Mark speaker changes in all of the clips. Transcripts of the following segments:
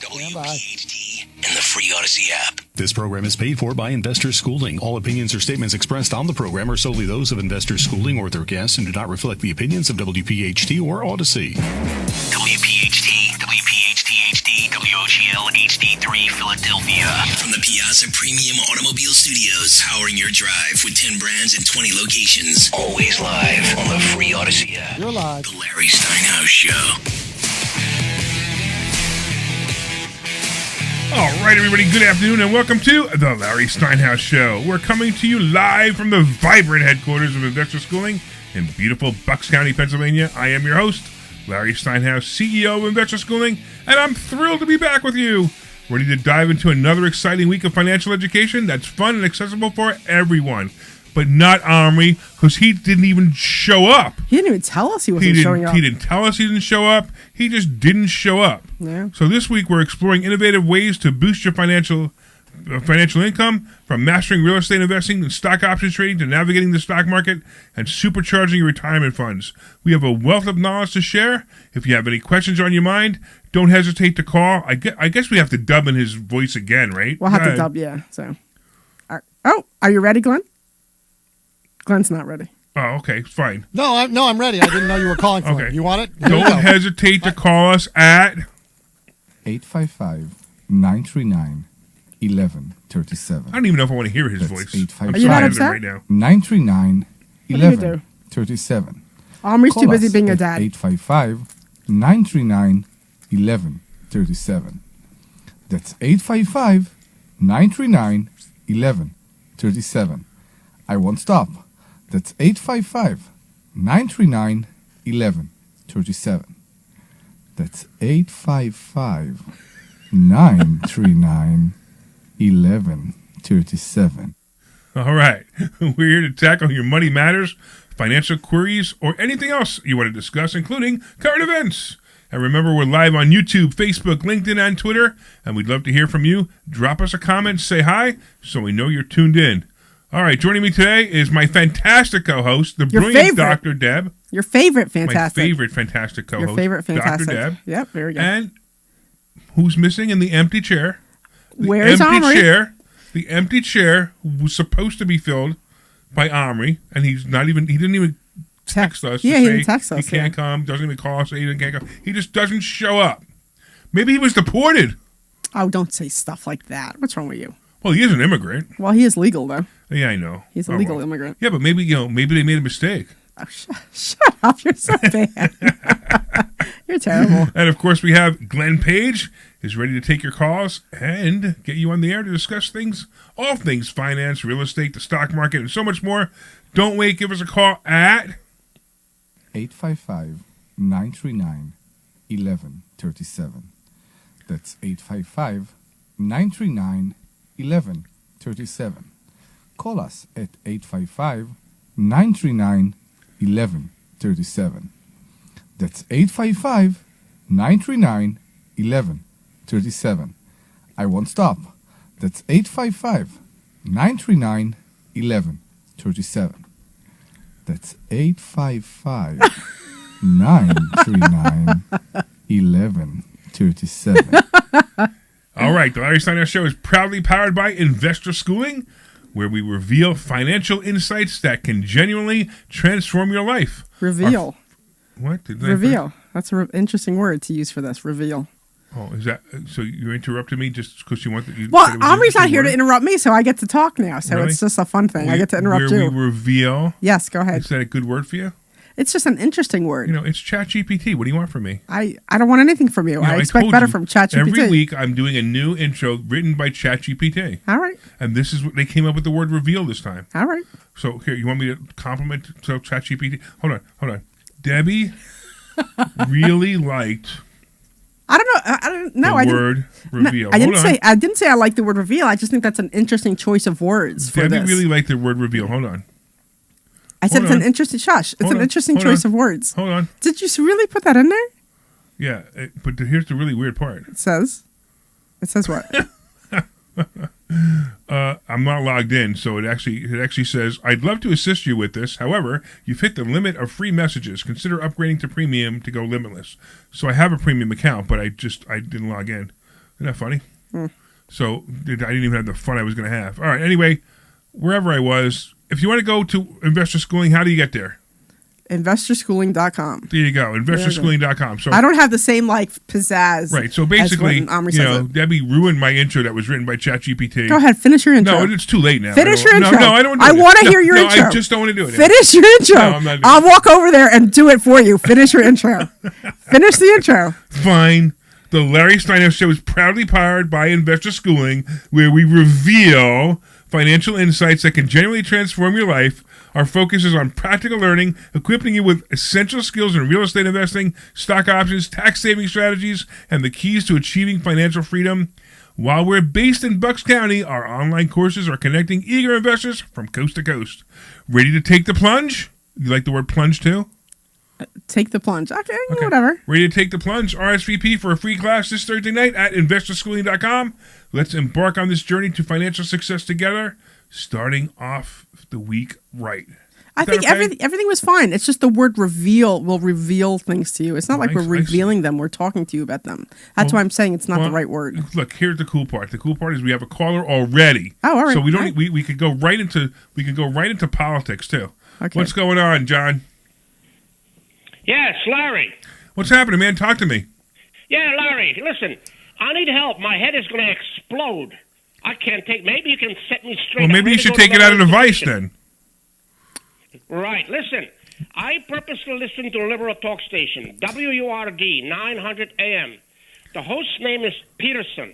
Speaker 1: WPHT and the free Odyssey app.
Speaker 2: This program is paid for by Investor Schooling. All opinions or statements expressed on the program are solely those of Investor Schooling or their guests and do not reflect the opinions of WPHT or Odyssey.
Speaker 1: WPHT, WPHT-HD, WOGL HD3 Philadelphia. From the Piazza Premium Automobile Studios, powering your drive with 10 brands and 20 locations. Always live on the free Odyssey app.
Speaker 3: You're live.
Speaker 1: The Larry Steinhouse Show.
Speaker 4: All right, everybody, good afternoon and welcome to the Larry Steinhouse Show. We're coming to you live from the vibrant headquarters of Investor Schooling in beautiful Bucks County, Pennsylvania. I am your host, Larry Steinhouse, CEO of Investor Schooling, and I'm thrilled to be back with you, ready to dive into another exciting week of financial education that's fun and accessible for everyone. But not Omri, because he didn't even show up.
Speaker 3: He didn't even tell us he wasn't showing up.
Speaker 4: He didn't tell us he didn't show up. He just didn't show up.
Speaker 3: Yeah.
Speaker 4: So this week we're exploring innovative ways to boost your financial income, from mastering real estate investing and stock options trading to navigating the stock market and supercharging your retirement funds. We have a wealth of knowledge to share. If you have any questions on your mind, don't hesitate to call. I guess we have to dub in his voice again, right?
Speaker 3: We'll have to dub, yeah. So, are you ready, Glenn? Glenn's not ready.
Speaker 4: Oh, okay, fine.
Speaker 5: No, I'm ready. I didn't know you were calling for it. You want it? Here
Speaker 4: Don't hesitate to call us at
Speaker 6: 855-939-1137.
Speaker 4: I don't even know if I want to hear his voice.
Speaker 6: 855.
Speaker 3: Are you not upset?
Speaker 4: Right now.
Speaker 6: 939-1137.
Speaker 3: Omri's too
Speaker 6: Call
Speaker 3: busy
Speaker 6: us
Speaker 3: being a
Speaker 6: at
Speaker 3: dad.
Speaker 6: 855-939-1137. That's 855-939-1137. I won't stop. That's 855-939-1137. That's 855-939-1137.
Speaker 4: All right. We're here to tackle your money matters, financial queries, or anything else you want to discuss, including current events. And remember, we're live on YouTube, Facebook, LinkedIn, and Twitter, and we'd love to hear from you. Drop us a comment, say hi, so we know you're tuned in. All right, joining me today is my fantastic co-host, the brilliant Dr. Deb.
Speaker 3: Your favorite fantastic.
Speaker 4: My favorite fantastic co-host.
Speaker 3: Your favorite fantastic.
Speaker 4: Dr. Deb.
Speaker 3: Yep, very good.
Speaker 4: And who's missing in the empty chair?
Speaker 3: Where's Omri?
Speaker 4: The empty chair was supposed to be filled by Omri, and he didn't even text us.
Speaker 3: Yeah, he didn't text us.
Speaker 4: He can't come, doesn't even call us, he can't come. He just doesn't show up. Maybe he was deported.
Speaker 3: Oh, don't say stuff like that. What's wrong with you?
Speaker 4: Well, he is an immigrant.
Speaker 3: Well, he is legal, though.
Speaker 4: Yeah, I know.
Speaker 3: He's a legal immigrant.
Speaker 4: Yeah, but maybe they made a mistake.
Speaker 3: Oh, shut up. You're so bad. You're terrible.
Speaker 4: And, of course, we have Glenn Page is ready to take your calls and get you on the air to discuss all things finance, real estate, the stock market, and so much more. Don't wait. Give us a call at
Speaker 6: 855-939-1137. That's 855-939-1137. Call us at 855-939-1137. That's 855-939-1137. I won't stop. That's 855-939-1137. That's 855-939-1137.
Speaker 4: All right, the Larry Steinhouse Show is proudly powered by Investor Schooling, where we reveal financial insights that can genuinely transform your life.
Speaker 3: Reveal.
Speaker 4: What?
Speaker 3: Reveal. That's an interesting word to use for this. Reveal.
Speaker 4: Oh, is that so? You interrupted me just because you want to.
Speaker 3: Well, Omri's not here to interrupt me, so I get to talk now. So
Speaker 4: really?
Speaker 3: It's just a fun thing. I get to interrupt you.
Speaker 4: We reveal.
Speaker 3: Yes, go ahead.
Speaker 4: Is that a good word for you?
Speaker 3: It's just an interesting word.
Speaker 4: It's ChatGPT. What do you want from me?
Speaker 3: I don't want anything from you. I expect better from ChatGPT.
Speaker 4: Every week I'm doing a new intro written by ChatGPT.
Speaker 3: All right.
Speaker 4: And this is what they came up with the word reveal this time.
Speaker 3: All right.
Speaker 4: So here, you want me to compliment ChatGPT? Hold on. Debbie really liked.
Speaker 3: I don't know.
Speaker 4: The word reveal.
Speaker 3: No, I didn't say I like the word reveal. I just think that's an interesting choice of words for
Speaker 4: Debbie
Speaker 3: this.
Speaker 4: really liked the word reveal. Hold on.
Speaker 3: I said it's an interesting choice of words.
Speaker 4: Hold on.
Speaker 3: Did you really put that in there?
Speaker 4: Yeah, but here's the really weird part.
Speaker 3: It says what?
Speaker 4: I'm not logged in, so it actually says, I'd love to assist you with this. However, you've hit the limit of free messages. Consider upgrading to premium to go limitless. So I have a premium account, but I didn't log in. Isn't that funny? So I didn't even have the fun I was going to have. All right. Anyway, wherever I was, if you want to go to Investor Schooling, how do you get there?
Speaker 3: InvestorSchooling.com.
Speaker 4: There you go. InvestorSchooling.com. So
Speaker 3: I don't have the same pizzazz.
Speaker 4: Right. So basically,
Speaker 3: Omri says it.
Speaker 4: Debbie ruined my intro that was written by ChatGPT.
Speaker 3: Go ahead, finish your intro.
Speaker 4: No, it's too late now.
Speaker 3: Finish your intro.
Speaker 4: No, I don't.
Speaker 3: I want to hear your intro.
Speaker 4: I just don't want to do it.
Speaker 3: Finish your intro.
Speaker 4: No, I'm not doing
Speaker 3: I'll walk over there and do it for you. Finish your intro. Finish the intro.
Speaker 4: Fine. The Larry Steinhouse Show is proudly powered by Investor Schooling, where we reveal financial insights that can genuinely transform your life. Our focus is on practical learning, equipping you with essential skills in real estate investing, stock options, tax-saving strategies, and the keys to achieving financial freedom. While we're based in Bucks County, our online courses are connecting eager investors from coast to coast. Ready to take the plunge? You like the word plunge too?
Speaker 3: Take the plunge. Okay, whatever.
Speaker 4: Ready to take the plunge? RSVP for a free class this Thursday night at investorschooling.com. Let's embark on this journey to financial success together, starting off the week right.
Speaker 3: I think everything was fine. It's just the word reveal will reveal things to you. It's not like we're revealing them. We're talking to you about them. That's why I'm saying it's not the right word.
Speaker 4: Look, here's the cool part. The cool part is we have a caller already.
Speaker 3: Oh, all right.
Speaker 4: So we don't. We could go right into politics too.
Speaker 3: Okay.
Speaker 4: What's going on, John?
Speaker 7: Yes, Larry.
Speaker 4: What's happening, man? Talk to me.
Speaker 7: Yeah, Larry, listen, I need help. My head is going to explode. I can't take... Maybe you can set me straight.
Speaker 4: Well, maybe you should take it out of the vice then.
Speaker 7: Right, listen. I purposely listen to a liberal talk station, WURD, 900 AM. The host's name is Peterson.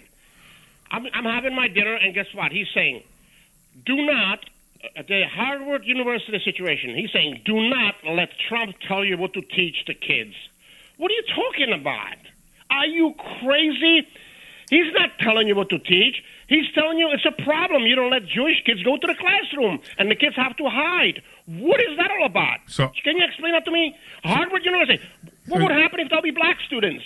Speaker 7: I'm having my dinner, and guess what? He's saying, do not... the Harvard University situation, he's saying, do not let Trump tell you what to teach the kids. What are you talking about? Are you crazy? He's not telling you what to teach. He's telling you it's a problem. You don't let Jewish kids go to the classroom, and the kids have to hide. What is that all about? So, can you explain that to me? Harvard University, what would happen if there'll be black students?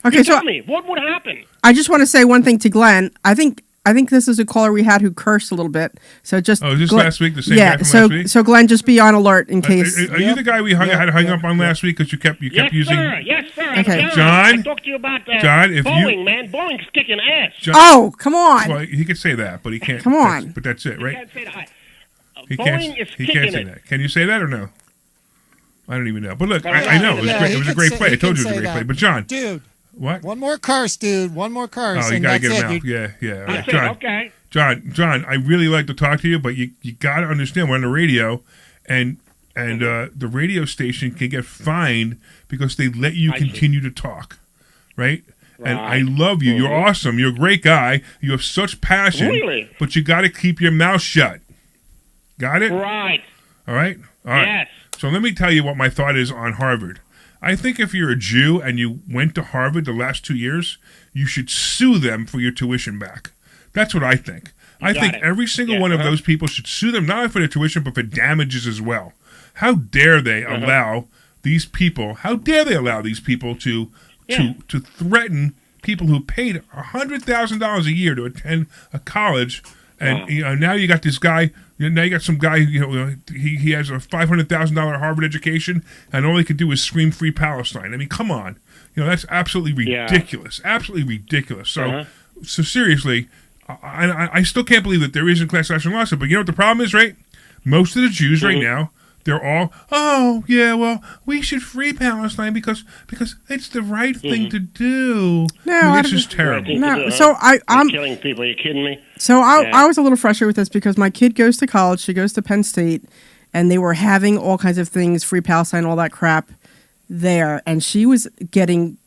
Speaker 3: Okay,
Speaker 7: tell me, what would happen?
Speaker 3: I just want to say one thing to Glenn. I think this is a caller we had who cursed a little bit. So just
Speaker 4: is this last week? The same guy from last week?
Speaker 3: So Glenn, just be on alert in case.
Speaker 4: Are you the guy we had hung up on last week because you kept using?
Speaker 7: Yes, sir.
Speaker 3: Okay,
Speaker 7: John. I talked to you about
Speaker 4: John, if
Speaker 7: Boeing, man. Boeing's kicking ass.
Speaker 3: John, come on.
Speaker 4: Well, he could say that, but he can't.
Speaker 3: Come on.
Speaker 4: But that's it, right?
Speaker 7: He can't say that.
Speaker 4: He
Speaker 7: can't
Speaker 4: say that. Can you say that or no? I don't even know. But look, I know it was great. It was a great play. I told you it was a great play. But John,
Speaker 5: dude,
Speaker 4: what?
Speaker 5: One more curse, dude. One more curse.
Speaker 4: Oh, you gotta get him out. Yeah. Right. John,
Speaker 7: okay.
Speaker 4: John, I really like to talk to you, but you got to understand we're on the radio, and the radio station can get fined because they let you continue to talk, right? And I love you. You're awesome. You're a great guy. You have such passion.
Speaker 7: Really?
Speaker 4: But you got to keep your mouth shut. Got it?
Speaker 7: Right.
Speaker 4: All right? All right.
Speaker 7: Yes.
Speaker 4: So let me tell you what my thought is on Harvard. I think if you're a Jew and you went to Harvard the last 2 years, you should sue them for your tuition back. That's what I think. I think every single one of those people should sue them, not only for their tuition, but for damages as well. How dare they allow these people, to threaten people who paid $100,000 a year to attend a college, and now you got this guy, now you got some guy, he has a $500,000 Harvard education, and all he could do is scream "Free Palestine." I mean, come on. That's absolutely ridiculous. Absolutely ridiculous. So seriously, I still can't believe that there isn't class action lawsuit. But you know what the problem is, right? Most of the Jews right now, they're all, we should free Palestine because it's the right thing to do.
Speaker 3: No,
Speaker 4: this is terrible.
Speaker 3: No, so I'm
Speaker 7: killing people. Are you kidding me?
Speaker 3: So I was a little frustrated with this because my kid goes to college. She goes to Penn State, and they were having all kinds of things, free Palestine, all that crap there, and she was getting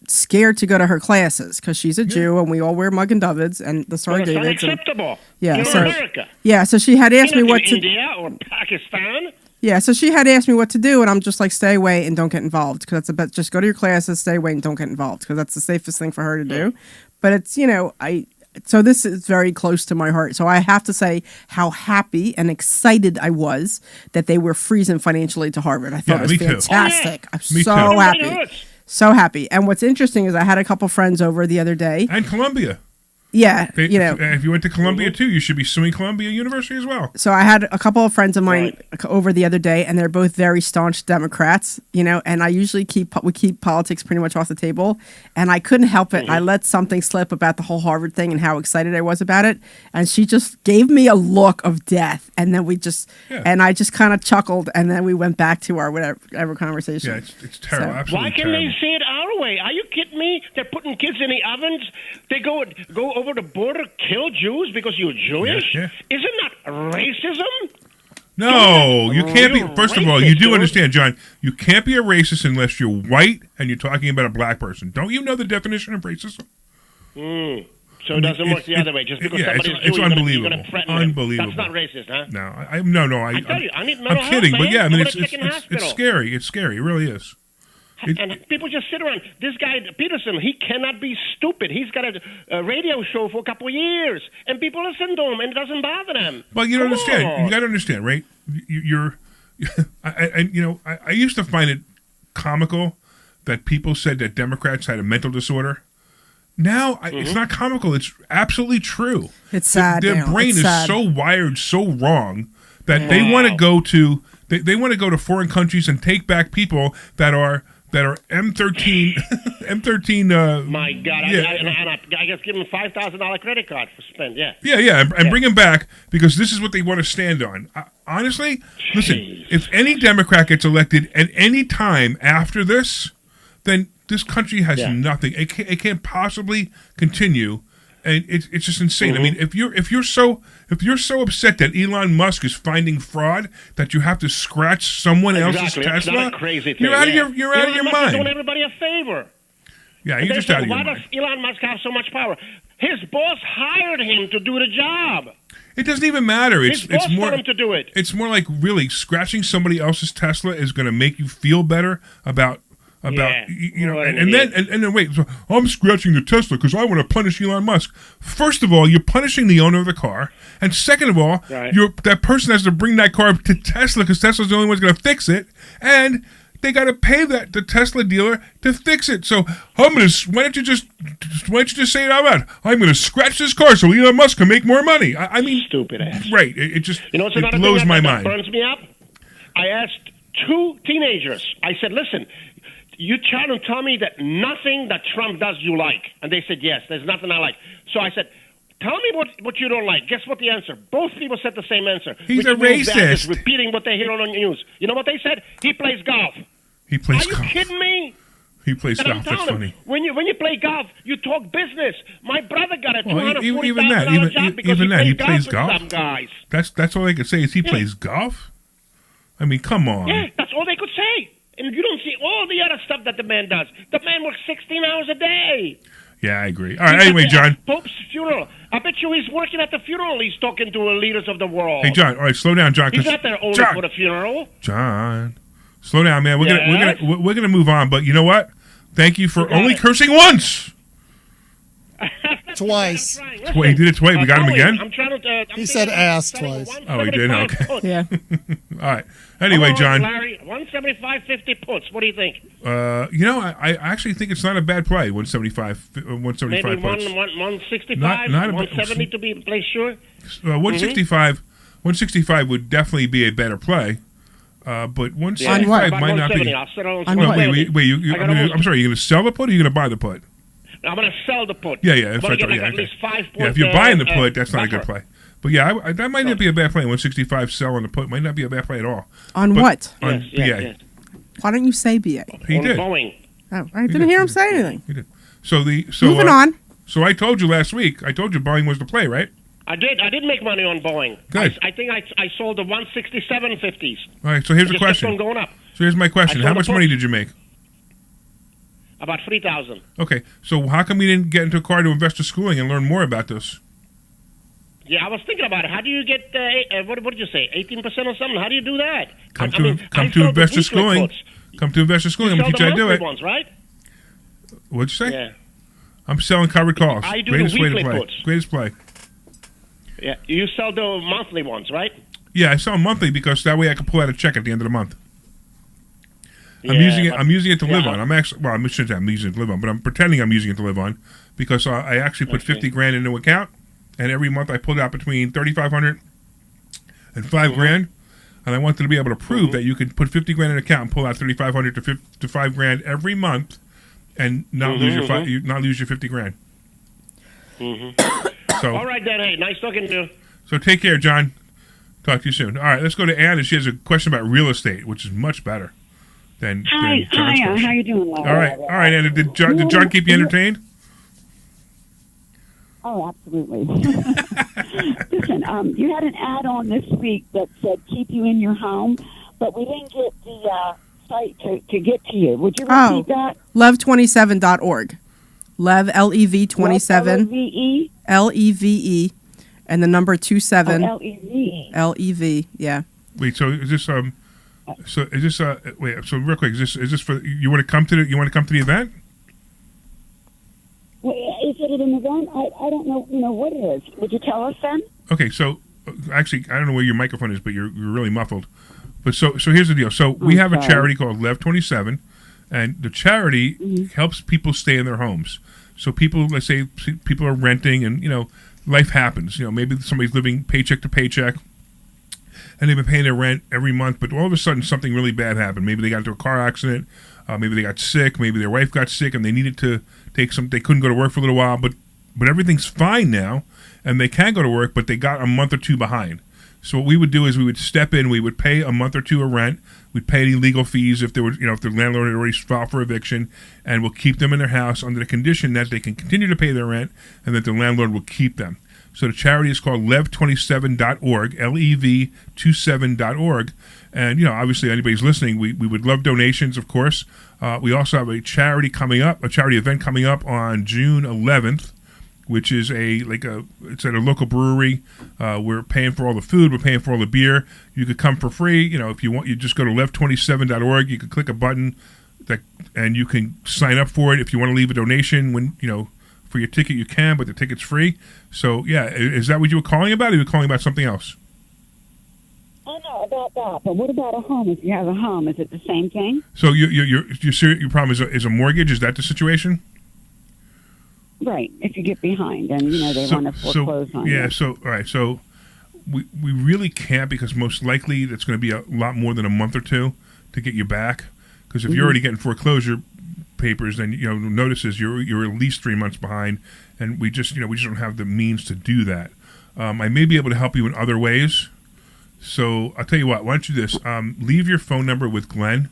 Speaker 3: scared to go to her classes because she's a Jew and we all wear Mug and Davids and the Star Davids.
Speaker 7: It's unacceptable.
Speaker 3: Yeah,
Speaker 7: so America.
Speaker 3: Yeah, so she had asked me what to
Speaker 7: India or Pakistan.
Speaker 3: Yeah, so she had asked me what to do, and I'm just like, stay away and don't get involved because that's about just go to your classes, stay away and don't get involved because that's the safest thing for her to do. But it's so this is very close to my heart. So I have to say how happy and excited I was that they were freezing financially to Harvard. I thought it was fantastic. I'm so happy. So happy. And what's interesting is I had a couple friends over the other day.
Speaker 4: And Columbia.
Speaker 3: Yeah,
Speaker 4: if you went to Columbia too, you should be suing Columbia University as well.
Speaker 3: So I had a couple of friends of mine over the other day, and they're both very staunch Democrats, and I usually keep politics pretty much off the table, and I couldn't help it. I let something slip about the whole Harvard thing and how excited I was about it, and she just gave me a look of death, and then and I just kind of chuckled, and then we went back to our whatever conversation.
Speaker 4: Yeah, it's terrible.
Speaker 3: So.
Speaker 4: Absolutely
Speaker 7: Why can
Speaker 4: terrible.
Speaker 7: they say it our way? Are you kidding me? They're putting kids in the ovens. They go over the border, kill Jews because you're Jewish.
Speaker 4: Yeah.
Speaker 7: Isn't that racism?
Speaker 4: No, you can't be.
Speaker 7: You're
Speaker 4: First of all,
Speaker 7: racist,
Speaker 4: you do
Speaker 7: dude.
Speaker 4: understand, John. You can't be a racist unless you're white and you're talking about a black person. Don't you know the definition of racism?
Speaker 7: So it doesn't work the other way. Just because somebody's
Speaker 4: it's
Speaker 7: Jew,
Speaker 4: unbelievable.
Speaker 7: you're gonna threaten them.
Speaker 4: Unbelievable.
Speaker 7: That's not racist, huh?
Speaker 4: No, no.
Speaker 7: I tell you, I need
Speaker 4: I'm
Speaker 7: mental
Speaker 4: kidding,
Speaker 7: health,
Speaker 4: but
Speaker 7: man.
Speaker 4: yeah, I mean,
Speaker 7: Go
Speaker 4: it's
Speaker 7: to a chicken hospital.
Speaker 4: scary. It's scary. It really is.
Speaker 7: And people just sit around. This guy, Peterson, he cannot be stupid. He's got a radio show for a couple of years, and people listen to him, and it doesn't bother them.
Speaker 4: Well, you don't
Speaker 7: Come
Speaker 4: understand.
Speaker 7: on.
Speaker 4: You got to understand, right? I used to find it comical that people said that Democrats had a mental disorder. Now it's not comical; it's absolutely true.
Speaker 3: It's sad.
Speaker 4: Their brain
Speaker 3: it's
Speaker 4: is
Speaker 3: sad.
Speaker 4: so wired, so wrong that they want to go to they want to go to foreign countries and take back people that are M13 M13.
Speaker 7: My God,
Speaker 4: Yeah.
Speaker 7: I guess give him $5,000 credit card for spend. Yeah.
Speaker 4: Yeah, and bring him back because this is what they want to stand on. Honestly, listen, if any Democrat gets elected at any time after this, then this country has nothing. It can't possibly continue, and it's just insane. I mean, if you're so upset that Elon Musk is finding fraud that you have to scratch someone else's
Speaker 7: That's
Speaker 4: Tesla,
Speaker 7: not a crazy thing.
Speaker 4: you're out of your
Speaker 7: Elon Musk is
Speaker 4: mind.
Speaker 7: doing everybody a favor.
Speaker 4: Yeah,
Speaker 7: And
Speaker 4: you're
Speaker 7: they
Speaker 4: just
Speaker 7: say,
Speaker 4: out of your
Speaker 7: why
Speaker 4: mind.
Speaker 7: does Elon Musk have so much power? His boss hired him to do the job.
Speaker 4: It doesn't even matter.
Speaker 7: His boss
Speaker 4: It's more.
Speaker 7: told him to do it.
Speaker 4: It's more like really scratching somebody else's Tesla is going to make you feel better about
Speaker 7: Yeah.
Speaker 4: you know,
Speaker 7: What an
Speaker 4: and then wait. So I'm scratching the Tesla because I want to punish Elon Musk. First of all, you're punishing the owner of the car, and second of all,
Speaker 7: Right.
Speaker 4: that person has to bring that car to Tesla because Tesla's the only one's going to fix it, and they got to pay the Tesla dealer to fix it. So why don't you just say it out loud? I'm going to scratch this car so Elon Musk can make more money. I mean,
Speaker 7: Stupid ass.
Speaker 4: right? It just
Speaker 7: What's
Speaker 4: it
Speaker 7: another
Speaker 4: blows
Speaker 7: thing
Speaker 4: my
Speaker 7: that
Speaker 4: mind.
Speaker 7: burns me up? I asked 2 teenagers. I said, listen, you try to tell me that nothing that Trump does you like. And they said, yes, there's nothing I like. So I said, tell me what you don't like. Guess what the answer? Both people said the same answer.
Speaker 4: He's
Speaker 7: which
Speaker 4: a
Speaker 7: means they're
Speaker 4: racist.
Speaker 7: just repeating what they hear on the news. You know what they said? He plays golf.
Speaker 4: He plays
Speaker 7: Are you
Speaker 4: golf.
Speaker 7: kidding me?
Speaker 4: He plays
Speaker 7: And I'm
Speaker 4: golf. That's
Speaker 7: telling
Speaker 4: funny.
Speaker 7: him, when you play golf, you talk business. My brother got a
Speaker 4: Well, even that,
Speaker 7: $240,000 job because
Speaker 4: even that, he
Speaker 7: plays
Speaker 4: plays
Speaker 7: with
Speaker 4: golf.
Speaker 7: some guys.
Speaker 4: That's all they could say is he plays golf. I mean, come on.
Speaker 7: Yeah, that's all they could say. And you don't see all the other stuff that the man does. The man works 16 hours a day.
Speaker 4: Yeah, I agree. All right, anyway, John.
Speaker 7: Pope's funeral. I bet you he's working at the funeral. He's talking to the leaders of the world.
Speaker 4: Hey, John. All right, slow down, John.
Speaker 7: He's
Speaker 4: 'cause-
Speaker 7: not there only
Speaker 4: John,
Speaker 7: for the funeral.
Speaker 4: John, slow down, man.
Speaker 7: Yes?
Speaker 4: We're gonna move on. But you know what? Thank you for
Speaker 7: got
Speaker 4: only
Speaker 7: it.
Speaker 4: cursing once.
Speaker 5: Twice.
Speaker 4: Wait, he did it twice. We got him
Speaker 7: Boeing,
Speaker 4: again?
Speaker 7: I'm trying to.
Speaker 5: He said ass twice.
Speaker 4: Oh, he did? Okay.
Speaker 3: Yeah.
Speaker 4: All right. Anyway,
Speaker 7: Come on,
Speaker 4: John.
Speaker 7: Larry, 175.50 puts. What do you think?
Speaker 4: You know, I actually think it's not a bad play. 175.
Speaker 7: Maybe
Speaker 4: 175 points.
Speaker 7: 165,
Speaker 4: Not a-
Speaker 7: 170 to be play sure.
Speaker 4: 165. 165 would definitely be a better play. But 175
Speaker 3: On what?
Speaker 4: might not be.
Speaker 7: I'll settle on
Speaker 3: On
Speaker 4: Well,
Speaker 3: what?
Speaker 4: wait.
Speaker 7: I got almost-
Speaker 4: I'm sorry. You're going to sell the put or you're going to buy the put?
Speaker 7: I'm going to sell the put.
Speaker 4: Yeah.
Speaker 7: I'm
Speaker 4: That's
Speaker 7: going
Speaker 4: right.
Speaker 7: to get
Speaker 4: Yeah,
Speaker 7: at
Speaker 4: okay.
Speaker 7: least 5 points.
Speaker 4: Yeah, if you're buying the put, that's not a good
Speaker 7: buffer.
Speaker 4: play. But yeah, that might not be a bad play. 165 sell on the put might not be a bad play at all.
Speaker 3: On
Speaker 4: But
Speaker 3: what?
Speaker 4: On
Speaker 7: Yes,
Speaker 4: BA.
Speaker 7: yes.
Speaker 3: Why don't you say BA?
Speaker 4: He
Speaker 7: On
Speaker 4: did.
Speaker 7: Boeing.
Speaker 3: Oh, I didn't hear him say anything.
Speaker 4: He did. So
Speaker 3: Moving on.
Speaker 4: So I told you last week. I told you Boeing was the play, right?
Speaker 7: I did make money on Boeing.
Speaker 4: Good.
Speaker 7: I think I sold the 167.50s.
Speaker 4: All right. So here's the
Speaker 7: Just kept on
Speaker 4: question.
Speaker 7: going up.
Speaker 4: So here's my question.
Speaker 7: I
Speaker 4: How
Speaker 7: sold
Speaker 4: much
Speaker 7: the
Speaker 4: money
Speaker 7: put.
Speaker 4: did you make?
Speaker 7: About 3,000.
Speaker 4: Okay. So how come we didn't get into a car to investor schooling and learn more about this?
Speaker 7: Yeah, I was thinking about it. How do you get, what did you say, 18% or something? How do you do that?
Speaker 4: Come
Speaker 7: I
Speaker 4: to
Speaker 7: mean, I
Speaker 4: come to
Speaker 7: sell the
Speaker 4: investor
Speaker 7: weekly
Speaker 4: schooling.
Speaker 7: puts.
Speaker 4: Come to investor schooling. I'm
Speaker 7: You
Speaker 4: gonna
Speaker 7: sell
Speaker 4: teach you
Speaker 7: the
Speaker 4: how to do
Speaker 7: monthly
Speaker 4: it.
Speaker 7: ones, right?
Speaker 4: What'd you say?
Speaker 7: Yeah.
Speaker 4: I'm selling covered calls.
Speaker 7: I do the
Speaker 4: Greatest way to
Speaker 7: weekly
Speaker 4: play.
Speaker 7: puts.
Speaker 4: Greatest play.
Speaker 7: Yeah. You sell the monthly ones, right?
Speaker 4: Yeah, I sell monthly because that way I can pull out a check at the end of the month. I'm using it to live on. I'm actually, well, I'm shouldn't say I'm using it to live on, but I'm pretending I'm using it to live on because I actually put 50 grand into an account, and every month I pulled out between 3,500 and 5 grand, and I wanted to be able to prove that you could put 50 grand in an account and pull out 3,500 to 5 grand every month, and not lose your 50 grand. So,
Speaker 7: all right then. Hey, nice talking to you.
Speaker 4: So take care, John. Talk to you soon. All right, let's go to Anna. She has a question about real estate, which is much better than John's question.
Speaker 8: How you doing, Larry?
Speaker 4: All right, Anna. Did John keep you entertained?
Speaker 8: Oh, absolutely. Listen, you had an ad on this week that said keep you in your home, but we didn't get the site to get to you. Would you repeat that?
Speaker 3: Lev27.org. Lev, L-E-V 27.
Speaker 8: L-E-V-E?
Speaker 3: L-E-V-E. And the number 27.
Speaker 8: L-E-V.
Speaker 3: L-E-V, yeah.
Speaker 4: Wait, so is this so real quick, is this for you want to come to the event?
Speaker 8: Well, is it an event? I don't know. What it is. Would you tell us then?
Speaker 4: Okay, so actually, I don't know where your microphone is, but you're really muffled. But so here's the deal. So we have a charity called Lev27, and the charity helps people stay in their homes. So people, let's say people are renting, and life happens. Maybe somebody's living paycheck to paycheck, and they've been paying their rent every month, but all of a sudden something really bad happened. Maybe they got into a car accident, maybe they got sick, maybe their wife got sick, and they needed to take they couldn't go to work for a little while, but everything's fine now, and they can go to work, but they got a month or two behind. So what we would do is we would step in, we would pay a month or two of rent, we'd pay any legal fees if there were, if the landlord had already filed for eviction, and we'll keep them in their house under the condition that they can continue to pay their rent and that the landlord will keep them. So the charity is called lev27.org, Lev27.org. And, obviously anybody listening, we would love donations, of course. We also have a charity event coming up on June 11th, which is it's at a local brewery. We're paying for all the food. We're paying for all the beer. You could come for free. If you want, you just go to lev27.org. You can click a button and you can sign up for it. If you want to leave a donation for your ticket, you can, but the ticket's free. So, yeah, is that what you were calling about, or you were calling about something else?
Speaker 8: I know about that, but what about a home? If you have a home, is it the same thing?
Speaker 4: So your problem is a mortgage? Is that the situation?
Speaker 8: Right. If you get behind and, they want to foreclose on you.
Speaker 4: Yeah, all right. So we really can't, because most likely that's going to be a lot more than a month or two to get you back. Because if you're already getting foreclosure papers, then notices you're at least 3 months behind, and we just don't have the means to do that. I may be able to help you in other ways. So I'll tell you what. Why don't you do this? Leave your phone number with Glenn.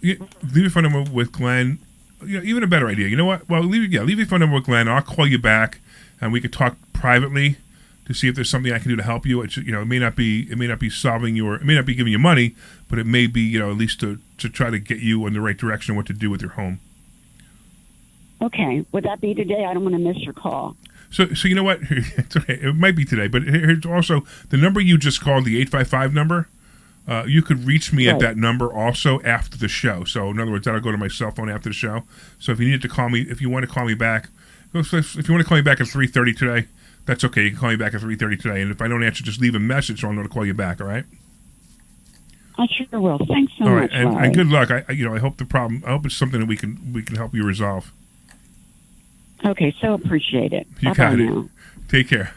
Speaker 4: Leave your phone number with Glenn. Even a better idea. You know what? Well, leave your phone number with Glenn. I'll call you back, and we could talk privately to see if there's something I can do to help you. It may not be solving it may not be giving you money, but it may be at least to try to get you in the right direction of what to do with your home.
Speaker 8: Okay. Would that be today? I don't want to miss your call.
Speaker 4: So you know what? It's okay. It might be today, but here's also the number you just called, the 855 number. You could reach me at that number also after the show. So in other words, that'll go to my cell phone after the show. So if you need to call me, if you want to call me back, if you want to call me back at 3:30 today, that's okay. You can call me back at 3:30 today, and if I don't answer, just leave a message so I'll know to call you back. All right?
Speaker 8: I sure will. Thanks so
Speaker 4: much.
Speaker 8: All right,
Speaker 4: and good luck. I hope I hope it's something that we can help you resolve.
Speaker 8: Okay, so appreciate it.
Speaker 4: You got it. Take care.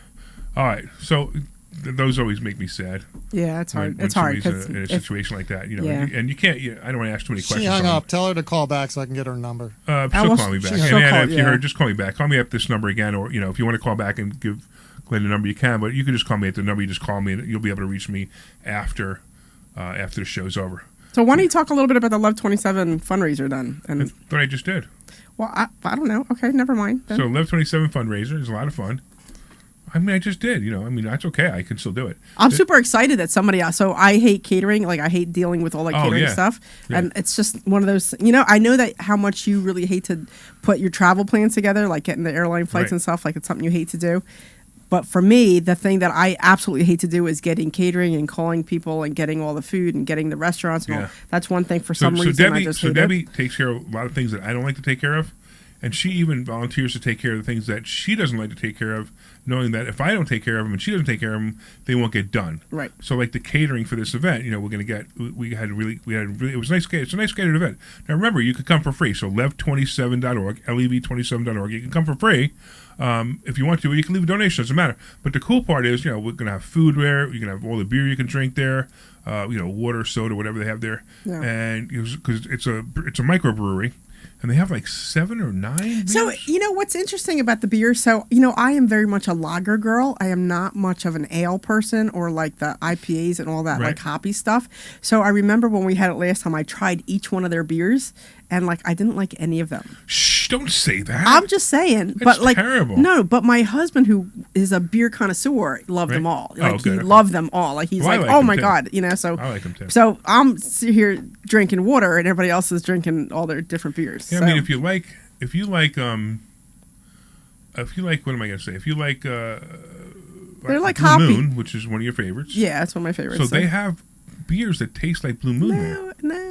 Speaker 4: All right. So those always make me sad.
Speaker 3: Yeah, it's hard.
Speaker 4: When
Speaker 3: it's hard
Speaker 4: in a situation like that, and you can't. I don't want to ask too many questions.
Speaker 5: She hung up. Tell her to call back so I can get her number.
Speaker 4: She'll call me back. And Anna, if you heard, just call me back. Call me at this number again, or if you want to call back and give Glenn the number, you can. But you can just call me at the number you just called me, and you'll be able to reach me after the show's over.
Speaker 3: So why don't you talk a little bit about the Lev27 fundraiser then?
Speaker 4: That's what I just did.
Speaker 3: Well, I don't know. Okay, never mind. Then.
Speaker 4: So Lev27 fundraiser is a lot of fun. I just did. That's okay. I can still do it.
Speaker 3: I'm super excited that somebody else. So I hate catering. Like I hate dealing with all that catering stuff. Yeah. And it's just one of those. I know that how much you really hate to put your travel plans together, like getting the airline flights and stuff. Like it's something you hate to do. But for me, the thing that I absolutely hate to do is getting catering and calling people and getting all the food and getting the restaurants and all. That's one thing for some reason I just hate.
Speaker 4: Debbie takes care of a lot of things that I don't like to take care of. And she even volunteers to take care of the things that she doesn't like to take care of, knowing that if I don't take care of them and she doesn't take care of them, they won't get done.
Speaker 3: Right.
Speaker 4: So like the catering for this event, we're going to get, it was nice. It's a nice catered event. Now remember, you could come for free. So lev27.org, lev27.org. You can come for free. If you want to, or you can leave a donation. Doesn't matter. But the cool part is, we're going to have food there. You can have all the beer you can drink there. Water, soda, whatever they have there.
Speaker 3: Yeah.
Speaker 4: And because it's a microbrewery. And they have like 7 or 9 beers.
Speaker 3: So, what's interesting about the beer, I am very much a lager girl. I am not much of an ale person or like the IPAs and all that like hoppy stuff. So I remember when we had it last time, I tried each one of their beers and I didn't like any of them.
Speaker 4: Shh, don't say that.
Speaker 3: I'm just saying.
Speaker 4: That's
Speaker 3: but
Speaker 4: terrible.
Speaker 3: No, but my husband, who is a beer connoisseur, loved them all. He loved them all. He's
Speaker 4: I
Speaker 3: like,
Speaker 4: like
Speaker 3: oh
Speaker 4: them
Speaker 3: my
Speaker 4: too.
Speaker 3: God, so.
Speaker 4: I like them too.
Speaker 3: So I'm here drinking water and everybody else is drinking all their different beers.
Speaker 4: Yeah,
Speaker 3: so.
Speaker 4: I mean, if you like, what am I going to say? If you like,
Speaker 3: they're like
Speaker 4: Blue
Speaker 3: hoppy.
Speaker 4: Moon, which is one of your favorites.
Speaker 3: Yeah, that's one of my favorites.
Speaker 4: So they have beers that taste like Blue Moon.
Speaker 3: No.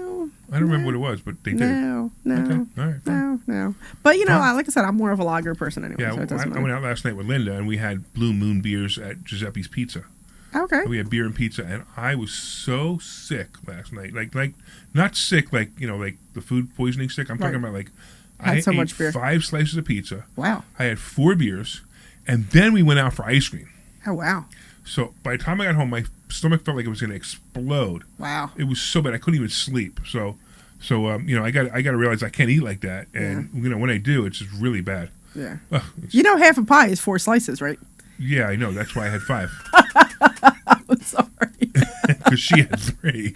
Speaker 4: I don't remember what it was, but they did.
Speaker 3: No.
Speaker 4: Okay. All right. Fine.
Speaker 3: No. But like I said, I'm more of a lager person anyway.
Speaker 4: Yeah,
Speaker 3: so it doesn't
Speaker 4: I went out last night with Linda, and we had Blue Moon beers at Giuseppe's Pizza.
Speaker 3: Okay.
Speaker 4: We had beer and pizza, and I was so sick last night. Like not sick, like the food poisoning sick. I'm talking about I
Speaker 3: so
Speaker 4: ate
Speaker 3: much beer.
Speaker 4: 5 slices of pizza.
Speaker 3: Wow.
Speaker 4: I had 4 beers, and then we went out for ice cream.
Speaker 3: Oh wow.
Speaker 4: So by the time I got home, my stomach felt like it was going to explode.
Speaker 3: Wow.
Speaker 4: It was so bad I couldn't even sleep. So I got to realize I can't eat like that, and when I do, it's just really bad.
Speaker 3: Yeah.
Speaker 4: Ugh,
Speaker 3: Half a pie is 4 slices, right?
Speaker 4: yeah, I know. That's why I had 5.
Speaker 3: I'm sorry.
Speaker 4: Because she had 3.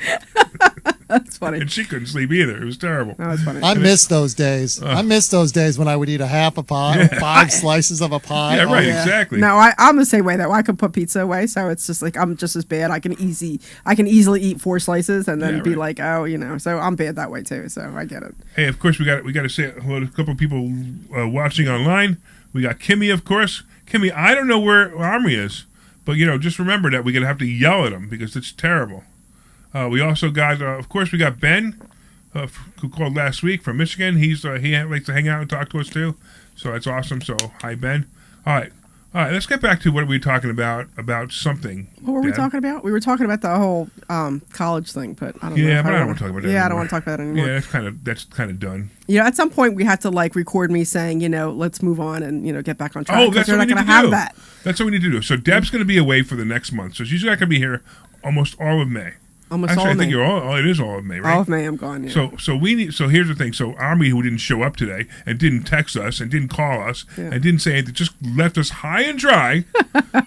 Speaker 3: That's funny.
Speaker 4: And she couldn't sleep either. It was terrible.
Speaker 3: No, that's funny.
Speaker 5: I miss those days. I miss those days when I would eat a half a pie, 5 slices of a pie.
Speaker 4: Yeah, right,
Speaker 3: Yeah.
Speaker 4: exactly.
Speaker 3: No, I'm the same way though. I could put pizza away, so it's just like I'm just as bad. I can easily eat 4 slices and then be like, so I'm bad that way too. So I get it.
Speaker 4: Hey, of course we got to say hello to a couple of people watching online. We got Kimmy, of course. Kimmy, I don't know where Omri is, but just remember that we're gonna have to yell at him because it's terrible. We also got, of course, we got Ben, who called last week from Michigan. He likes to hang out and talk to us too, so that's awesome. So hi, Ben. All right. Let's get back to what we were talking about something.
Speaker 3: What were we talking about? We were talking about the whole college thing, but I don't know.
Speaker 4: Yeah, but I don't want to talk about that.
Speaker 3: Yeah,
Speaker 4: anymore.
Speaker 3: I don't want to talk about it anymore.
Speaker 4: Yeah, that's kind of done.
Speaker 3: At some point we had to record me saying, let's move on and get back on track.
Speaker 4: Oh, that's what we need to do.
Speaker 3: Have that.
Speaker 4: That's what we need to do. So Deb's going to be away for the next month, so she's not going to be here almost all of May.
Speaker 3: Almost
Speaker 4: Actually,
Speaker 3: all
Speaker 4: I
Speaker 3: of
Speaker 4: think
Speaker 3: May.
Speaker 4: it is all of May, right?
Speaker 3: All of May, I'm gone. Yeah.
Speaker 4: So here's the thing. So Omri, who didn't show up today and didn't text us and didn't call us and didn't say anything, just left us high and dry,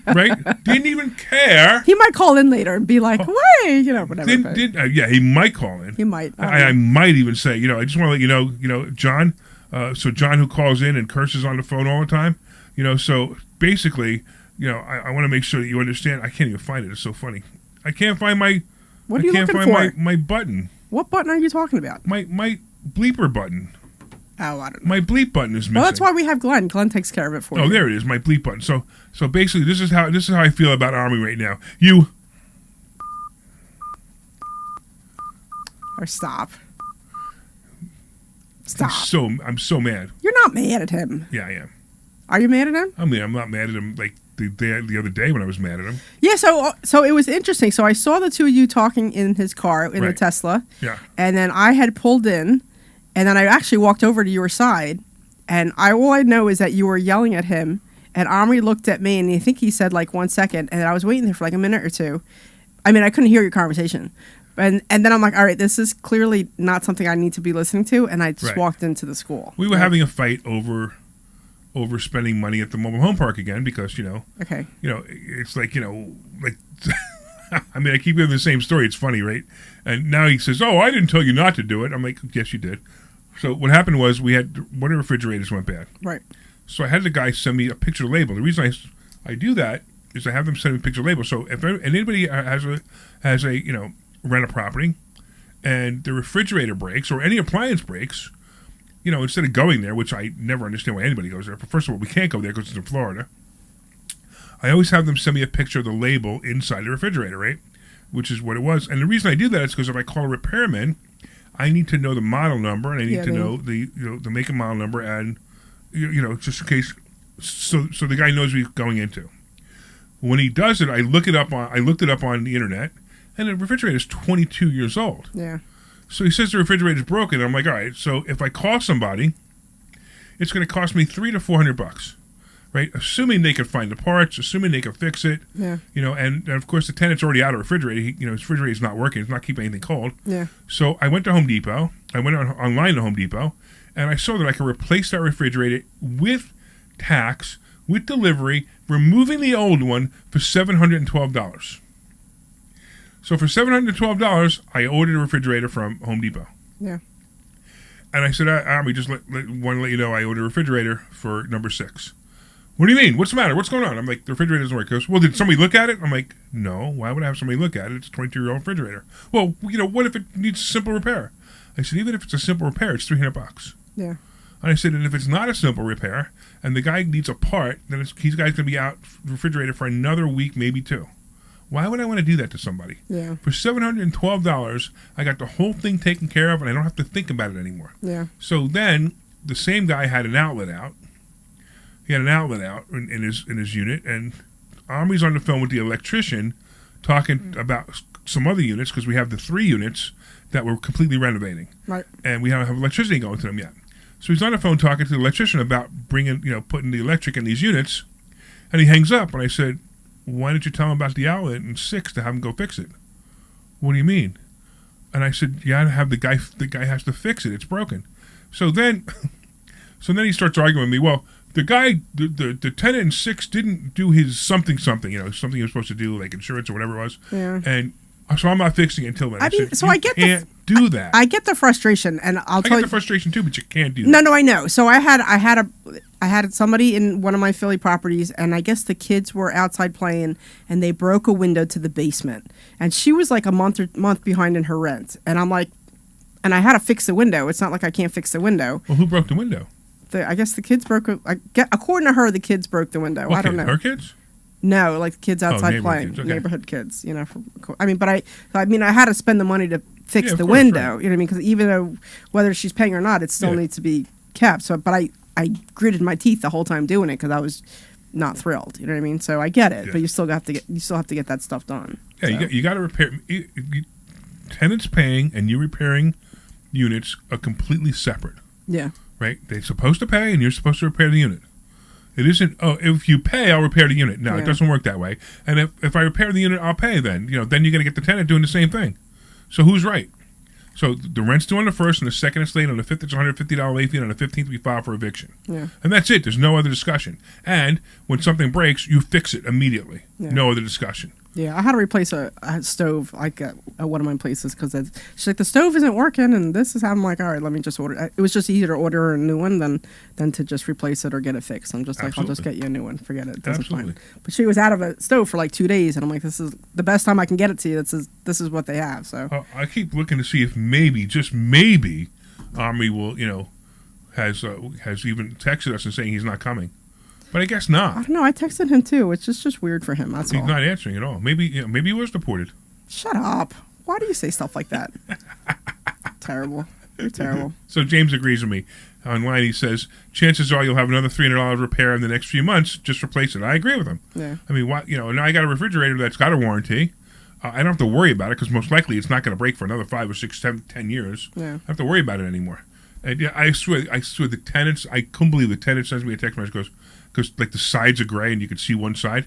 Speaker 4: right? Didn't even care.
Speaker 3: He might call in later and be like, "Wait, whatever."
Speaker 4: He might call in.
Speaker 3: He might.
Speaker 4: I might even say, I just want to let you know, John. So John, who calls in and curses on the phone all the time, So basically, I want to make sure that you understand. I can't even find it. It's so funny. I can't find my.
Speaker 3: What are you looking
Speaker 4: for?
Speaker 3: for?
Speaker 4: My button.
Speaker 3: What button are you talking about?
Speaker 4: My bleeper button.
Speaker 3: Oh, I don't know.
Speaker 4: My bleep button is missing.
Speaker 3: Well, that's why we have Glenn. Glenn takes care of it for you.
Speaker 4: Oh, there it is. My bleep button. So basically, this is how I feel about Omri right now. You.
Speaker 3: Or stop.
Speaker 4: I'm so mad.
Speaker 3: You're not mad at him.
Speaker 4: Yeah, I am.
Speaker 3: Are you mad at him?
Speaker 4: I mean, I'm not mad at him like the other day when I was mad at him.
Speaker 3: Yeah, so it was interesting. So I saw the two of you talking in his car, in the Tesla.
Speaker 4: Yeah.
Speaker 3: And then I had pulled in, and then I actually walked over to your side, and all I know is that you were yelling at him, and Omri looked at me, and I think he said 1 second, and I was waiting there for a minute or two. I mean, I couldn't hear your conversation. And then I'm like, all right, this is clearly not something I need to be listening to, and I just walked into the school.
Speaker 4: We were having a fight over spending money at the mobile home park again because
Speaker 3: Okay.
Speaker 4: It's like I mean, I keep giving the same story. It's funny, right? And now he says, "Oh, I didn't tell you not to do it." I'm like, "Yes, you did." So what happened was we had one of the refrigerators went bad.
Speaker 3: Right.
Speaker 4: So I had the guy send me a picture label. The reason I do that is I have them send me a picture label. So if anybody has a rent a property and the refrigerator breaks or any appliance breaks, instead of going there, which I never understand why anybody goes there. But first of all, we can't go there because it's in Florida. I always have them send me a picture of the label inside the refrigerator, right? Which is what it was. And the reason I do that is because if I call a repairman, I need to know the model number and I need to know the make and model number and just in case, so the guy knows what he's going into. When he does it, I looked it up on the internet, and the refrigerator is 22 years old.
Speaker 3: Yeah.
Speaker 4: So he says the refrigerator is broken. And I'm like, all right. So if I call somebody, it's going to cost me $300 to $400, right? Assuming they can find the parts, assuming they can fix it.
Speaker 3: Yeah.
Speaker 4: And of course the tenant's already out of the refrigerator. His refrigerator is not working. It's not keeping anything cold.
Speaker 3: Yeah.
Speaker 4: So I went to Home Depot. I went online to Home Depot, and I saw that I could replace that refrigerator with tax, with delivery, removing the old one for $712. So for $712, I ordered a refrigerator from Home Depot.
Speaker 3: Yeah.
Speaker 4: And I said, we just want to let you know I ordered a refrigerator for number 6. What do you mean? What's the matter? What's going on? I'm like, the refrigerator doesn't work. He goes, well, did somebody look at it? I'm like, no. Why would I have somebody look at it? It's a 22-year-old refrigerator. Well, what if it needs a simple repair? I said, even if it's a simple repair, it's $300.
Speaker 3: Yeah.
Speaker 4: And I said, and if it's not a simple repair, and the guy needs a part, then he's going to be out refrigerator for another week, maybe 2. Why would I want to do that to somebody?
Speaker 3: Yeah.
Speaker 4: For $712, I got the whole thing taken care of, and I don't have to think about it anymore.
Speaker 3: Yeah.
Speaker 4: So then the same guy had an outlet out. He had an outlet out in his unit, and Omri's on the phone with the electrician talking about some other units, because we have the 3 units that we're completely renovating.
Speaker 3: Right.
Speaker 4: And we don't have electricity going to them yet. So he's on the phone talking to the electrician about putting the electric in these units, and he hangs up, and I said, why didn't you tell him about the outlet in 6 to have him go fix it? What do you mean? And I said, you gotta have the guy has to fix it. It's broken. So then he starts arguing with me. Well, the guy, the tenant in 6 didn't do his something, something he was supposed to do, like insurance or whatever it was.
Speaker 3: Yeah.
Speaker 4: And so I'm not fixing it until then.
Speaker 3: I mean,
Speaker 4: said,
Speaker 3: so I get
Speaker 4: can't do that.
Speaker 3: I get the frustration, and
Speaker 4: I get the frustration too, but you can't do that.
Speaker 3: No, I know. So I had somebody in one of my Philly properties, and I guess the kids were outside playing, and they broke a window to the basement, and she was like a month behind in her rent, and I'm like, and I had to fix the window. It's not like I can't fix the window.
Speaker 4: Well, who broke the window?
Speaker 3: I guess the kids broke. According to her, the kids broke the window.
Speaker 4: Okay,
Speaker 3: I don't know.
Speaker 4: Her kids?
Speaker 3: No, like the kids outside playing,
Speaker 4: kids, okay.
Speaker 3: Neighborhood kids. But I had to spend the money to fix the
Speaker 4: course,
Speaker 3: window.
Speaker 4: right.
Speaker 3: You know what I mean? Because even though whether she's paying or not, it still needs to be kept. So, but I gritted my teeth the whole time doing it because I was not thrilled. You know what I mean? So I get it, but you still have to get that stuff done.
Speaker 4: Yeah,
Speaker 3: so.
Speaker 4: you got to repair. Tenants paying and you repairing units are completely separate.
Speaker 3: Yeah.
Speaker 4: Right? They're supposed to pay, and you're supposed to repair the unit. It isn't, if you pay, I'll repair the unit. No, it doesn't work that way. And if I repair the unit, I'll pay then. Then you're going to get the tenant doing the same thing. So who's right? So the rent's due on the 1st, and the 2nd it's late. On the 5th, it's $150 late fee, and on the 15th, we file for eviction. Yeah. And that's it. There's no other discussion. And when something breaks, you fix it immediately. Yeah. No other discussion.
Speaker 3: Yeah, I had to replace a stove like at one of my places because she's like, the stove isn't working, and this is how I'm like, all right, let me just order. It was just easier to order a new one than to just replace it or get it fixed. I'm just like, I'll just get you a new one. Forget it. Absolutely. But she was out of a stove for like 2 days, and I'm like, this is the best time I can get it to you. This is what they have. So
Speaker 4: I keep looking to see if maybe, just maybe, Omri will, has even texted us and saying he's not coming. But I guess not.
Speaker 3: I don't know. I texted him too. It's just weird for him. That's all.
Speaker 4: He's not answering at all. Maybe he was deported.
Speaker 3: Shut up. Why do you say stuff like that? Terrible. You're terrible.
Speaker 4: So James agrees with me. Online he says, chances are you'll have another $300 repair in the next few months. Just replace it. I agree with him. Yeah. I mean, now I got a refrigerator that's got a warranty. I don't have to worry about it because most likely it's not going to break for another 5 or 6, 7, 10 years. Yeah. I don't have to worry about it anymore. And I swear the tenants, I couldn't believe the tenant sends me a text message, because like the sides are gray and you can see one side.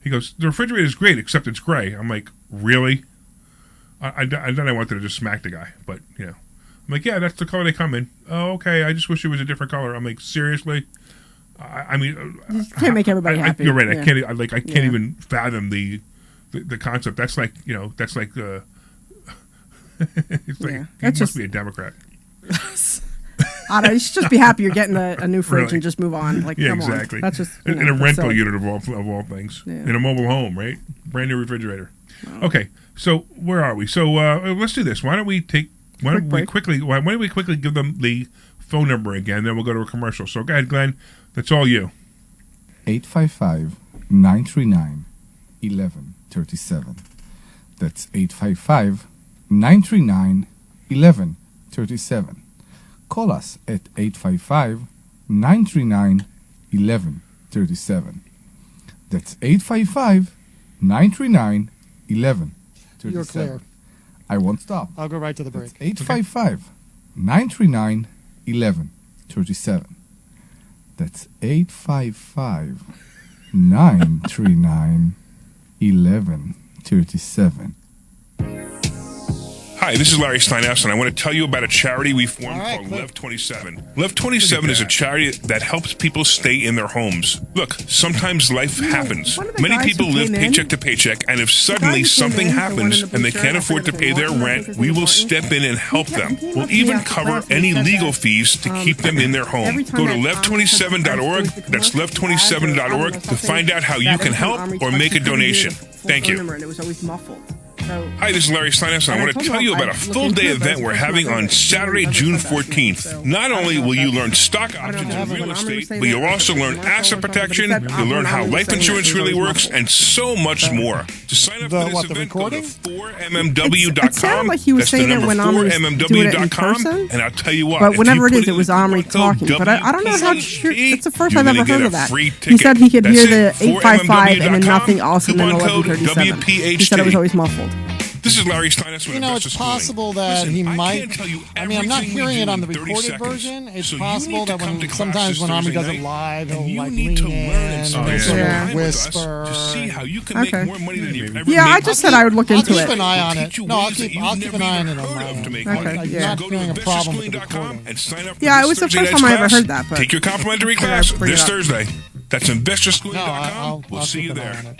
Speaker 4: He goes, the refrigerator is great except it's gray. I'm like, really? Then I wanted to just smack the guy, but I'm like, yeah, that's the color they come in. Oh, okay. I just wish it was a different color. I'm like, seriously? I mean,
Speaker 3: you can't make everybody happy.
Speaker 4: You're right. Yeah. I can't even fathom the concept. That's like it's like he must be a Democrat.
Speaker 3: I don't know, you should just be happy you're getting a new fridge and just move on. Like,
Speaker 4: yeah,
Speaker 3: come
Speaker 4: exactly.
Speaker 3: On. That's just
Speaker 4: in a rental unit of all things. Yeah. In a mobile home, right? Brand new refrigerator. Oh. Okay, so where are we? So let's do this. Why don't we quickly give them the phone number again? Then we'll go to a commercial. So go ahead, Glenn. That's all you.
Speaker 6: 855-939-1137. That's 855-939-1137. Call us at 855-939-1137. That's 855-939-1137.
Speaker 5: You're clear.
Speaker 6: I won't stop.
Speaker 5: I'll go right to the break.
Speaker 6: 855-939-1137. That's 855-939-1137.
Speaker 4: Hi, this is Larry Steinhouse, and I want to tell you about a charity we formed
Speaker 5: All right,
Speaker 4: called
Speaker 5: cool.
Speaker 4: Lev 27. Lev 27 is a charity that helps people stay in their homes. Look, sometimes life happens.
Speaker 3: one of the
Speaker 4: Many
Speaker 3: guys
Speaker 4: people
Speaker 3: who
Speaker 4: live
Speaker 3: came in-
Speaker 4: paycheck to paycheck, and if suddenly
Speaker 3: who came
Speaker 4: something
Speaker 3: in, the one
Speaker 4: happens
Speaker 3: in the
Speaker 4: and they
Speaker 3: blue
Speaker 4: can't
Speaker 3: shirt,
Speaker 4: afford to
Speaker 3: I
Speaker 4: pay
Speaker 3: forget
Speaker 4: their
Speaker 3: his name,
Speaker 4: rent,
Speaker 3: I think
Speaker 4: we
Speaker 3: his name
Speaker 4: will
Speaker 3: was Martin.
Speaker 4: step in and help them.
Speaker 3: He
Speaker 4: We'll
Speaker 3: came
Speaker 4: even
Speaker 3: up to
Speaker 4: cover
Speaker 3: us and
Speaker 4: any
Speaker 3: said
Speaker 4: legal
Speaker 3: that,
Speaker 4: fees to keep them in their home.
Speaker 3: every time
Speaker 4: Go to
Speaker 3: that
Speaker 4: lev27.org. That's lev27.org to find out how you can help or make a donation. Thank you.
Speaker 3: And it was always muffled. So,
Speaker 4: Hi, this is Larry Steinhouse, and I want to tell you about a full-day event we're having on Saturday, June 14th. Not only will you learn stock options in real estate, but you'll also learn asset protection, you'll learn how life insurance really works, and so much more. To sign up for this event, go to
Speaker 3: It
Speaker 4: 4mmw.com.
Speaker 3: sounded like he was
Speaker 4: That's the
Speaker 3: saying it
Speaker 4: number
Speaker 3: when Omri was doing it in
Speaker 4: 4mmw.com,
Speaker 3: person.
Speaker 4: and I'll tell you what.
Speaker 3: But
Speaker 4: if
Speaker 3: whenever
Speaker 4: you
Speaker 3: it
Speaker 4: put
Speaker 3: is, it
Speaker 4: in
Speaker 3: was
Speaker 4: the
Speaker 3: Omri
Speaker 4: promo code
Speaker 3: talking. But I don't know how true.
Speaker 4: WPHT,
Speaker 3: It's the first
Speaker 4: you're
Speaker 3: I've ever
Speaker 4: gonna
Speaker 3: heard
Speaker 4: get
Speaker 3: of
Speaker 4: a
Speaker 3: that.
Speaker 4: free
Speaker 3: He
Speaker 4: ticket.
Speaker 3: said he could
Speaker 4: That's
Speaker 3: hear
Speaker 4: it.
Speaker 3: the 855 and then
Speaker 4: 4mmw.com,
Speaker 3: nothing else, and then
Speaker 4: coupon code
Speaker 3: 1137. He
Speaker 4: WPHT.
Speaker 3: said it was always muffled.
Speaker 4: This is Larry Steinhouse with
Speaker 5: You know,
Speaker 4: Investor
Speaker 5: it's
Speaker 4: Schooling.
Speaker 5: possible that
Speaker 4: Listen,
Speaker 5: he
Speaker 4: I
Speaker 5: might.
Speaker 4: can't tell you
Speaker 5: I mean, I'm not
Speaker 4: everything we
Speaker 5: hearing
Speaker 4: do
Speaker 5: it on the
Speaker 4: in 30
Speaker 5: recorded
Speaker 4: seconds.
Speaker 5: version. It's
Speaker 4: So you
Speaker 5: possible
Speaker 4: need to
Speaker 5: that
Speaker 4: come
Speaker 5: when
Speaker 4: to class
Speaker 5: sometimes
Speaker 4: this
Speaker 5: when Omri
Speaker 4: Thursday
Speaker 5: does it
Speaker 4: night,
Speaker 5: live,
Speaker 4: and
Speaker 5: he'll
Speaker 4: you
Speaker 5: like
Speaker 4: need
Speaker 5: lean
Speaker 4: to
Speaker 5: in
Speaker 4: learn and
Speaker 5: and
Speaker 4: spend
Speaker 5: he'll
Speaker 4: some
Speaker 5: sort
Speaker 4: time
Speaker 5: of
Speaker 4: with us
Speaker 5: whisper.
Speaker 4: to see how you can
Speaker 3: Okay.
Speaker 4: make more money than you've ever
Speaker 3: Yeah,
Speaker 4: made.
Speaker 3: I just said I would look
Speaker 5: I'll
Speaker 3: into
Speaker 5: keep
Speaker 3: it.
Speaker 5: an eye on
Speaker 4: Teach
Speaker 5: it.
Speaker 4: you
Speaker 5: No, I'll
Speaker 4: ways that
Speaker 5: keep
Speaker 4: you've
Speaker 5: an
Speaker 4: never
Speaker 5: eye on
Speaker 4: even
Speaker 5: it on
Speaker 4: heard
Speaker 5: my
Speaker 4: of to
Speaker 5: end.
Speaker 4: make
Speaker 3: Okay,
Speaker 4: money.
Speaker 3: yeah.
Speaker 4: So
Speaker 5: Not
Speaker 4: go to
Speaker 5: feeling a problem with the
Speaker 4: investorschooling.com
Speaker 5: recording.
Speaker 4: and sign up for
Speaker 3: Yeah, it
Speaker 4: this
Speaker 3: was the
Speaker 4: Thursday
Speaker 3: first
Speaker 4: night's
Speaker 3: time I ever
Speaker 4: class.
Speaker 3: heard that, but-
Speaker 4: Take your complimentary
Speaker 3: Figured I'd
Speaker 4: class
Speaker 3: bring it
Speaker 4: this
Speaker 3: up.
Speaker 4: Thursday. That's
Speaker 5: No,
Speaker 4: investorschooling.com. We'll see
Speaker 5: keep
Speaker 4: you
Speaker 5: an eye
Speaker 4: there.
Speaker 5: on it.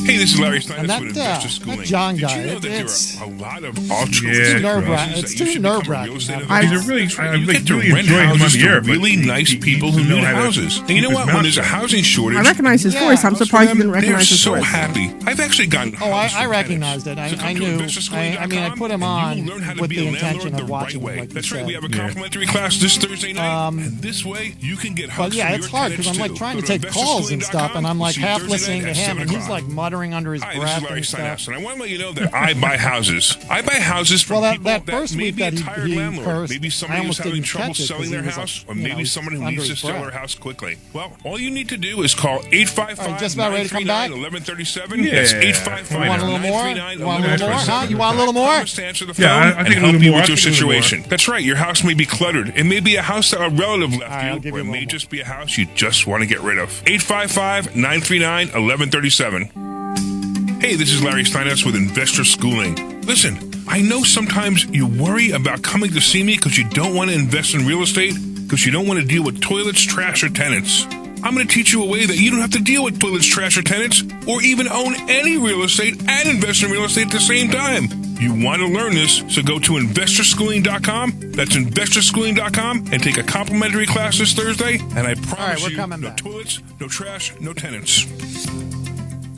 Speaker 4: Hey, this is Larry Steinhouse
Speaker 5: And that,
Speaker 4: with Investor
Speaker 5: that
Speaker 4: Schooling.
Speaker 5: John
Speaker 4: Did
Speaker 5: guy,
Speaker 4: you know that
Speaker 5: it's-
Speaker 4: there are a lot of
Speaker 5: It's
Speaker 4: altruistic
Speaker 5: nerve-wracking.
Speaker 4: causes
Speaker 5: It's
Speaker 4: that you
Speaker 5: too
Speaker 4: should become a
Speaker 5: nerve-wracking.
Speaker 4: real estate
Speaker 3: I-
Speaker 4: investor?
Speaker 3: He's
Speaker 4: That's
Speaker 3: a
Speaker 4: right. You You get get to to rent rent houses houses to to really really nice people who need houses. And you know what? When there's a housing shortage,
Speaker 3: I recognize his
Speaker 5: Yeah,
Speaker 3: voice. I'm
Speaker 5: most of
Speaker 3: surprised you
Speaker 4: them,
Speaker 3: didn't
Speaker 4: they're
Speaker 3: recognize his
Speaker 4: so
Speaker 3: voice.
Speaker 4: happy. I've actually gotten
Speaker 5: Oh,
Speaker 4: houses
Speaker 5: I
Speaker 4: from
Speaker 5: recognized
Speaker 4: tenants.
Speaker 5: it.
Speaker 4: So come
Speaker 5: I
Speaker 4: to
Speaker 5: knew.
Speaker 4: investorschooling.com,
Speaker 5: I mean, I put him
Speaker 4: and
Speaker 5: on
Speaker 4: you will learn how to
Speaker 5: with
Speaker 4: be
Speaker 5: the
Speaker 4: a
Speaker 5: intention
Speaker 4: landlord
Speaker 5: of
Speaker 4: the
Speaker 5: watching
Speaker 4: right
Speaker 5: him,
Speaker 4: way.
Speaker 5: like you
Speaker 4: That's right. We
Speaker 5: said.
Speaker 4: have a complimentary class this Thursday night, and this way you can get
Speaker 5: But
Speaker 4: hugs
Speaker 5: yeah,
Speaker 4: from
Speaker 5: it's
Speaker 4: your
Speaker 5: hard because I'm
Speaker 4: tenants,
Speaker 5: like
Speaker 4: too.
Speaker 5: trying to
Speaker 4: Go
Speaker 5: take calls and stuff, and I'm like
Speaker 4: See you
Speaker 5: half
Speaker 4: Thursday
Speaker 5: listening to
Speaker 4: night at
Speaker 5: him,
Speaker 4: 7
Speaker 5: and he's
Speaker 4: o'clock.
Speaker 5: like muttering under his
Speaker 4: Hi, this
Speaker 5: breath
Speaker 4: is Larry
Speaker 5: and
Speaker 4: Steinhouse,
Speaker 5: stuff.
Speaker 4: and I want to let you know that I buy houses. I buy houses from
Speaker 5: Well,
Speaker 4: people
Speaker 5: that first
Speaker 4: may
Speaker 5: week
Speaker 4: be a
Speaker 5: that
Speaker 4: tired
Speaker 5: he
Speaker 4: landlord.
Speaker 5: cursed,
Speaker 4: Maybe
Speaker 5: I
Speaker 4: somebody who's
Speaker 5: almost
Speaker 4: having
Speaker 5: didn't
Speaker 4: trouble
Speaker 5: catch it
Speaker 4: selling
Speaker 5: 'cause
Speaker 4: their
Speaker 5: he was,
Speaker 4: house, or
Speaker 5: like, you
Speaker 4: maybe
Speaker 5: know,
Speaker 4: someone who
Speaker 5: under
Speaker 4: needs to
Speaker 5: his
Speaker 4: sell
Speaker 5: breath.
Speaker 4: their house quickly. Well, all you need to do is call 855
Speaker 5: just about ready to come back?
Speaker 4: 1137.
Speaker 5: Yeah.
Speaker 4: That's
Speaker 5: You
Speaker 4: 855
Speaker 5: want a little more?
Speaker 4: 939
Speaker 5: You want a little more? Huh? You want a little more?
Speaker 4: Promise to answer the phone
Speaker 5: Yeah, I
Speaker 4: and
Speaker 5: think a
Speaker 4: help
Speaker 5: little
Speaker 4: you
Speaker 5: more.
Speaker 4: with
Speaker 5: I
Speaker 4: your
Speaker 5: think a little more.
Speaker 4: situation. That's right. Your house may be cluttered. It may be a house that a relative left
Speaker 5: I'll
Speaker 4: you,
Speaker 5: give
Speaker 4: or
Speaker 5: you
Speaker 4: it
Speaker 5: a
Speaker 4: may
Speaker 5: little
Speaker 4: just be a house you just want to get rid of. 855-939-1137. Hey, this is Larry Steinhouse with Investor Schooling. Listen, I know sometimes you worry about coming to see me because you don't want to invest in real estate, because you don't want to deal with toilets, trash, or tenants. I'm going to teach you a way that you don't have to deal with toilets, trash, or tenants, or even own any real estate and invest in real estate at the same time. You want to learn this, so go to investorschooling.com. That's investorschooling.com, and take a complimentary class this Thursday, and I promise
Speaker 5: we're
Speaker 4: you,
Speaker 5: coming
Speaker 4: no
Speaker 5: back.
Speaker 4: toilets, no trash, no tenants.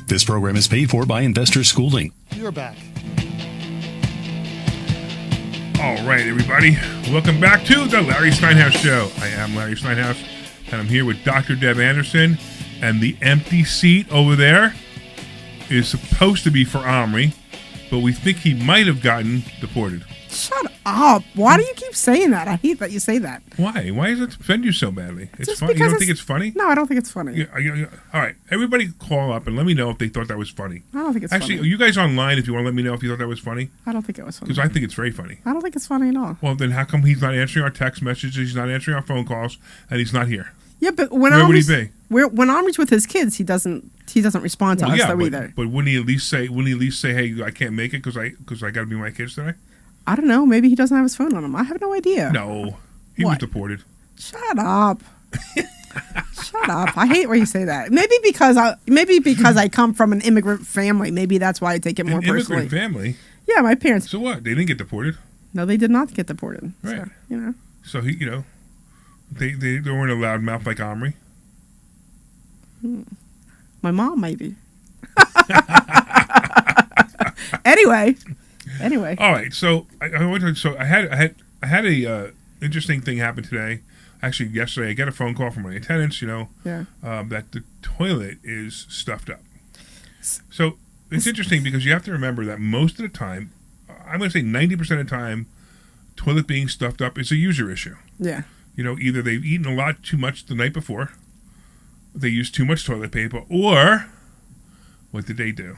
Speaker 2: This program is paid for by Investor Schooling.
Speaker 5: You're back.
Speaker 4: All right, everybody. Welcome back to the Larry Steinhouse Show. I am Larry Steinhouse, and I'm here with Dr. Deb Anderson. And the empty seat over there is supposed to be for Omri, but we think he might have gotten deported.
Speaker 3: Shut up. Why do you keep saying that? I hate that you say that.
Speaker 4: Why? Why does it offend you so badly? It's
Speaker 3: Just
Speaker 4: funny. You
Speaker 3: because
Speaker 4: don't think it's funny?
Speaker 3: No, I don't think it's funny.
Speaker 4: Yeah, all right. Everybody call up and let me know if they thought that was funny.
Speaker 3: I don't think it's
Speaker 4: Actually,
Speaker 3: funny.
Speaker 4: are you guys online if you want to let me know if you thought that was funny?
Speaker 3: I don't think it was funny.
Speaker 4: Because I think it's very funny.
Speaker 3: I don't think it's funny at all.
Speaker 4: Well, then how come he's not answering our text messages, he's not answering our phone calls, and he's not here?
Speaker 3: Yeah, but when
Speaker 4: Where would he
Speaker 3: Omri's,
Speaker 4: be?
Speaker 3: when Omri's with his kids, he doesn't respond to us though either.
Speaker 4: but wouldn't he at least say, hey, I can't make it because I got to be with my kids today?
Speaker 3: I don't know. Maybe he doesn't have his phone on him. I have no idea.
Speaker 4: No, he was
Speaker 3: What?
Speaker 4: deported.
Speaker 3: Shut up. Shut up. I hate when you say that. Maybe because I come from an immigrant family. Maybe that's why I take it more
Speaker 4: An
Speaker 3: personally.
Speaker 4: immigrant family.
Speaker 3: Yeah, my parents.
Speaker 4: So what? They didn't get deported,
Speaker 3: No, they did not get deported.
Speaker 4: right?
Speaker 3: So, you know.
Speaker 4: So he, they weren't a loudmouth like Omri.
Speaker 3: My mom, maybe. Anyway.
Speaker 4: All right. So I had a interesting thing happen today. Actually, yesterday I got a phone call from my tenants.
Speaker 3: Yeah.
Speaker 4: That the toilet is stuffed up. So it's interesting because you have to remember that most of the time, I'm going to say 90% of the time, toilet being stuffed up is a user issue.
Speaker 3: Yeah.
Speaker 4: You know, either they've eaten a lot too much the night before, they used too much toilet paper, or what did they do?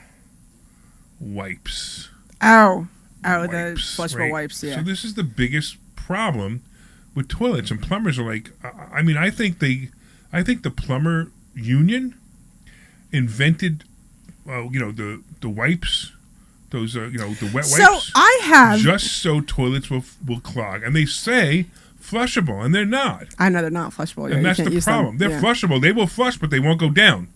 Speaker 4: Wipes.
Speaker 3: Oh,
Speaker 4: Wipes,
Speaker 3: the flushable
Speaker 4: right?
Speaker 3: wipes. Yeah.
Speaker 4: So this is the biggest problem with toilets, and plumbers are like, I mean, I think the plumber union invented, the wipes, those the wet wipes.
Speaker 3: So I have
Speaker 4: just so toilets will clog, and they say flushable, and they're not.
Speaker 3: I know they're not flushable. Yeah,
Speaker 4: And
Speaker 3: you
Speaker 4: that's
Speaker 3: can't
Speaker 4: the
Speaker 3: use
Speaker 4: problem.
Speaker 3: them.
Speaker 4: They're
Speaker 3: Yeah.
Speaker 4: flushable. They will flush, but they won't go down.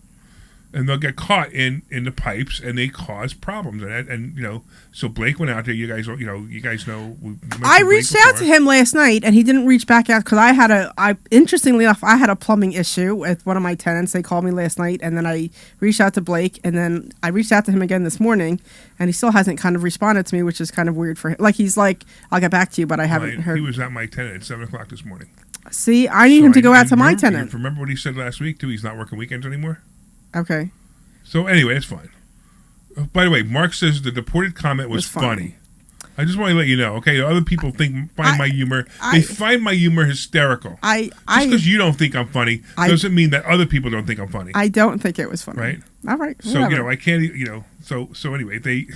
Speaker 4: And they'll get caught in the pipes, and they cause problems. And so Blake went out there. You guys know. we mentioned
Speaker 3: I
Speaker 4: Blake
Speaker 3: reached out to
Speaker 4: before.
Speaker 3: him last night, and he didn't reach back out because interestingly enough, I had a plumbing issue with one of my tenants. They called me last night, and then I reached out to Blake, and then I reached out to him again this morning, and he still hasn't kind of responded to me, which is kind of weird for him. Like, he's like, I'll get back to you, but I haven't heard.
Speaker 4: He was at my tenant at 7:00 this morning.
Speaker 3: See, I need him to go out to my tenant.
Speaker 4: Remember what he said last week too? He's not working weekends anymore.
Speaker 3: Okay.
Speaker 4: So anyway, it's fine. By the way, Mark says the deported comment was funny. I just want to let you know, okay? Other people find my humor. They find my humor hysterical. Just because you don't think I'm funny doesn't mean that other people don't think I'm funny.
Speaker 3: I don't think it was funny.
Speaker 4: Right?
Speaker 3: All right.
Speaker 4: So
Speaker 3: whatever.
Speaker 4: I can't. So anyway, they.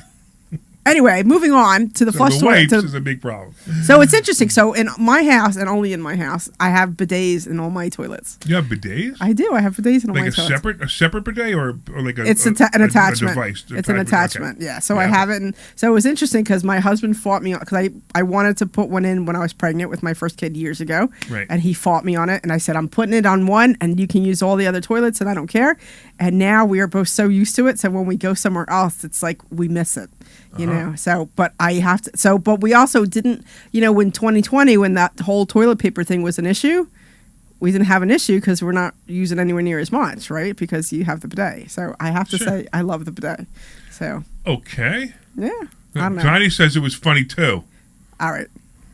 Speaker 3: Anyway, moving on to the flush
Speaker 4: the
Speaker 3: toilet.
Speaker 4: wipes is a big problem.
Speaker 3: So it's interesting. So in my house, and only in my house, I have bidets in all my toilets.
Speaker 4: You have bidets?
Speaker 3: I do. I have bidets in all
Speaker 4: like
Speaker 3: my
Speaker 4: a
Speaker 3: toilets.
Speaker 4: a separate bidet or like a
Speaker 3: It's an attachment.
Speaker 4: A device.
Speaker 3: It's an attachment.
Speaker 4: Okay.
Speaker 3: Yeah. So I have it. And so it was interesting because my husband fought me because I wanted to put one in when I was pregnant with my first kid years ago.
Speaker 4: Right.
Speaker 3: And he fought me on it. And I said, I'm putting it on one and you can use all the other toilets and I don't care. And now we are both so used to it. So when we go somewhere else, it's like we miss it. You know, so, but I have to, so, but we also didn't, when 2020, when that whole toilet paper thing was an issue, we didn't have an issue because we're not using anywhere near as much, right? Because you have the bidet. So I have to say, I love the bidet. So.
Speaker 4: Okay.
Speaker 3: Yeah. I don't know.
Speaker 4: Johnny says it was funny too.
Speaker 3: All right.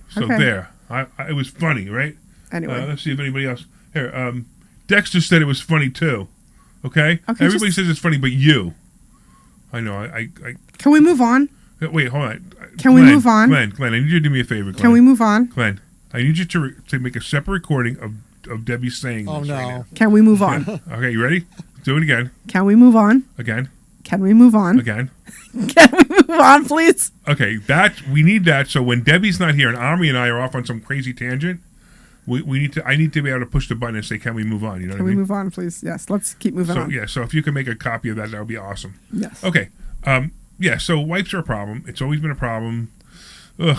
Speaker 4: So there. It was funny, right?
Speaker 3: Anyway.
Speaker 4: Let's see if anybody else. Here, Dexter said it was funny too. Okay? Everybody says it's funny, but you. I know. I
Speaker 3: Can we move on?
Speaker 4: Wait, hold on.
Speaker 3: Can we move on?
Speaker 4: Glenn, I need you to do me a favor, Glenn.
Speaker 3: Can we move on?
Speaker 4: Glenn, I need you to make a separate recording of Debbie saying
Speaker 5: Oh,
Speaker 4: this
Speaker 5: no.
Speaker 4: right now.
Speaker 3: Can we move on?
Speaker 4: Okay, you ready? Do it again.
Speaker 3: Can we move on?
Speaker 4: Again.
Speaker 3: Can we move on?
Speaker 4: Again.
Speaker 3: Can we move on, please?
Speaker 4: Okay, we need that. So when Debbie's not here and Omri and I are off on some crazy tangent, I need to be able to push the button and say, "Can we move on?" You know what I mean?
Speaker 3: Can we move on, please? Yes. Let's keep moving on.
Speaker 4: So if you can make a copy of that would be awesome.
Speaker 3: Yes.
Speaker 4: Okay. So wipes are a problem. It's always been a problem. Ugh.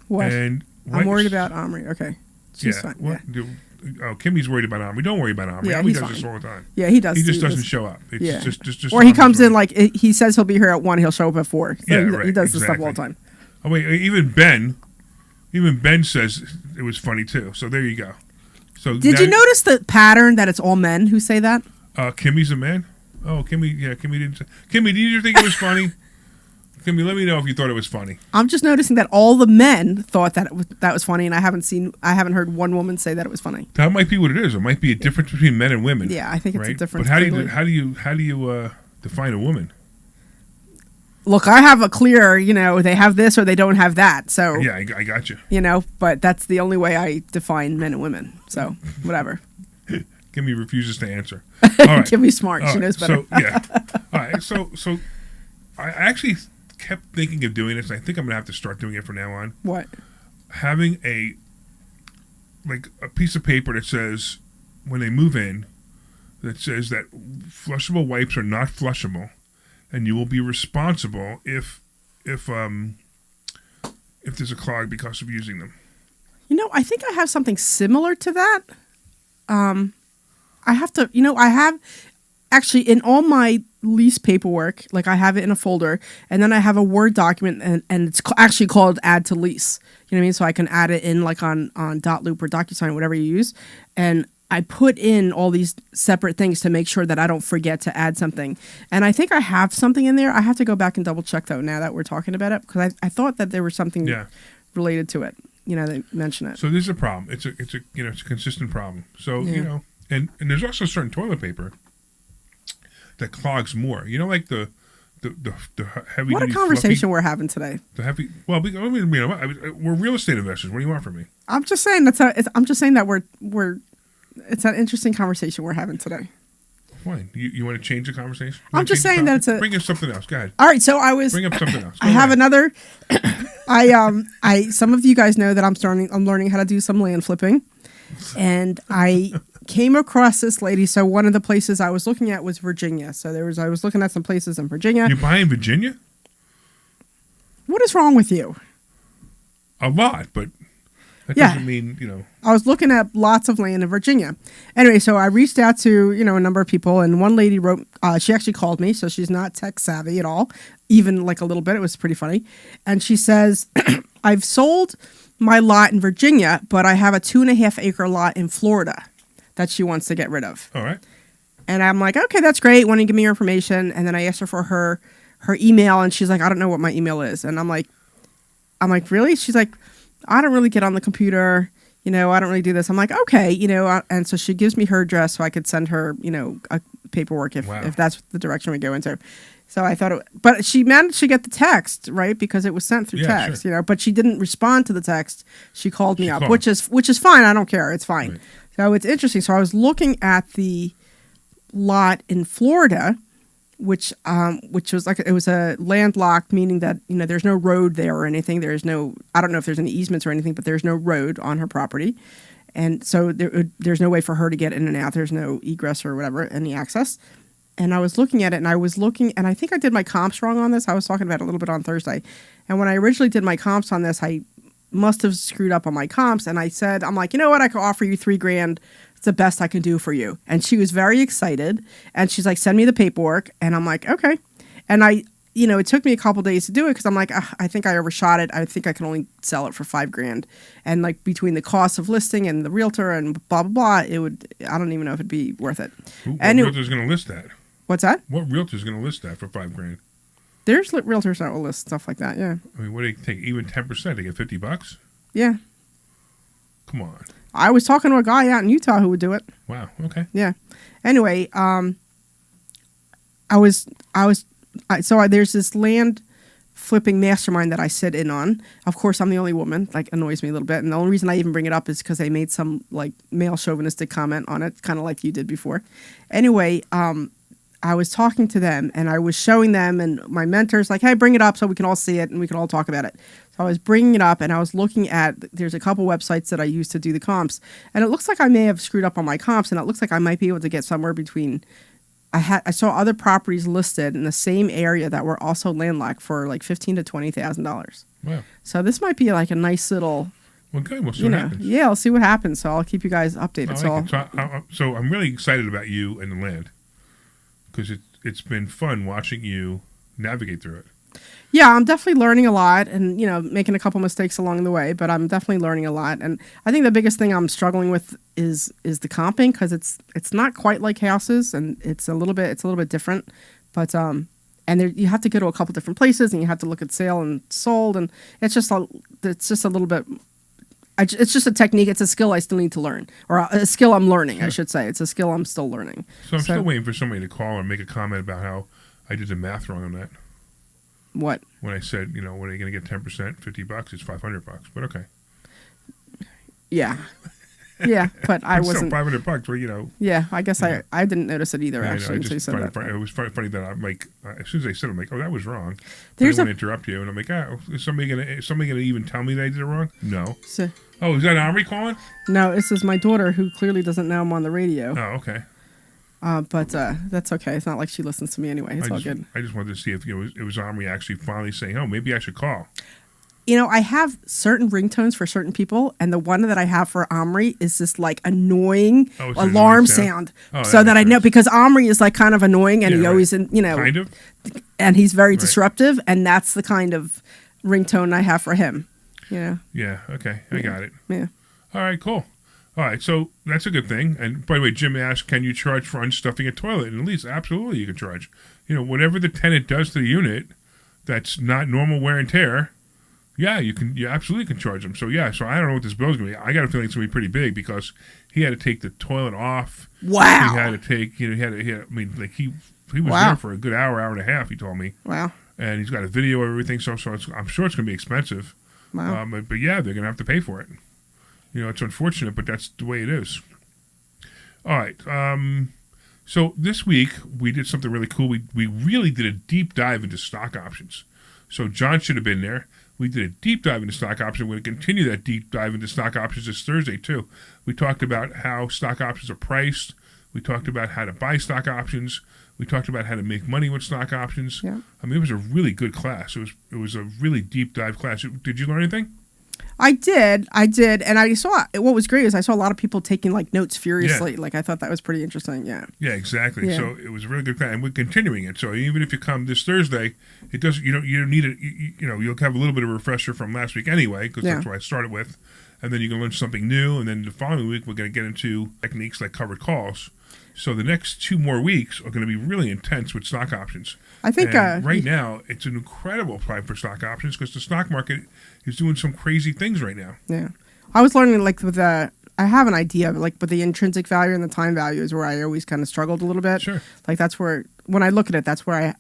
Speaker 3: What?
Speaker 4: And
Speaker 3: I'm worried about Omri. Okay. She's fine.
Speaker 4: What,
Speaker 3: Yeah.
Speaker 4: Kimmy's worried about Omri. Don't worry about Omri.
Speaker 3: Yeah,
Speaker 4: Omri
Speaker 3: he's
Speaker 4: does this
Speaker 3: fine.
Speaker 4: all the time.
Speaker 3: Yeah, he does.
Speaker 4: He just doesn't show up. It's
Speaker 3: Yeah.
Speaker 4: just
Speaker 3: or he
Speaker 4: Omri's
Speaker 3: comes in
Speaker 4: right.
Speaker 3: like he says he'll be here at 1. He'll show up at 4. So
Speaker 4: Yeah,
Speaker 3: he,
Speaker 4: right,
Speaker 3: he does this stuff
Speaker 4: exactly.
Speaker 3: all the time.
Speaker 4: Oh wait, even Ben says it was funny too. So there you go. So
Speaker 3: Did you notice the pattern that it's all men who say that?
Speaker 4: Kimmy's a man. Oh, Kimmy didn't say. Kimmy, did you think it was funny? Kimmy, let me know if you thought it was funny.
Speaker 3: I'm just noticing that all the men thought that that was funny, and I haven't heard one woman say that it was funny.
Speaker 4: That might be what it is. It might be a difference between men and women.
Speaker 3: Yeah, I think it's a difference.
Speaker 4: But how do you define a woman?
Speaker 3: Look, I have a clear, they have this or they don't have that. So
Speaker 4: Yeah, I got you.
Speaker 3: But that's the only way I define men and women. So whatever.
Speaker 4: Kimmy refuses to answer. All right.
Speaker 3: Kimmy's smart.
Speaker 4: All
Speaker 3: She
Speaker 4: right.
Speaker 3: knows better.
Speaker 4: So yeah. All right. So I actually kept thinking of doing this, and I think I'm gonna have to start doing it from now on.
Speaker 3: What?
Speaker 4: Having a piece of paper that says when they move in, that says that flushable wipes are not flushable, and you will be responsible if there's a clog because of using them.
Speaker 3: I think I have something similar to that. I have to, I have actually in all my lease paperwork, like I have it in a folder, and then I have a Word document, and it's actually called Add to Lease. You know what I mean? So I can add it in like on Dotloop or DocuSign or whatever you use, and I put in all these separate things to make sure that I don't forget to add something. And I think I have something in there. I have to go back and double check though. Now that we're talking about it, because I thought that there was something related to it. They mention it.
Speaker 4: So this is a problem. It's a consistent problem. So and there's also certain toilet paper that clogs more. Like the the heavy.
Speaker 3: What a conversation we're having today.
Speaker 4: The heavy. Well, we're real estate investors. What do you want from me?
Speaker 3: I'm just saying I'm just saying that we're. It's an interesting conversation we're having today.
Speaker 4: Fine. You want to change the conversation?
Speaker 3: I'm just saying that it's a.
Speaker 4: Bring up something else. Go ahead.
Speaker 3: All right. So bring
Speaker 4: up something else.
Speaker 3: I have another. Some of you guys know that I'm learning how to do some land flipping, and I came across this lady. So one of the places I was looking at was Virginia. So I was looking at some places in Virginia.
Speaker 4: You buy in Virginia?
Speaker 3: What is wrong with you?
Speaker 4: A lot, but that doesn't mean,
Speaker 3: I was looking at lots of land in Virginia. Anyway, so I reached out to, a number of people, and one lady wrote, she actually called me, so she's not tech savvy at all, even like a little bit. It was pretty funny. And she says, I've sold my lot in Virginia, but I have a 2.5 acre lot in Florida that she wants to get rid of.
Speaker 4: All right.
Speaker 3: And I'm like, okay, that's great. Why don't you give me your information? And then I asked her for her email, and she's like, I don't know what my email is. And I'm like, really? She's like, I don't really get on the computer. I don't really do this. I'm like, okay, and so she gives me her address so I could send her, a paperwork if that's the direction we go into. So I thought but she managed to get the text, right? Because it was sent through text,
Speaker 4: sure.
Speaker 3: But she didn't respond to the text. She called me up, which is fine. I don't care. It's fine. Right. So it's interesting. So I was looking at the lot in Florida, which was like, it was a landlocked, meaning that, there's no road there or anything. There's no, I don't know if there's any easements or anything, but there's no road on her property. And so there's no way for her to get in and out. There's no egress or whatever, any access. And I was looking at it, and I think I did my comps wrong on this. I was talking about it a little bit on Thursday. And when I originally did my comps on this, I must have screwed up on my comps. And I said, I'm like, you know what? I could offer you $3,000. It's the best I can do for you. And she was very excited. And she's like, send me the paperwork. And I'm like, okay. And it took me a couple days to do it because I'm like, I think I overshot it. I think I can only sell it for $5,000. And like between the cost of listing and the realtor and blah, blah, blah, I don't even know if it'd be worth it.
Speaker 4: What realtor's going to list that?
Speaker 3: What's that?
Speaker 4: What realtor's going to list that for $5,000?
Speaker 3: There's realtors that will list stuff like that, yeah.
Speaker 4: I mean, what do they take? Even 10%? They get $50?
Speaker 3: Yeah.
Speaker 4: Come on.
Speaker 3: I was talking to a guy out in Utah who would do it.
Speaker 4: Wow. Okay.
Speaker 3: Yeah. Anyway, there's this land flipping mastermind that I sit in on. Of course, I'm the only woman. Like, annoys me a little bit. And the only reason I even bring it up is because they made some like male chauvinistic comment on it, kind of like you did before. Anyway, I was talking to them and I was showing them, and my mentor's like, hey, bring it up so we can all see it and we can all talk about it. So I was bringing it up, and I was looking at, there's a couple websites that I use to do the comps, and it looks like I may have screwed up on my comps, and it looks like I might be able to get somewhere between, I saw other properties listed in the same area that were also landlocked for like $15,000 to $20,000.
Speaker 4: Wow.
Speaker 3: So this might be like a nice little,
Speaker 4: well, good. We'll see what happens.
Speaker 3: Yeah, I'll see what happens. So I'll keep you guys updated.
Speaker 4: So I'm really excited about you and the land, because it's been fun watching you navigate through it.
Speaker 3: Yeah, I'm definitely learning a lot, and making a couple mistakes along the way, but I'm definitely learning a lot. And I think the biggest thing I'm struggling with is the comping, because it's not quite like houses, and it's a little bit different. But you have to go to a couple different places, and you have to look at sale and sold, and it's just a little bit. It's just a technique. It's a skill I still need to learn, or a skill I'm learning, I should say. It's a skill I'm still learning.
Speaker 4: So I'm still waiting for somebody to call or make a comment about how I did the math wrong on that.
Speaker 3: What? When
Speaker 4: I said, when are you going to get 10%, $50? It's $500, but okay.
Speaker 3: Yeah. Yeah, but I wasn't.
Speaker 4: Still $500, well,
Speaker 3: Yeah, I guess I didn't notice it either, actually, until you said that.
Speaker 4: It was funny that I'm like, as soon as they said it, I'm like, oh, that was wrong. I didn't want to interrupt you, and I'm like, is somebody gonna even tell me that I did it wrong? No. Is that Omri calling?
Speaker 3: No, this is my daughter, who clearly doesn't know I'm on the radio.
Speaker 4: Oh, okay.
Speaker 3: But that's okay. It's not like she listens to me anyway. It's all good.
Speaker 4: I just wanted to see if it was Omri actually finally saying, oh, maybe I should call.
Speaker 3: I have certain ringtones for certain people, and the one that I have for Omri is this like annoying alarm sound. So that I know, because Omri is like kind of annoying, and he always,
Speaker 4: kind of,
Speaker 3: and he's very disruptive, and that's the kind of ringtone I have for him. Yeah. Okay. I got it. Yeah.
Speaker 4: All right. Cool. All right, so that's a good thing. And by the way, Jim asked, can you charge for unstuffing a toilet? And at least, absolutely, you can charge. Whatever the tenant does to the unit that's not normal wear and tear, Yeah, you absolutely can charge them. So so I don't know what this bill's gonna be. I got a feeling it's gonna be pretty big because he had to take the toilet off.
Speaker 3: Wow.
Speaker 4: He had to take, he had I mean, like he was
Speaker 3: Wow.
Speaker 4: there for a good hour and a half. He told me.
Speaker 3: Wow.
Speaker 4: And he's got a video of everything. So I'm sure it's gonna be expensive.
Speaker 3: Wow.
Speaker 4: But yeah, they're gonna have to pay for it. It's unfortunate, but that's the way it is. All right. So this week we did something really cool. We really did a deep dive into stock options. So John should have been there. We did a deep dive into stock options. We're going to continue that deep dive into stock options this Thursday, too. We talked about how stock options are priced. We talked about how to buy stock options. We talked about how to make money with stock options.
Speaker 3: Yeah.
Speaker 4: I mean, it was a really good class. It was a really deep dive class. Did you learn anything?
Speaker 3: I did, and I saw what was great is I saw a lot of people taking like notes furiously.
Speaker 4: Yeah.
Speaker 3: Like I thought that was pretty interesting. Yeah.
Speaker 4: Yeah, exactly.
Speaker 3: Yeah.
Speaker 4: So it was a really good class, and we're continuing it. So even if you come this Thursday, it doesn't. You don't need it. You'll have a little bit of a refresher from last week anyway, because that's what I started with, and then you can learn something new. And then the following week, we're going to get into techniques like covered calls. So the next 2 more weeks are going to be really intense with stock options.
Speaker 3: I think
Speaker 4: right now it's an incredible time for stock options because the stock market is doing some crazy things right now.
Speaker 3: Yeah, I was learning like with I have an idea, but like with the intrinsic value and the time value is where I always kind of struggled a little bit.
Speaker 4: Sure.
Speaker 3: Like that's where when I look at it, that's where I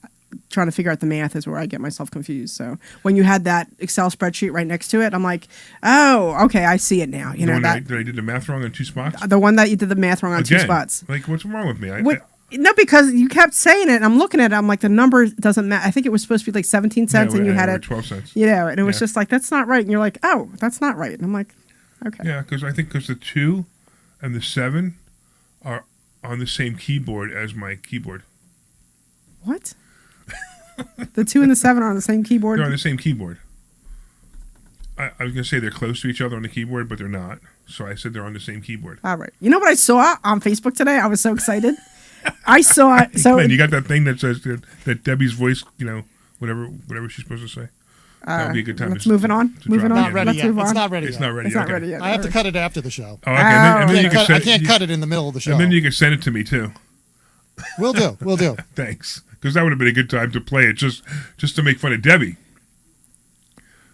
Speaker 3: trying to figure out the math is where I get myself confused. So when you had that Excel spreadsheet right next to it, I'm like, oh, okay, I see it now. You know that
Speaker 4: I did the math wrong on 2 spots.
Speaker 3: The one that you did the math wrong on
Speaker 4: Again,
Speaker 3: 2 spots.
Speaker 4: Like, what's wrong with me?
Speaker 3: No, because you kept saying it. And I'm looking at it. I'm like, the number doesn't matter. I think it was supposed to be like 17 cents, and you had it
Speaker 4: 12 cents.
Speaker 3: And it was just like, that's not right. And you're like, oh, that's not right. And I'm like, okay.
Speaker 4: Yeah, because the 2 and the 7 are on the same keyboard as my keyboard.
Speaker 3: What? The 2 and the 7 are on the same keyboard?
Speaker 4: They're on the same keyboard. I was going to say they're close to each other on the keyboard, but they're not. So I said they're on the same keyboard.
Speaker 3: All right. You know what I saw on Facebook today? I was so excited. I saw so.
Speaker 4: And you got that thing that says that Debbie's voice, whatever she's supposed to say. That would be a good time.
Speaker 3: Let's move on. Moving on.
Speaker 5: Not ready
Speaker 3: Let's
Speaker 5: yet.
Speaker 3: move on.
Speaker 5: It's not ready
Speaker 4: It's
Speaker 5: yet.
Speaker 4: not ready.
Speaker 3: It's not
Speaker 4: Okay.
Speaker 3: ready yet.
Speaker 5: I have to cut it after the show.
Speaker 4: Oh, okay. And then you can
Speaker 5: I
Speaker 4: send
Speaker 5: can't cut it in the middle of the show.
Speaker 4: And then you can send it to me too.
Speaker 5: We'll do.
Speaker 4: Thanks, because that would have been a good time to play it just to make fun of Debbie.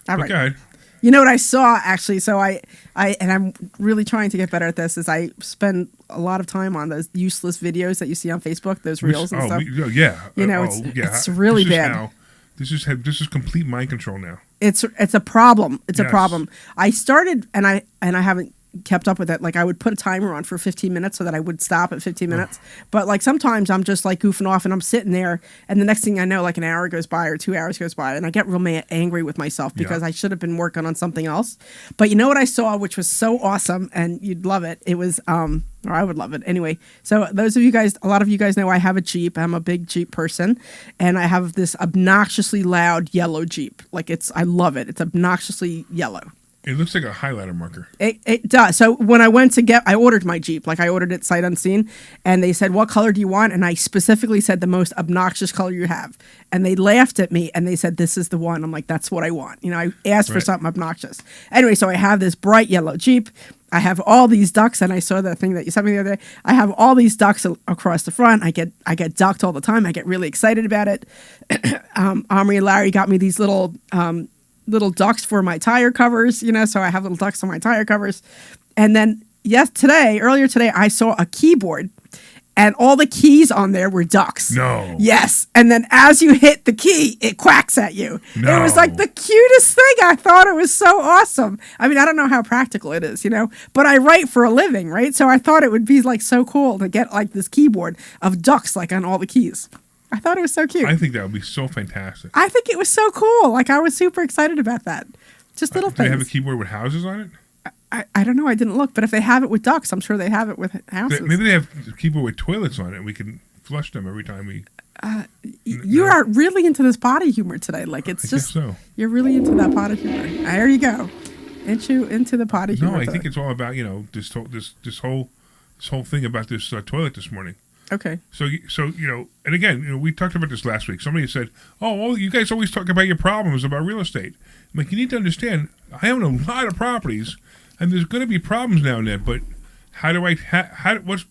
Speaker 3: All right.
Speaker 4: Okay.
Speaker 3: You know what I saw actually? So and I'm really trying to get better at this. Is I spend a lot of time on those useless videos that you see on Facebook, those reels and stuff.
Speaker 4: Yeah.
Speaker 3: It's really bad.
Speaker 4: This is complete mind control now.
Speaker 3: It's a problem. It's a
Speaker 4: Yes.
Speaker 3: problem. I started and I haven't kept up with it. Like I would put a timer on for 15 minutes so that I would stop at 15 minutes. But like sometimes I'm just like goofing off and I'm sitting there and the next thing I know, like an hour goes by or 2 hours goes by and I get real angry with myself because I should have been working on something else. But you know what I saw, which was so awesome and you'd love it. It was, or I would love it. Anyway, so those of you guys, a lot of you guys know I have a Jeep. I'm a big Jeep person and I have this obnoxiously loud yellow Jeep. Like I love it. It's obnoxiously yellow.
Speaker 4: It looks like a highlighter marker.
Speaker 3: It does. So when I went to I ordered my Jeep. Like I ordered it sight unseen. And they said, what color do you want? And I specifically said the most obnoxious color you have. And they laughed at me and they said, this is the one. I'm like, that's what I want. I asked for something obnoxious. Anyway, so I have this bright yellow Jeep. I have all these ducks. And I saw that thing that you sent me the other day. I have all these ducks across the front. I get ducked all the time. I get really excited about it. Omri and Larry got me these little ducks for my tire covers, so I have little ducks on my tire covers. And then earlier today, I saw a keyboard and all the keys on there were ducks.
Speaker 4: No.
Speaker 3: Yes. And then as you hit the key, it quacks at you.
Speaker 4: No.
Speaker 3: It was like the cutest thing. I thought it was so awesome. I mean, I don't know how practical it is, but I write for a living, right? So I thought it would be like so cool to get like this keyboard of ducks like on all the keys. I thought it was so cute.
Speaker 4: I think that would be so fantastic.
Speaker 3: I think it was so cool. Like I was super excited about that. Just little
Speaker 4: Do
Speaker 3: things.
Speaker 4: they have a keyboard with houses on it?
Speaker 3: I don't know. I didn't look, but if they have it with ducks, I'm sure they have it with houses.
Speaker 4: Maybe they have a keyboard with toilets on it. And we can flush them every time we.
Speaker 3: You are really into this potty humor today. Like it's
Speaker 4: I
Speaker 3: just
Speaker 4: guess so.
Speaker 3: You're really into that potty humor. There you go. Into the potty humor.
Speaker 4: No, I
Speaker 3: today.
Speaker 4: think it's all about this whole thing about this toilet this morning.
Speaker 3: Okay.
Speaker 4: So and again, we talked about this last week. Somebody said, "Oh, well, you guys always talk about your problems about real estate." I'm like, you need to understand, I own a lot of properties, and there's going to be problems now and then. But how do I? What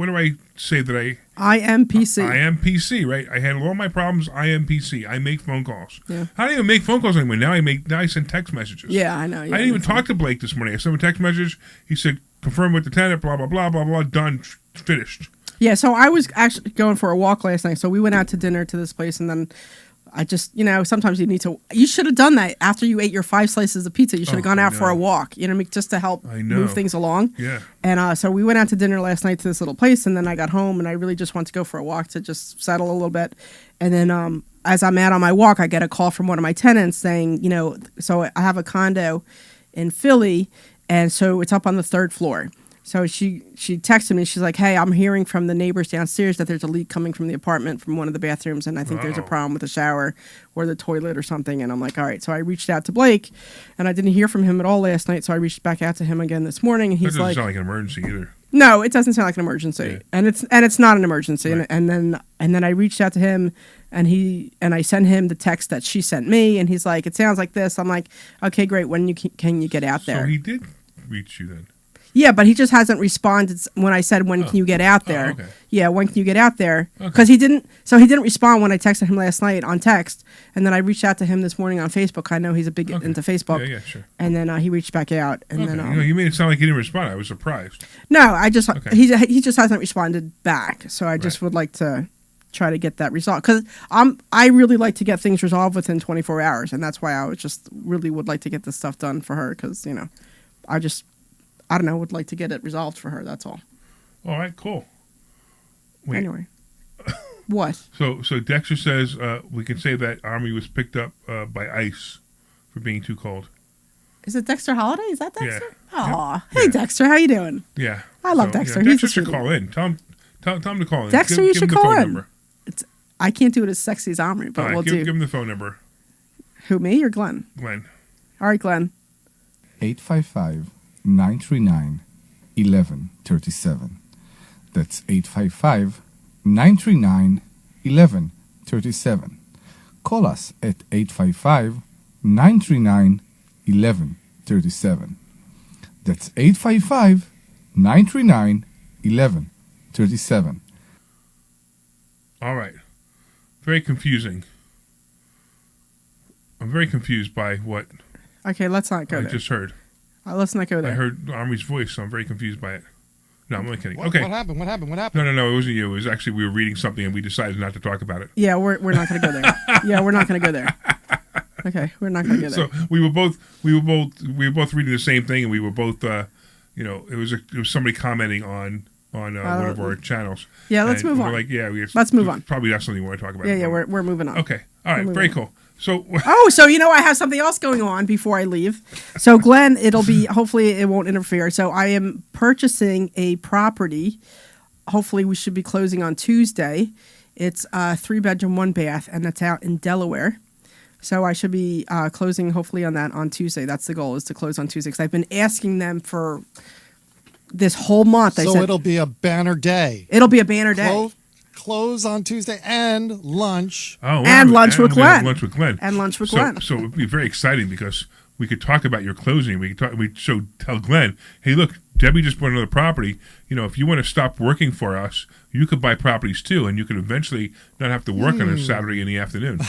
Speaker 4: do I say that
Speaker 3: IMPC.
Speaker 4: IMPC, right? I handle all my problems. IMPC. I make phone calls.
Speaker 3: Yeah.
Speaker 4: I don't even make phone calls anymore. Now I send text messages.
Speaker 3: Yeah, I know.
Speaker 4: I didn't even talk to Blake this morning. I sent him a text message. He said, confirm with the tenant, blah, blah, blah, blah, blah, done, finished.
Speaker 3: Yeah, so I was actually going for a walk last night. So we went out to dinner to this place, and then I just, sometimes you should have done that after you ate your 5 slices of pizza. You should have gone out for a walk, just to help move things along.
Speaker 4: Yeah.
Speaker 3: And so we went out to dinner last night to this little place, and then I got home, and I really just wanted to go for a walk to just settle a little bit. And then as I'm out on my walk, I get a call from one of my tenants saying, so I have a condo in Philly, and so it's up on the 3rd floor. So she texted me. She's like, hey, I'm hearing from the neighbors downstairs that there's a leak coming from the apartment from one of the bathrooms, and I think there's a problem with the shower or the toilet or something. And I'm like, all right. So I reached out to Blake, and I didn't hear from him at all last night. So I reached back out to him again this morning, and he's
Speaker 4: That doesn't
Speaker 3: like,
Speaker 4: sound like an emergency either.
Speaker 3: no, it doesn't sound like an emergency, and it's not an emergency.
Speaker 4: Right.
Speaker 3: And then I reached out to him, and I sent him the text that she sent me, and he's like, it sounds like this. I'm like, okay, great. When can you get out there?
Speaker 4: So he did reach you then.
Speaker 3: Yeah, but he just hasn't responded when I said, when can you get out there?
Speaker 4: Okay.
Speaker 3: Yeah, when can you get out there?
Speaker 4: Okay.
Speaker 3: Because he didn't respond when I texted him last night on text. And then I reached out to him this morning on Facebook. I know he's a big into Facebook.
Speaker 4: Yeah, sure.
Speaker 3: And then he reached back out. And then
Speaker 4: you made it sound like he didn't respond. I was surprised.
Speaker 3: no, I just
Speaker 4: Okay.
Speaker 3: he just hasn't responded back. So I just would like to try to get that resolved, because I really like to get things resolved within 24 hours, and that's why I would just really would like to get this stuff done for her, because I don't know, would like to get it resolved for her. That's all.
Speaker 4: All right, cool. Wait.
Speaker 3: Anyway, what?
Speaker 4: So Dexter says we can say that Omri was picked up by ice for being too cold.
Speaker 3: Is it Dexter Holiday? Is that Dexter?
Speaker 4: Yeah.
Speaker 3: Aw. Hey, Dexter, how you doing?
Speaker 4: Yeah.
Speaker 3: I love Dexter.
Speaker 4: Dexter
Speaker 3: He's a
Speaker 4: should
Speaker 3: sweetie.
Speaker 4: call in. Tell him to call in.
Speaker 3: Dexter,
Speaker 4: give
Speaker 3: you
Speaker 4: him
Speaker 3: should
Speaker 4: the
Speaker 3: call
Speaker 4: phone
Speaker 3: in.
Speaker 4: number.
Speaker 3: I can't do it as sexy as Omri, but
Speaker 4: All right,
Speaker 3: we'll
Speaker 4: give
Speaker 3: do.
Speaker 4: him the phone number.
Speaker 3: Who, me or Glenn?
Speaker 4: Glenn.
Speaker 3: All right, Glenn.
Speaker 6: 855-939-1137. That's 855-939-1137. Call us at 855-939-1137. That's 855-939-1137.
Speaker 4: All right. Very confusing. I'm very confused by what
Speaker 3: Okay, let's not go
Speaker 4: I
Speaker 3: there.
Speaker 4: just heard.
Speaker 3: Let's not go there.
Speaker 4: I heard Omri's voice, so I'm very confused by it. No, I'm only kidding.
Speaker 5: What,
Speaker 4: Okay.
Speaker 5: What happened?
Speaker 4: No, it wasn't you. It was actually, we were reading something and we decided not to talk about it.
Speaker 3: Yeah, we're not going to go there. Yeah, we're not going to go there. Okay, we're not going to go there.
Speaker 4: So we were both reading the same thing, and we were both, it was somebody commenting on one of our channels.
Speaker 3: Yeah, let's
Speaker 4: And
Speaker 3: move
Speaker 4: we're
Speaker 3: on.
Speaker 4: like,
Speaker 3: let's move on.
Speaker 4: Probably not something we want to talk about.
Speaker 3: Yeah, we're moving on.
Speaker 4: Okay, all right, very cool. So,
Speaker 3: so I have something else going on before I leave. So Glenn, hopefully it won't interfere. So I am purchasing a property. Hopefully we should be closing on Tuesday. It's a 3-bedroom, 1-bath, and it's out in Delaware. So I should be closing hopefully on that on Tuesday. That's the goal, is to close on Tuesday, because I've been asking them for this whole month.
Speaker 5: So it'll be a banner day.
Speaker 3: It'll be a banner day.
Speaker 5: Close on Tuesday and lunch.
Speaker 3: And lunch with Glenn.
Speaker 4: Lunch with Glenn.
Speaker 3: And lunch with Glenn.
Speaker 4: So it would be very exciting, because we could talk about your closing. Tell Glenn, hey, look, Debbie just bought another property. If you want to stop working for us, you could buy properties too, and you could eventually not have to work on a Saturday in the afternoon.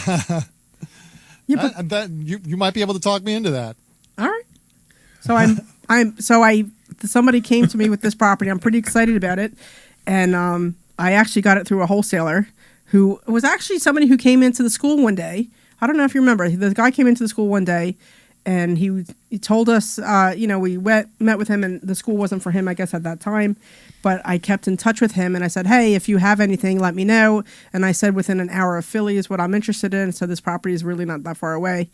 Speaker 3: Yeah, but
Speaker 5: you might be able to talk me into that.
Speaker 3: All right. So somebody came to me with this property. I'm pretty excited about it, and I actually got it through a wholesaler who was actually somebody who came into the school one day. I don't know if you remember. The guy came into the school one day, and he told us, we met with him, and the school wasn't for him, I guess, at that time. But I kept in touch with him, and I said, hey, if you have anything, let me know. And I said within an hour of Philly is what I'm interested in. So this property is really not that far away.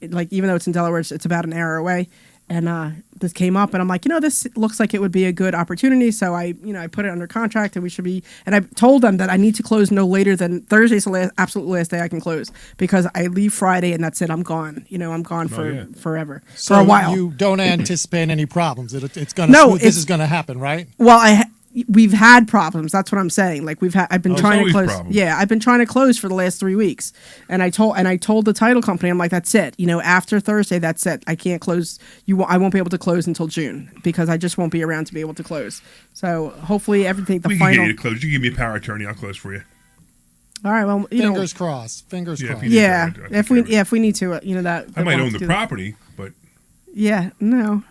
Speaker 3: Even though it's in Delaware, it's about an hour away. And this came up, and I'm like, this looks like it would be a good opportunity. So I put it under contract, and we should be. And I told them that I need to close no later than Thursday's the absolute last day I can close, because I leave Friday, and that's it. I'm gone. I'm gone forever,
Speaker 5: So
Speaker 3: for a while.
Speaker 5: You don't anticipate any problems. This is going to happen, right?
Speaker 3: Well, we've had problems. That's what I'm saying. Like I've been trying to close.
Speaker 4: Problems.
Speaker 3: Yeah, I've been trying to close for the last 3 weeks, and I told the title company, I'm like, that's it. After Thursday, that's it. I can't close. I won't be able to close until June because I just won't be around to be able to close. So hopefully everything.
Speaker 4: We can get you to close. You give me a power attorney, I'll close for you.
Speaker 3: All right. Well,
Speaker 5: fingers crossed. Fingers crossed.
Speaker 3: Yeah. If we need to, that.
Speaker 4: I might own the property, but.
Speaker 3: Yeah. No.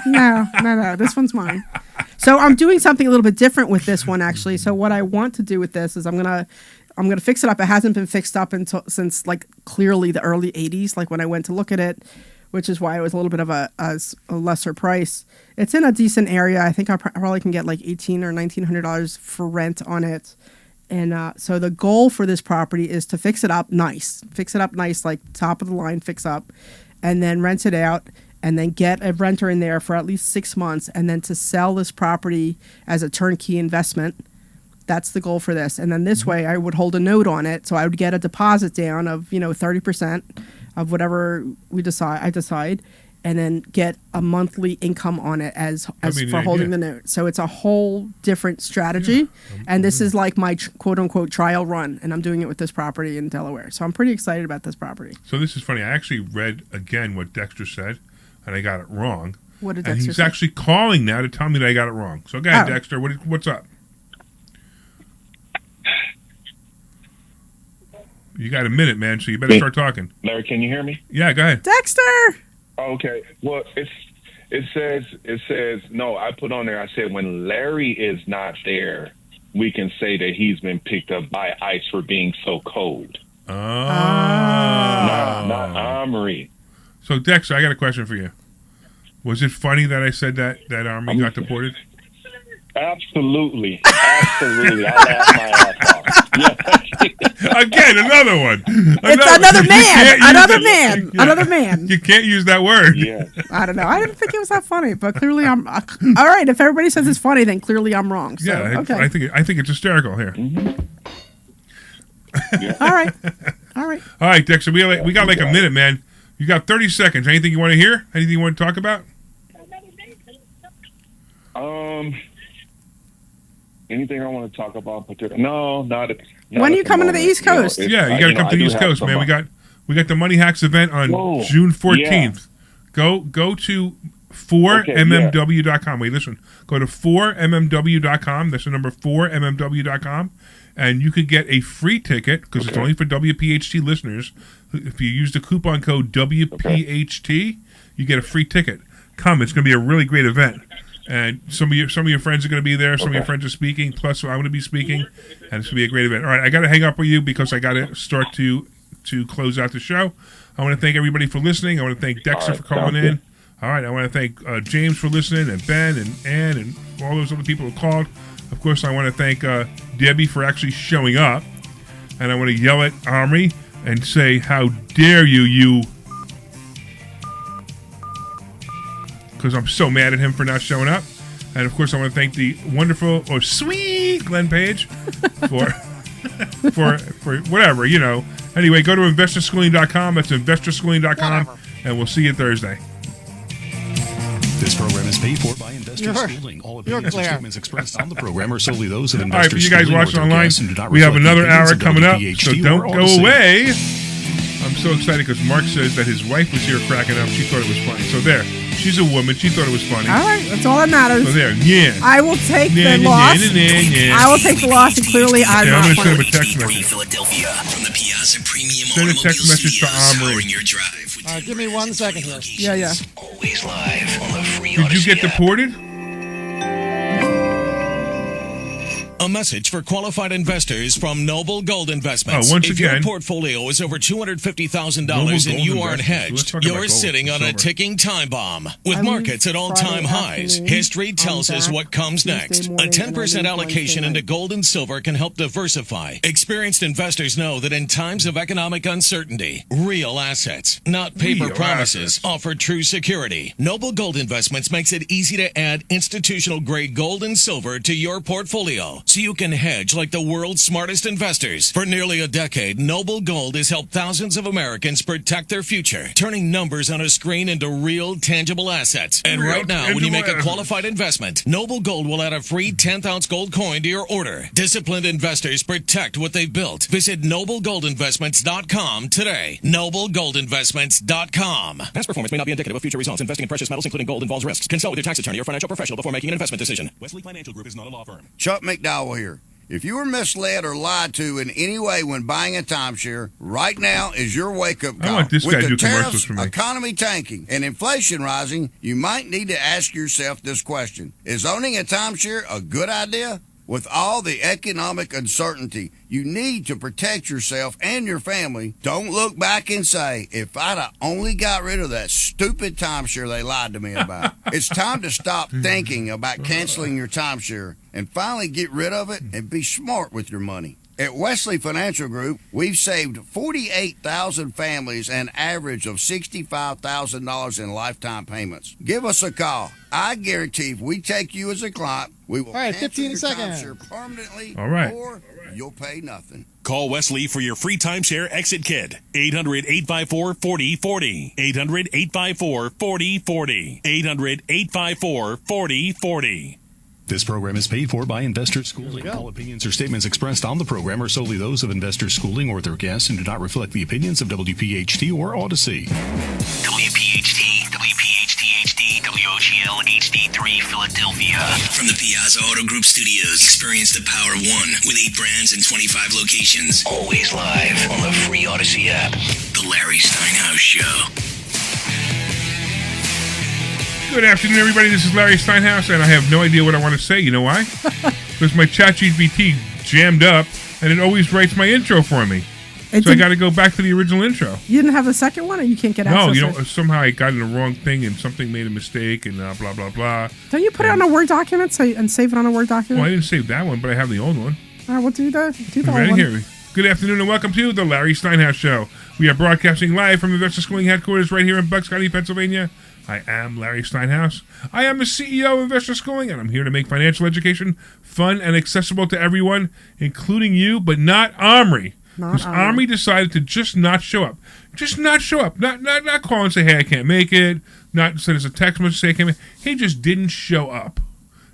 Speaker 3: No. This one's mine. So I'm doing something a little bit different with this one, actually. So what I want to do with this is I'm gonna fix it up. It hasn't been fixed up since like clearly the early '80s, like when I went to look at it, which is why it was a little bit of a lesser price. It's in a decent area. I think I probably can get like $1,800 or $1,900 for rent on it. And so the goal for this property is to fix it up nice, like top of the line fix up, and then rent it out. And then get a renter in there for at least 6 months, and then to sell this property as a turnkey investment. That's the goal for this. And then this way, I would hold a note on it, so I would get a deposit down of 30% of whatever I decide, and then get a monthly income on it as for holding the note. So it's a whole different strategy, and this is like my quote unquote trial run, and I'm doing it with this property in Delaware. So I'm pretty excited about this property.
Speaker 4: So this is funny. I actually read again what Dexter said. And I got it wrong.
Speaker 3: What did
Speaker 4: and
Speaker 3: Dexter
Speaker 4: he's
Speaker 3: say?
Speaker 4: actually calling now to tell me that I got it wrong. So go ahead, Dexter. What's up? You got a minute, man, so you better start talking.
Speaker 9: Larry, can you hear me?
Speaker 4: Yeah, go ahead.
Speaker 3: Dexter!
Speaker 9: Okay. Well, it says no, I put on there, I said when Larry is not there, we can say that he's been picked up by ice for being so cold.
Speaker 4: Oh.
Speaker 9: Not Omri.
Speaker 4: So, Dexter, I got a question for you. Was it funny that I said that Omri got deported?
Speaker 9: Absolutely. I laughed my ass off. Yeah.
Speaker 4: Again, another one.
Speaker 3: It's another man.
Speaker 4: You can't use that word.
Speaker 9: Yeah.
Speaker 3: I don't know. I didn't think it was that funny, but clearly I'm... all right, if everybody says it's funny, then clearly I'm wrong. So,
Speaker 4: yeah,
Speaker 3: okay.
Speaker 4: I think it's hysterical here.
Speaker 9: Mm-hmm. Yeah.
Speaker 3: All right.
Speaker 4: All right, Dexter, we got like a minute, man. You got 30 seconds. Anything you want to hear? Anything you want to talk about?
Speaker 9: Anything I want to talk about? No, not.
Speaker 3: When are you coming to the East Coast?
Speaker 4: You got to come to the East Coast, man. We got the Money Hacks event on June 14th. Yeah. Go to 4mmw.com. Wait, listen. Go to 4mmw.com. That's the number 4mmw.com. And you could get a free ticket because it's only for WPHT listeners. If you use the coupon code WPHT, you get a free ticket. Come, it's going to be a really great event. And some of your friends are going to be there. Some of your friends are speaking. Plus, I'm going to be speaking, and it's going to be a great event. All right, I got to hang up with you because I got to start to close out the show. I want to thank everybody for listening. I want to thank Dexter for calling in. All right, I want to thank James for listening, and Ben and Ann and all those other people who called. Of course, I want to thank Debbie for actually showing up, and I want to yell at Omri and say, "How dare you?" Because I'm so mad at him for not showing up. And of course, I want to thank the wonderful or sweet Glenn Page for whatever, Anyway, go to investorschooling.com. That's investorschooling.com, and we'll see you Thursday.
Speaker 2: This program is paid for by Investor Schooling. All opinions and statements expressed on the program are solely those of Investor
Speaker 4: Schooling. All right, for you guys watching online, we have another hour coming up, so don't go away. I'm so excited because Mark says that his wife was here cracking up. She thought it was funny. So there. She's a woman. She thought it was funny.
Speaker 3: All right. That's all that matters.
Speaker 4: So there. Yeah.
Speaker 3: I will take the loss. I will take the loss, and clearly I'm not
Speaker 4: going to send him a text message.
Speaker 1: Philadelphia from the Piazza Premium
Speaker 4: Send a text message to Omri.
Speaker 5: Give me 1 second here.
Speaker 3: Yeah.
Speaker 1: Always live on the free
Speaker 4: Did you get deported?
Speaker 10: A message for qualified investors from Noble Gold Investments.
Speaker 4: Once
Speaker 10: if
Speaker 4: again,
Speaker 10: your portfolio is over $250,000 and you aren't hedged, you're sitting on a ticking time bomb. With markets at all-time highs, history tells us what comes next. A 10% allocation into gold and silver can help diversify. Experienced investors know that in times of economic uncertainty, real assets, not paper promises, offer true security. Noble Gold Investments makes it easy to add institutional-grade gold and silver to your portfolio, so so you can hedge like the world's smartest investors. For nearly a decade, Noble Gold has helped thousands of Americans protect their future, turning numbers on a screen into real, tangible assets. And right now, when you make a qualified investment, Noble Gold will add a free 10th-ounce gold coin to your order. Disciplined investors protect what they've built. Visit NobleGoldInvestments.com today. NobleGoldInvestments.com. Past performance may not be indicative of future results. Investing in precious metals, including gold, involves risks. Consult with your tax attorney or financial professional before making an investment decision. Wesley Financial Group is not a law firm.
Speaker 11: Chuck McDowell here. If you were misled or lied to in any way when buying a timeshare, right now is your wake-up call.
Speaker 4: I want this guy to do commercials
Speaker 11: With the tariffs, economy tanking, and inflation rising, you might need to ask yourself this question. Is owning a timeshare a good idea? With all the economic uncertainty, you need to protect yourself and your family. Don't look back and say, if I'd have only got rid of that stupid timeshare they lied to me about. It's time to stop thinking about canceling your timeshare and finally get rid of it and be smart with your money. At Wesley Financial Group, we've saved 48,000 families an average of $65,000 in lifetime payments. Give us a call. I guarantee if we take you as a client, we will cancel
Speaker 5: 15
Speaker 11: your
Speaker 5: seconds.
Speaker 11: timeshare permanently,
Speaker 4: or
Speaker 11: you'll pay nothing.
Speaker 12: Call Wesley for your free timeshare exit kit. 800-854-4040. 800-854-4040. 800-854-4040.
Speaker 2: This program is paid for by Investor Schooling. All opinions or statements expressed on the program are solely those of Investor Schooling or their guests and do not reflect the opinions of WPHT or Odyssey.
Speaker 1: WPHT, WPHT-HD, WOGL HD3 Philadelphia. From the Piazza Auto Group Studios, experience the power of one with 8 brands and 25 locations. Always live on the free Odyssey app. The Larry Steinhouse Show.
Speaker 4: Good afternoon, everybody. This is Larry Steinhouse, and I have no idea what I want to say. You know why? Because my ChatGPT jammed up, and it always writes my intro for me. So I got to go back to the original intro.
Speaker 3: You didn't have the second one, or you can't get access?
Speaker 4: No, you know, somehow I got in the wrong thing, and something made a mistake, and blah, blah, blah.
Speaker 3: Don't you put it on a Word document and save it on a Word document?
Speaker 4: Well, I didn't save that one, but I have the old one.
Speaker 3: All right, we'll do the old
Speaker 4: Right
Speaker 3: one.
Speaker 4: here. Good afternoon, and welcome to the Larry Steinhouse Show. We are broadcasting live from the Investor Schooling headquarters right here in Bucks County, Pennsylvania. I am Larry Steinhouse. I am the CEO of Investor Schooling, and I'm here to make financial education fun and accessible to everyone, including you, but not Omri. Because Omri decided to just not show up. Just not show up. Not call and say, hey, I can't make it. Not send us a text message say I can't make it. He just didn't show up.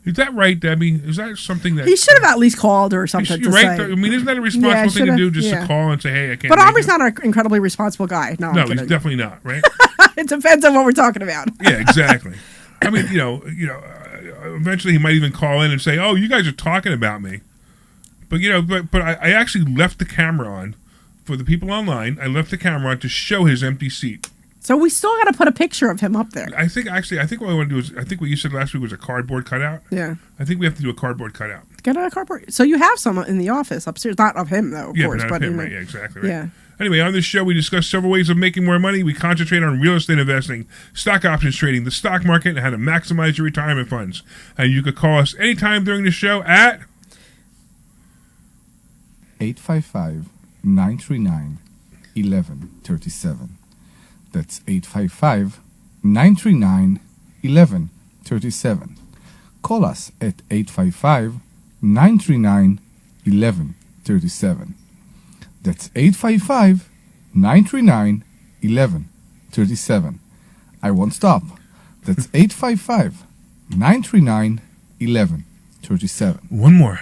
Speaker 4: Is that right, Debbie? Is that something that...
Speaker 3: He should have at least called or something to
Speaker 4: right?
Speaker 3: say.
Speaker 4: I mean, isn't that a responsible thing to do, just to call and say, hey, I can't
Speaker 3: But
Speaker 4: make
Speaker 3: Omri's
Speaker 4: it?
Speaker 3: not an incredibly responsible guy. No,
Speaker 4: he's definitely not, right?
Speaker 3: It depends on what we're talking about.
Speaker 4: Yeah, exactly. I mean, eventually he might even call in and say, oh, you guys are talking about me. But, but I actually left the camera on. For the people online, I left the camera on to show his empty seat.
Speaker 3: So we still got to put a picture of him up there.
Speaker 4: I think what I want to do is, I think what you said last week was a cardboard cutout.
Speaker 3: Yeah.
Speaker 4: I think we have to do a cardboard cutout.
Speaker 3: Get a cardboard. So you have some in the office upstairs. Not of him, though, of course.
Speaker 4: But not of him, right? Yeah, exactly. Right.
Speaker 3: Yeah.
Speaker 4: Anyway, on this show, we discuss several ways of making more money. We concentrate on real estate investing, stock options trading, the stock market, and how to maximize your retirement funds. And you could call us anytime during the show at
Speaker 6: 855-939-1137. That's 855-939-1137. Call us at 855-939-1137. That's 855-939-1137. I won't stop. That's 855-939-1137.
Speaker 4: One more.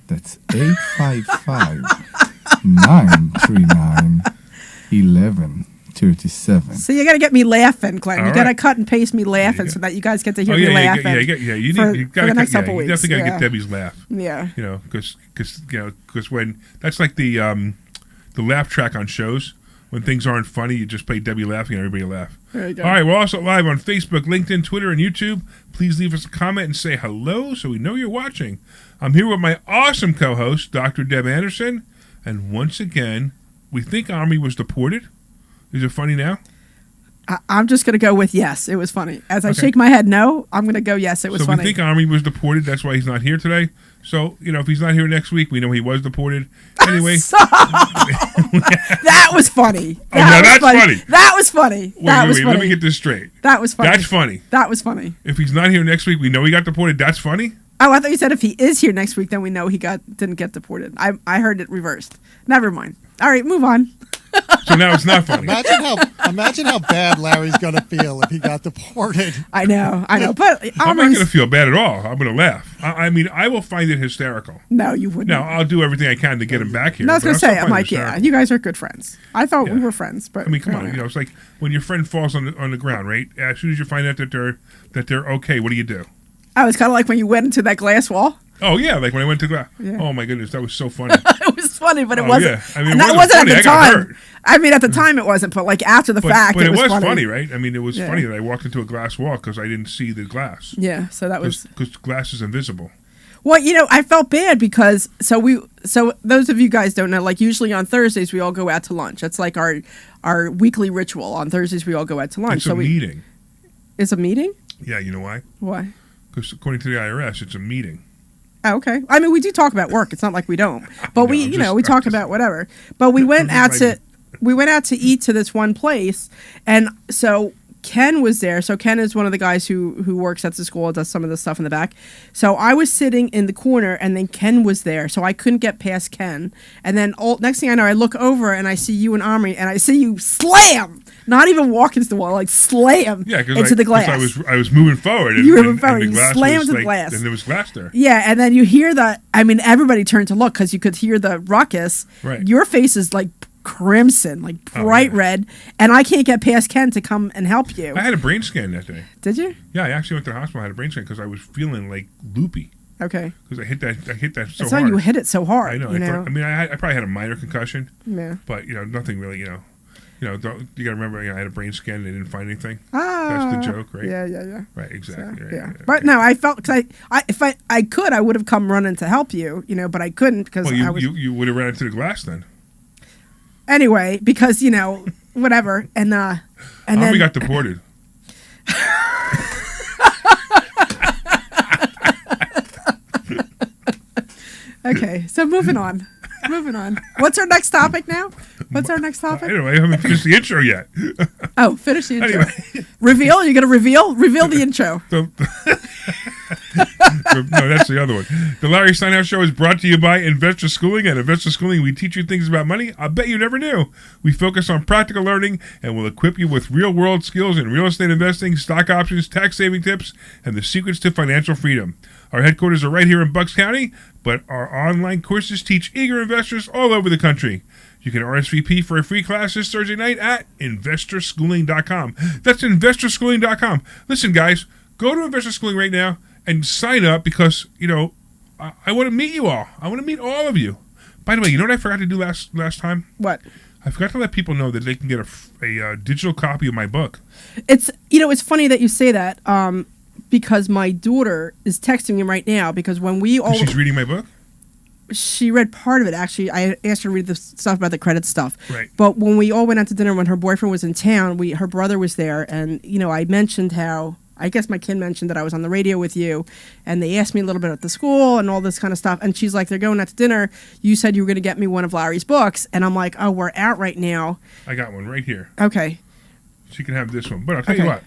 Speaker 6: That's 855-939-1137.
Speaker 3: So you got to get me laughing, Clinton. You got to
Speaker 4: right.
Speaker 3: cut and paste me laughing so that you guys get to hear me laughing.
Speaker 4: You
Speaker 3: for the next couple weeks.
Speaker 4: You definitely got to get Debbie's laugh.
Speaker 3: Yeah.
Speaker 4: Because when that's like the laugh track on shows. When things aren't funny, you just play Debbie laughing and everybody laugh.
Speaker 3: There you go.
Speaker 4: All right, we're also live on Facebook, LinkedIn, Twitter, and YouTube. Please leave us a comment and say hello so we know you're watching. I'm here with my awesome co-host, Dr. Deb Anderson. And once again, we think Omri was deported. Is it funny now?
Speaker 3: I'm just going to go with yes, it was funny. As I shake my head no, I'm going to go yes, it was funny.
Speaker 4: So we think Omri was deported. That's why he's not here today. So, if he's not here next week, we know he was deported. Anyway.
Speaker 3: That was funny.
Speaker 4: That's funny.
Speaker 3: That was funny.
Speaker 4: Wait, let me get this straight.
Speaker 3: That was funny.
Speaker 4: That's funny.
Speaker 3: That was funny.
Speaker 4: If he's not here next week, we know he got deported. That's funny?
Speaker 3: Oh, I thought you said if he is here next week, then we know he didn't get deported. I heard it reversed. Never mind. All right, move on.
Speaker 4: So now it's not funny.
Speaker 5: Imagine how bad Larry's going to feel if he got deported.
Speaker 3: I know. But
Speaker 4: I'm not going to feel bad at all. I'm going to laugh. I mean, I will find it hysterical.
Speaker 3: No, you wouldn't.
Speaker 4: No, I'll do everything I can to get him back here.
Speaker 3: No, I was going to say, I'm like,
Speaker 4: hysterical.
Speaker 3: you guys are good friends. I thought we were friends, but
Speaker 4: I mean, come on. You know, it's like when your friend falls on the ground, right? As soon as you find out that they're okay, what do?
Speaker 3: Oh, it's kind of like when you went into that glass wall.
Speaker 4: Oh yeah, like when I went to glass.
Speaker 3: Yeah.
Speaker 4: Oh my goodness, that was so funny.
Speaker 3: It was funny, but it wasn't.
Speaker 4: Yeah. I mean,
Speaker 3: that wasn't
Speaker 4: funny.
Speaker 3: at the
Speaker 4: I got
Speaker 3: time.
Speaker 4: hurt.
Speaker 3: I mean, at the time it wasn't, but like after the fact,
Speaker 4: but
Speaker 3: it was
Speaker 4: funny, right? I mean, it was funny that I walked into a glass wall because I didn't see the glass.
Speaker 3: Yeah, so that was
Speaker 4: because glass is invisible.
Speaker 3: Well, I felt bad because so those of you guys don't know, like usually on Thursdays we all go out to lunch. That's like our weekly ritual. On Thursdays we all go out to lunch.
Speaker 4: It's a meeting.
Speaker 3: It's a meeting?
Speaker 4: Yeah, you know why?
Speaker 3: Why?
Speaker 4: Because according to the IRS, it's a meeting.
Speaker 3: Oh, okay. I mean, we do talk about work. It's not like we don't. But we talk about whatever. But we went out to eat to this one place, and so Ken was there. So Ken is one of the guys who works at the school and does some of the stuff in the back. So I was sitting in the corner, and then Ken was there. So I couldn't get past Ken. And then next thing I know, I look over and I see you and Omri, and I see you slam, not even walk into the wall, like slam into the glass.
Speaker 4: I was moving forward. And,
Speaker 3: you were moving forward.
Speaker 4: And
Speaker 3: you slammed into the glass,
Speaker 4: and there was glass there.
Speaker 3: Yeah, and then you hear the. I mean, everybody turned to look because you could hear the ruckus.
Speaker 4: Right.
Speaker 3: Your face is like crimson, like bright red, and I can't get past Ken to come and help you.
Speaker 4: I had a brain scan that day.
Speaker 3: Did you?
Speaker 4: Yeah, I actually went to the hospital. I had a brain scan because I was feeling like loopy.
Speaker 3: Okay.
Speaker 4: Because I hit that so hard.
Speaker 3: That's why you hit it so hard.
Speaker 4: I know. I probably had a minor concussion.
Speaker 3: Yeah.
Speaker 4: But nothing really. You gotta remember. I had a brain scan and they didn't find anything.
Speaker 3: Ah.
Speaker 4: That's the joke, right?
Speaker 3: Yeah.
Speaker 4: Right. Exactly.
Speaker 3: So,
Speaker 4: right,
Speaker 3: yeah.
Speaker 4: Yeah.
Speaker 3: But no, I felt because if I could, I would have come running to help you. But I couldn't because
Speaker 4: you would have ran into the glass then.
Speaker 3: Anyway, because whatever, and then
Speaker 4: we got deported.
Speaker 3: Okay, so moving on. What's our next topic now?
Speaker 4: I don't know. I haven't finished the intro yet.
Speaker 3: Oh, finish the intro.
Speaker 4: Anyway.
Speaker 3: Reveal? You're going to reveal the intro.
Speaker 4: No, that's the other one. The Larry Steinhouse Show is brought to you by Investor Schooling. At Investor Schooling, we teach you things about money I bet you never knew. We focus on practical learning and will equip you with real-world skills in real estate investing, stock options, tax-saving tips, and the secrets to financial freedom. Our headquarters are right here in Bucks County, but our online courses teach eager investors all over the country. You can RSVP for a free class this Thursday night at investorschooling.com. That's investorschooling.com. Listen, guys, go to Investor Schooling right now and sign up because, I want to meet you all. I want to meet all of you. By the way, you know what I forgot to do last time?
Speaker 3: What?
Speaker 4: I forgot to let people know that they can get a digital copy of my book.
Speaker 3: It's funny that you say that because my daughter is texting me right now because when we all...
Speaker 4: She's reading my book?
Speaker 3: She read part of it, actually. I asked her to read the stuff about the credit stuff.
Speaker 4: Right.
Speaker 3: But when we all went out to dinner, when her boyfriend was in town, her brother was there, and, I mentioned how... I guess my kid mentioned that I was on the radio with you, and they asked me a little bit at the school and all this kind of stuff. And she's like, they're going out to dinner. You said you were going to get me one of Larry's books. And I'm like, oh, we're out right now.
Speaker 4: I got one right here.
Speaker 3: Okay.
Speaker 4: She can have this one. But I'll tell you what.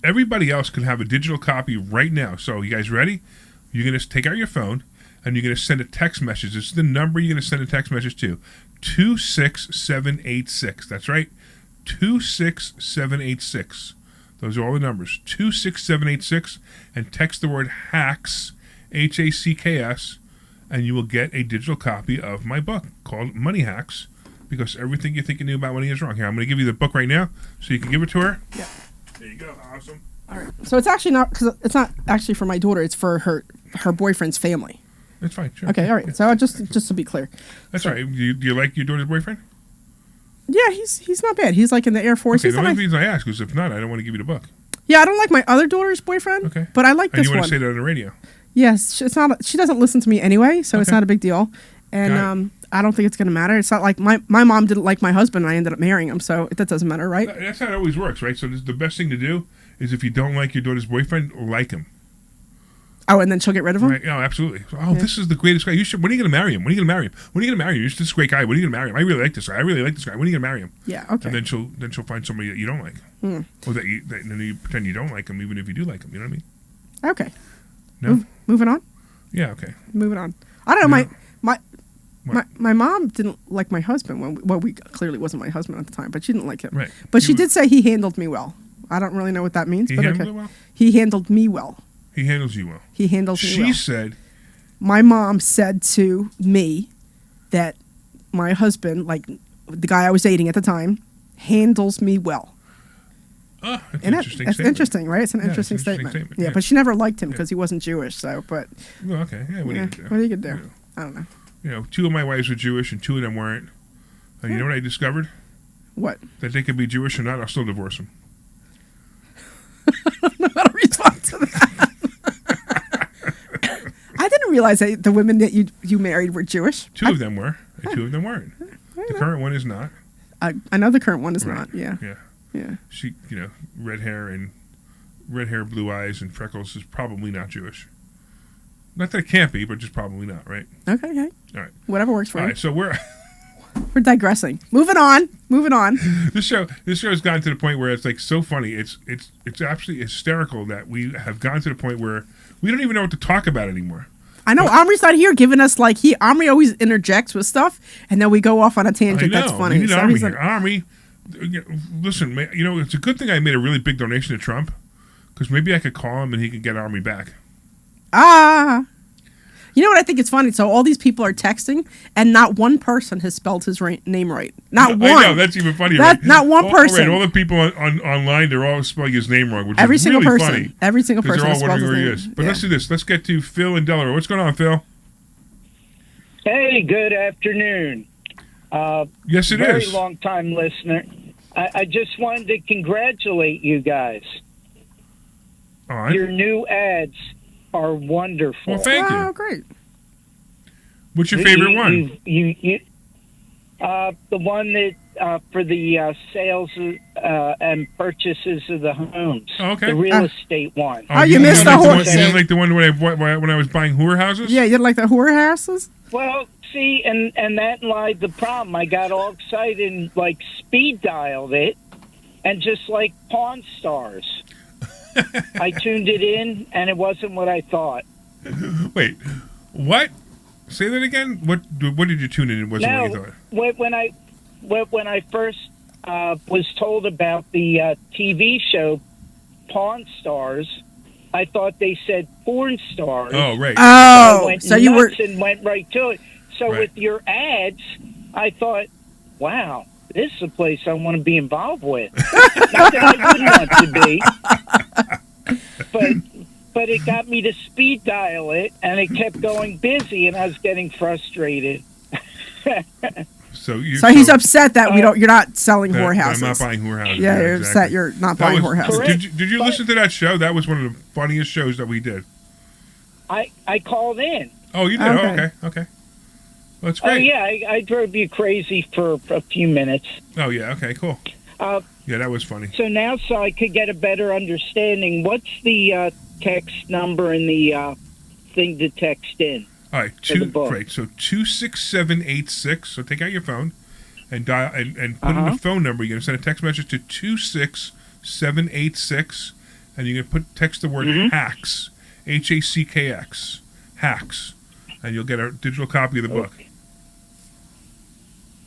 Speaker 4: Everybody else can have a digital copy right now. So you guys ready? You're going to take out your phone, and you're going to send a text message. This is the number you're going to send a text message to. 26786. That's right. 26786. Those are all the numbers. 26786, and text the word HACKS, HACKS, and you will get a digital copy of my book called Money Hacks, because everything you think you knew about money is wrong. Here, I'm going to give you the book right now, so you can give it to her.
Speaker 3: Yeah.
Speaker 4: There you go. Awesome.
Speaker 3: All right. So it's actually not, because it's not actually for my daughter. It's for her boyfriend's family.
Speaker 4: That's fine. Sure.
Speaker 3: Okay. All right. So just to be clear.
Speaker 4: That's all right. Do you like your daughter's boyfriend?
Speaker 3: Yeah, he's not bad. He's like in the Air Force.
Speaker 4: Okay, the only reason I ask is if not, I don't want to give you the book.
Speaker 3: Yeah, I don't like my other daughter's boyfriend.
Speaker 4: Okay.
Speaker 3: But I like this one.
Speaker 4: And you want to say that on the radio?
Speaker 3: Yes, it's not. She doesn't listen to me anyway, so it's not a big deal. And I don't think it's going to matter. It's not like my mom didn't like my husband, and I ended up marrying him, so that doesn't matter, right?
Speaker 4: That's how it always works, right? So the best thing to do is if you don't like your daughter's boyfriend, like him.
Speaker 3: Oh, and then she'll get rid of him?
Speaker 4: Right. Oh, absolutely. Oh, this is the greatest guy. You should. When are you going to marry him? When are you going to marry him? When are you going to marry him? You're just this great guy. When are you going to marry him? I really like this guy. I really like this guy. When are you going to marry him?
Speaker 3: Yeah. Okay.
Speaker 4: And then she'll find somebody that you don't like, or that then you pretend you don't like him, even if you do like him. You know what I mean?
Speaker 3: Okay.
Speaker 4: No.
Speaker 3: Moving on.
Speaker 4: Yeah, okay.
Speaker 3: Moving on. I don't know.
Speaker 4: Yeah.
Speaker 3: My mom didn't like my husband. We clearly wasn't my husband at the time, but she didn't like him.
Speaker 4: Right.
Speaker 3: But she did say he handled me well. I don't really know what that means.
Speaker 4: He
Speaker 3: but
Speaker 4: handled
Speaker 3: okay.
Speaker 4: it well?
Speaker 3: He handled me well.
Speaker 4: He handles you well.
Speaker 3: He handles me well.
Speaker 4: She said,
Speaker 3: my mom said to me that my husband, like the guy I was dating at the time, handles me well.
Speaker 4: Oh, that's
Speaker 3: And
Speaker 4: an interesting
Speaker 3: that's
Speaker 4: statement.
Speaker 3: interesting, right? It's an interesting
Speaker 4: it's an
Speaker 3: statement. Yeah, but she never liked him because he wasn't Jewish. So, but
Speaker 4: Well, okay. Yeah, what are you gonna do?
Speaker 3: What are you gonna do? I don't know.
Speaker 4: You know, 2 of my wives were Jewish and 2 of them weren't. And you know what I discovered?
Speaker 3: What?
Speaker 4: That they could be Jewish or not. I'll still divorce them.
Speaker 3: I don't know how to respond to that. I didn't realize that the women that you married were Jewish.
Speaker 4: 2 of them were, and 2 of them weren't. The current one is not.
Speaker 3: I know the current one is
Speaker 4: Right.
Speaker 3: not. Yeah.
Speaker 4: Yeah.
Speaker 3: Yeah.
Speaker 4: She, red hair, blue eyes, and freckles is probably not Jewish. Not that it can't be, but just probably not, right?
Speaker 3: Okay.
Speaker 4: All right.
Speaker 3: Whatever works for
Speaker 4: All
Speaker 3: you.
Speaker 4: right, so we're
Speaker 3: digressing. Moving on.
Speaker 4: This show has gotten to the point where it's like so funny. It's absolutely hysterical that we have gotten to the point where we don't even know what to talk about anymore.
Speaker 3: I know Omri's not here giving us Omri always interjects with stuff, and then we go off on a tangent. That's funny.
Speaker 4: We need
Speaker 3: So
Speaker 4: Omri
Speaker 3: he's
Speaker 4: here.
Speaker 3: like-
Speaker 4: Omri, listen, man, it's a good thing I made a really big donation to Trump, because maybe I could call him and he could get Omri back.
Speaker 3: You know what I think is funny? So all these people are texting, and not one person has spelled his name right. Not one.
Speaker 4: I know, that's even funnier. Right?
Speaker 3: Not one person.
Speaker 4: All the people online, they're all spelling his name wrong, which
Speaker 3: Every
Speaker 4: is
Speaker 3: single
Speaker 4: really
Speaker 3: person.
Speaker 4: funny.
Speaker 3: Every single
Speaker 4: 'cause
Speaker 3: person
Speaker 4: they're all
Speaker 3: has spelled
Speaker 4: wondering where
Speaker 3: his
Speaker 4: he
Speaker 3: name.
Speaker 4: is. But let's do this. Let's get to Phil in Delaware. What's going on, Phil?
Speaker 13: Hey, good afternoon.
Speaker 4: Yes, it
Speaker 13: very
Speaker 4: is.
Speaker 13: long time listener. I just wanted to congratulate you guys.
Speaker 4: All right.
Speaker 13: Your new ads are wonderful.
Speaker 4: Well, thank you.
Speaker 3: Oh, great.
Speaker 4: What's your favorite one?
Speaker 13: The one that for the sales and purchases of the homes.
Speaker 4: Oh, okay.
Speaker 13: The real estate one.
Speaker 3: You missed the
Speaker 4: one.
Speaker 3: horse.
Speaker 4: You didn't like the one when I was buying whore houses?
Speaker 3: Yeah, you didn't like the whore houses?
Speaker 13: Well, see, and that lied the problem. I got all excited and speed dialed it, and just like Pawn Stars, I tuned it in, and it wasn't what I thought.
Speaker 4: Wait, what? Say that again. What did you tune in? It wasn't what you thought.
Speaker 13: When I first was told about the TV show Pawn Stars, I thought they said porn stars.
Speaker 4: Oh, right.
Speaker 3: Oh,
Speaker 13: so you were and went right to it. So with your ads, I thought, wow, this is a place I want to be involved with. Not that I wouldn't want to be, but it got me to speed dial it, and it kept going busy, and I was getting frustrated.
Speaker 4: So
Speaker 3: he's upset that you're not selling whore houses.
Speaker 4: I'm not buying whore houses.
Speaker 3: Yeah, you're upset you're not buying whore houses.
Speaker 4: Did you listen to that show? That was one of the funniest shows that we did.
Speaker 13: I called in.
Speaker 4: Oh, you did?
Speaker 3: Okay.
Speaker 4: Okay. Well, that's great.
Speaker 13: Oh, yeah, I drove you crazy for a few minutes.
Speaker 4: Oh, yeah, okay, cool. Yeah, that was funny.
Speaker 13: So now, so I could get a better understanding, what's the text number and the thing to text in?
Speaker 4: All right, great. So 26786. So take out your phone and dial and put in the phone number. You're gonna send a text message to 26786, and you're gonna text the word hacks, HACKX, hacks, and you'll get a digital copy of the book.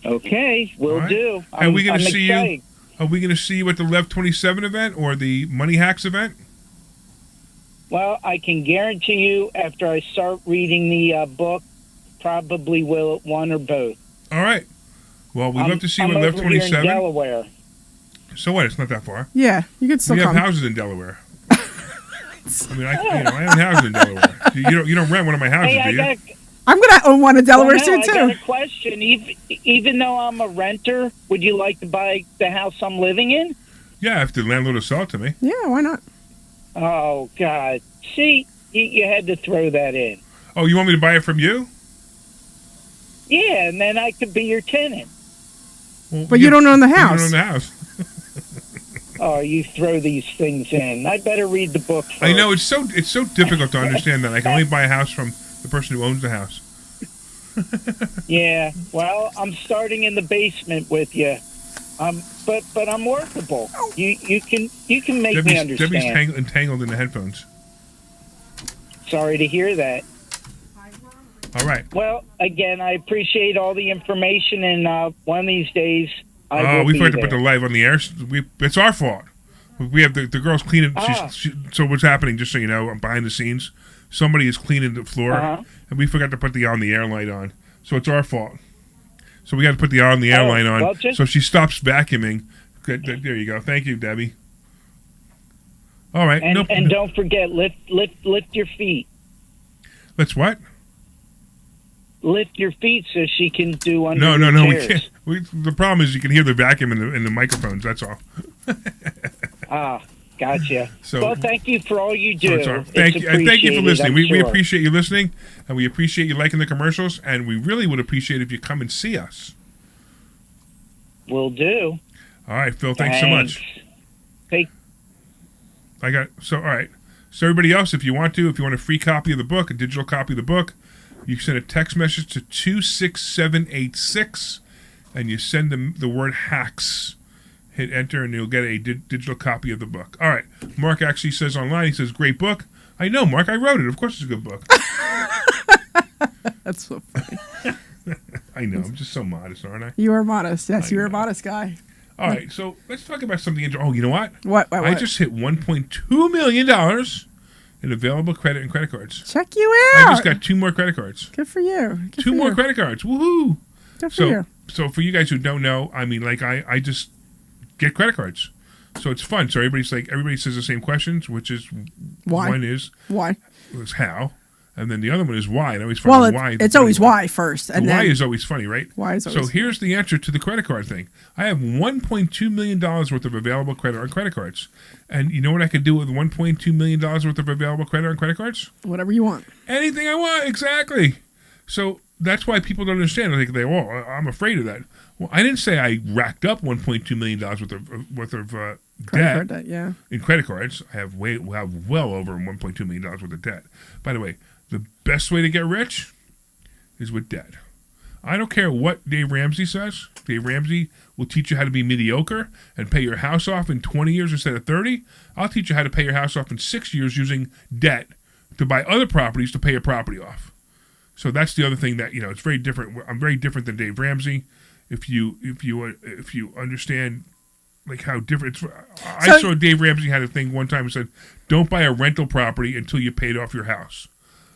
Speaker 13: Okay, will do.
Speaker 4: Are we gonna see you? Are we gonna see you at the Lev 27 event or the Money Hacks event?
Speaker 13: Well, I can guarantee you, after I start reading the book, probably will at one or both.
Speaker 4: All right. Well, we'd love to see you at Lev 27.
Speaker 13: Here in Delaware.
Speaker 4: So what? It's not that far.
Speaker 3: Yeah, you could still
Speaker 4: we
Speaker 3: come.
Speaker 4: have houses in Delaware. I mean, I own houses in Delaware. You don't rent one of my houses, do you?
Speaker 3: I'm gonna own one in Delaware
Speaker 13: I got
Speaker 3: too.
Speaker 13: a question. Even though I'm a renter, would you like to buy the house I'm living in?
Speaker 4: Yeah, if the landlord will sell it to me.
Speaker 3: Yeah, why not?
Speaker 13: Oh, God. See, you had to throw that in.
Speaker 4: Oh, you want me to buy it from you?
Speaker 13: Yeah, and then I could be your tenant.
Speaker 4: Well,
Speaker 3: but you don't own the house.
Speaker 4: You don't own the house.
Speaker 13: Oh, you throw these things in. I better read the book first.
Speaker 4: I know, it's so difficult to understand that. I can only buy a house from the person who owns the house.
Speaker 13: Yeah, well, I'm starting in the basement with you. But I'm workable. You can make me understand.
Speaker 4: Debbie's entangled in the headphones.
Speaker 13: Sorry to hear that.
Speaker 4: All right.
Speaker 13: Well, again, I appreciate all the information, and one of these days I will
Speaker 4: we
Speaker 13: be
Speaker 4: forgot to
Speaker 13: there.
Speaker 4: put the live on the air. It's our fault. We have the girls cleaning. So what's happening? Just so you know, behind the scenes, somebody is cleaning the floor, and we forgot to put the on the air light on. So it's our fault. So we got to put the on the air light on.
Speaker 13: Well,
Speaker 4: so if she stops vacuuming, good, there you go. Thank you, Debbie. All right.
Speaker 13: And don't forget, lift your feet.
Speaker 4: Let's what?
Speaker 13: Lift your feet so she can do under
Speaker 4: No,
Speaker 13: the
Speaker 4: we
Speaker 13: chairs.
Speaker 4: can't. The problem is you can hear the vacuum in the microphones. That's all.
Speaker 13: Gotcha.
Speaker 4: So-
Speaker 13: well, thank you for all you do.
Speaker 4: Thank you for
Speaker 13: appreciated,
Speaker 4: listening.
Speaker 13: I'm
Speaker 4: We
Speaker 13: sure.
Speaker 4: appreciate you listening, and we appreciate you liking the commercials, and we really would appreciate if you come and see us.
Speaker 13: Will do.
Speaker 4: All right, Phil. Thanks so much.
Speaker 13: Hey.
Speaker 4: All right. So everybody else, if you want a free copy of the book, a digital copy of the book, you send a text message to 26786, and you send them the word hacks. Hit enter, and you'll get a digital copy of the book. All right. Mark actually says online, he says, great book. I know, Mark. I wrote it. Of course it's a good book.
Speaker 3: That's so funny.
Speaker 4: I know. I'm just so modest, aren't I?
Speaker 3: You are modest. Yes, you're a modest guy.
Speaker 4: All right. So let's talk about something interesting. Oh, you know what?
Speaker 3: What?
Speaker 4: I just hit $1.2 million in available credit and credit cards.
Speaker 3: Check you out.
Speaker 4: I just got 2 more credit cards.
Speaker 3: Good for you.
Speaker 4: Two more credit cards. Woohoo!
Speaker 3: Good for you.
Speaker 4: So for you guys who don't know, I mean, like I just get credit cards. So it's fun. So everybody says the same questions, which is
Speaker 3: Why?
Speaker 4: One is
Speaker 3: Why?
Speaker 4: Was how, and then the other one is why. And I always find why.
Speaker 3: It's always why first, and
Speaker 4: why
Speaker 3: then
Speaker 4: is always funny, right?
Speaker 3: Why is always
Speaker 4: so here's the answer to the credit card thing. I have $1.2 million worth of available credit on credit cards, and you know what I could do with $1.2 million worth of available credit on credit cards?
Speaker 3: whatever you want.
Speaker 4: Anything I want, exactly. So that's why people don't understand. I'm afraid of that. Well, I didn't say I racked up $1.2 million worth of
Speaker 3: Credit
Speaker 4: debt,
Speaker 3: card debt, yeah.
Speaker 4: in credit cards. I have well over $1.2 million worth of debt. By the way, the best way to get rich is with debt. I don't care what Dave Ramsey says. Dave Ramsey will teach you how to be mediocre and pay your house off in 20 years instead of 30. I'll teach you how to pay your house off in 6 years using debt to buy other properties to pay your property off. So that's the other thing that, it's very different. I'm very different than Dave Ramsey. If you understand like how different I saw Dave Ramsey had a thing one time and said, don't buy a rental property until you paid off your house.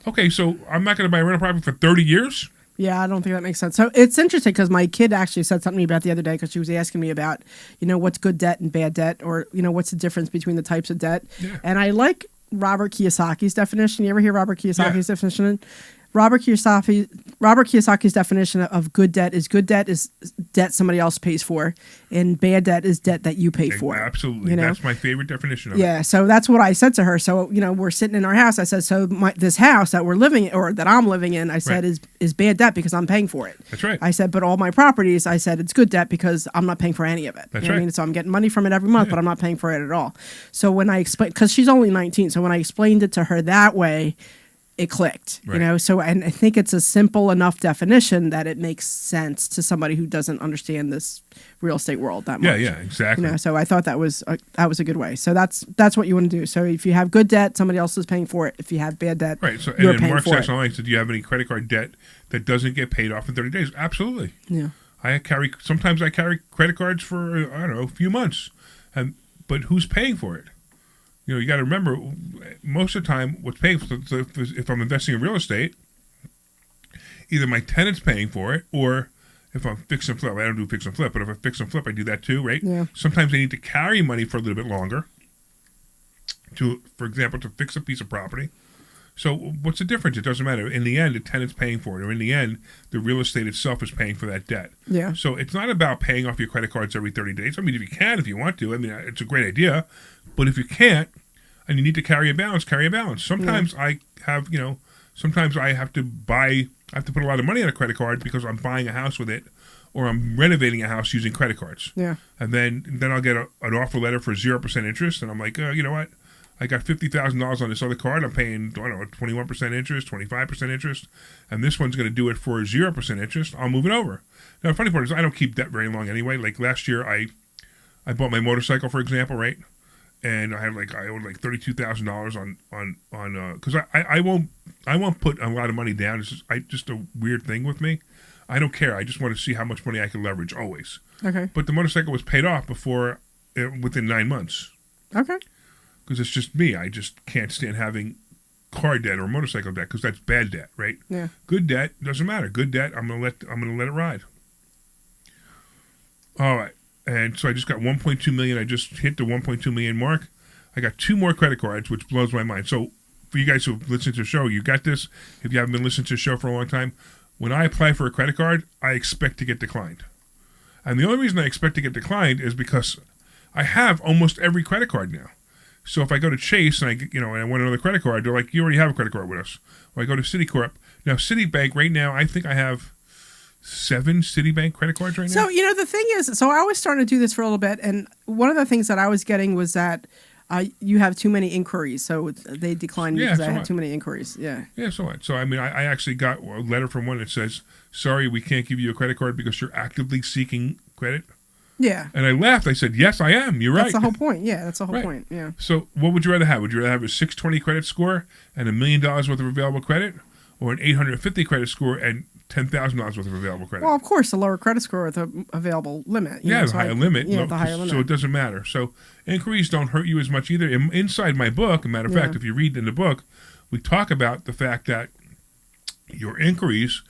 Speaker 4: Okay, so I'm not going to buy a rental property for 30 years?
Speaker 3: Yeah, I don't think that makes sense. So it's interesting because my kid actually said something to me about the other day because she was asking me about, what's good debt and bad debt, or, what's the difference between the types of debt. Yeah. And I like Robert Kiyosaki's definition. You ever hear Robert Kiyosaki's definition? Robert Kiyosaki's definition of good debt is debt somebody else pays for, and bad debt is debt that you pay for.
Speaker 4: Absolutely. That's my favorite definition of it.
Speaker 3: Yeah, so that's what I said to her. So, we're sitting in our house. I said, so this house that we're living in, or that I'm living in, I said, is bad debt because I'm paying for it.
Speaker 4: That's right.
Speaker 3: I said, but all my properties, I said, it's good debt because I'm not paying for any of it.
Speaker 4: That's
Speaker 3: right. I mean, so I'm getting money from it every month, but I'm not paying for it at all. So when I explained, because she's only 19, so when I explained it to her that way, it clicked, So, and I think it's a simple enough definition that it makes sense to somebody who doesn't understand this real estate world that much.
Speaker 4: Yeah, exactly.
Speaker 3: So I thought that was a good way. So that's what you want to do. So if you have good debt, somebody else is paying for it. If you have bad debt,
Speaker 4: right. So
Speaker 3: you're
Speaker 4: and then
Speaker 3: paying
Speaker 4: Mark
Speaker 3: for
Speaker 4: says online, said, do you have any credit card debt that doesn't get paid off in 30 days? Absolutely.
Speaker 3: Yeah.
Speaker 4: Sometimes I carry credit cards for a few months, but who's paying for it? You got to remember, most of the time, what's paying for if I'm investing in real estate, either my tenant's paying for it, or if I'm fix and flip. I don't do fix and flip, but if I fix and flip, I do that too, right?
Speaker 3: Yeah.
Speaker 4: Sometimes they need to carry money for a little bit longer for example, to fix a piece of property. So what's the difference? It doesn't matter. In the end, the tenant's paying for it, or in the end, the real estate itself is paying for that debt.
Speaker 3: Yeah.
Speaker 4: So it's not about paying off your credit cards every 30 days. I mean, if you can, if you want to, it's a great idea. But if you can't, and you need to carry a balance, carry a balance. Sometimes I have, sometimes I have to put a lot of money on a credit card because I'm buying a house with it, or I'm renovating a house using credit cards.
Speaker 3: Yeah.
Speaker 4: And then I'll get an offer letter for 0% interest, and I'm like, you know what? I got $50,000 on this other card. I'm paying, 21% interest, 25% interest, and this one's going to do it for 0% interest. I'll move it over. Now, the funny part is I don't keep debt very long anyway. Like last year, I bought my motorcycle, for example, right? and I owed like $32,000 on because I won't put a lot of money down. It's just a weird thing with me. I don't care. I just want to see how much money I can leverage always.
Speaker 3: Okay.
Speaker 4: But the motorcycle was paid off within 9 months.
Speaker 3: Okay.
Speaker 4: Because it's just me. I just can't stand having car debt or motorcycle debt because that's bad debt, right?
Speaker 3: Yeah.
Speaker 4: Good debt doesn't matter. Good debt, I'm gonna let it ride. All right. And so I just got 1.2 million. I just hit the 1.2 million mark. I got 2 more credit cards, which blows my mind. So for you guys who've listened to the show, you got this. If you haven't been listening to the show for a long time, when I apply for a credit card, I expect to get declined. And the only reason I expect to get declined is because I have almost every credit card now. So if I go to Chase and I want another credit card, they're like, you already have a credit card with us. Or I go to Citicorp. Now, Citibank right now, I think I have 7 Citibank credit cards right now.
Speaker 3: So, the thing is, so I was starting to do this for a little bit, and one of the things that I was getting was that you have too many inquiries, so they declined me because I had too many inquiries. Yeah.
Speaker 4: Yeah, so what? So, I mean, I actually got a letter from one that says, sorry, we can't give you a credit card because you're actively seeking credit.
Speaker 3: Yeah.
Speaker 4: And I laughed. I said, yes, I am. You're right.
Speaker 3: That's the whole point. Yeah, that's the whole point. Yeah.
Speaker 4: So what would you rather have? Would you rather have a 620 credit score and $1 million worth of available credit, or an 850 credit score and $10,000 worth of available credit?
Speaker 3: Well, of course, a lower credit score with an available limit.
Speaker 4: The higher limit.
Speaker 3: Yeah, the higher limit.
Speaker 4: So it doesn't matter. So inquiries don't hurt you as much either. Inside my book, a matter of fact, if you read in the book, we talk about the fact that your inquiries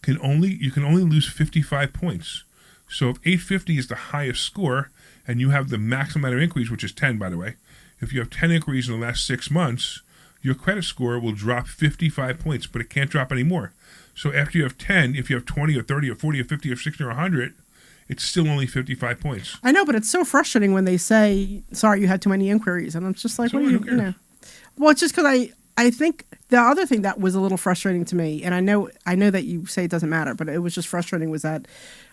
Speaker 4: you can only lose 55 points. So if 850 is the highest score, and you have the maximum amount of inquiries, which is 10, by the way, if you have 10 inquiries in the last 6 months, your credit score will drop 55 points, but it can't drop any more. So after you have 10, if you have 20 or 30 or 40 or 50 or 60 or 100, it's still only 55 points.
Speaker 3: I know, but it's so frustrating when they say, sorry, you had too many inquiries. And I'm just like, what do you know? Well, it's just because I think the other thing that was a little frustrating to me, and I know that you say it doesn't matter, but it was just frustrating, was that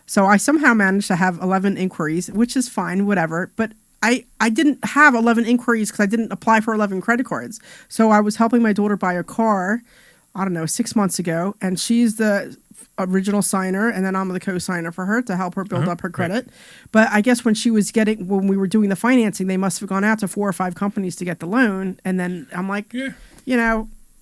Speaker 3: so I somehow managed to have 11 inquiries, which is fine, whatever, but I didn't have 11 inquiries because I didn't apply for 11 credit cards. So I was helping my daughter buy a car, I don't know, 6 months ago, and she's the original signer, and then I'm the co-signer for her to help her build up her credit. Right. But I guess when we were doing the financing, they must have gone out to 4 or 5 companies to get the loan, and then I'm like,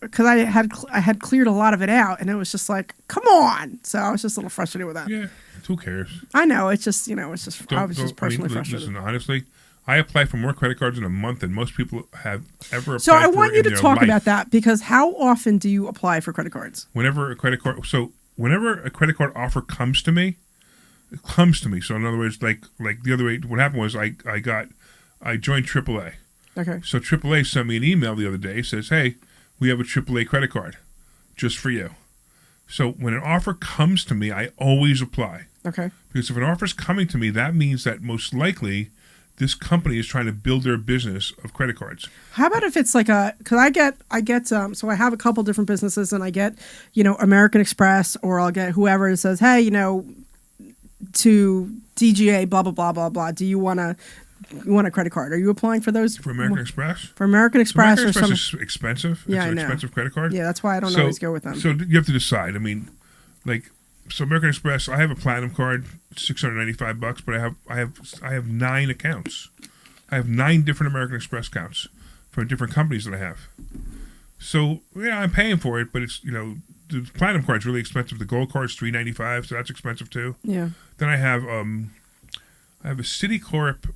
Speaker 3: because I had cleared a lot of it out, and it was just like, come on. So I was just a little frustrated with that.
Speaker 4: Yeah, who cares?
Speaker 3: I know, it's just, I was just personally frustrated.
Speaker 4: Listen, honestly, I apply for more credit cards in a month than most people have ever applied for.
Speaker 3: So I want you to talk
Speaker 4: life.
Speaker 3: about that, because how often do you apply for credit cards?
Speaker 4: Whenever a credit card offer comes to me, it comes to me. So in other words, like the other way, what happened was I joined AAA.
Speaker 3: Okay.
Speaker 4: So AAA sent me an email the other day, says, hey, we have a AAA credit card just for you. So when an offer comes to me, I always apply.
Speaker 3: Okay.
Speaker 4: Because if an offer is coming to me, that means that most likely this company is trying to build their business of credit cards.
Speaker 3: How about if it's like because I get so I have a couple different businesses, and I get, American Express, or I'll get whoever says, hey, to DGA, blah, blah, blah, blah, blah. Do you want a credit card? Are you applying for those?
Speaker 4: For American Express?
Speaker 3: For American Express.
Speaker 4: American Express is expensive.
Speaker 3: Yeah,
Speaker 4: it's
Speaker 3: I
Speaker 4: an
Speaker 3: know.
Speaker 4: expensive credit card.
Speaker 3: Yeah, that's why I don't always go with them.
Speaker 4: So you have to decide. I mean, so American Express, I have a platinum card, $695, but I have 9 accounts. I have 9 different American Express accounts for different companies that I have. So I'm paying for it, but it's the platinum card's really expensive. The gold card's $395, so that's expensive too.
Speaker 3: Yeah.
Speaker 4: Then I have a Citicorp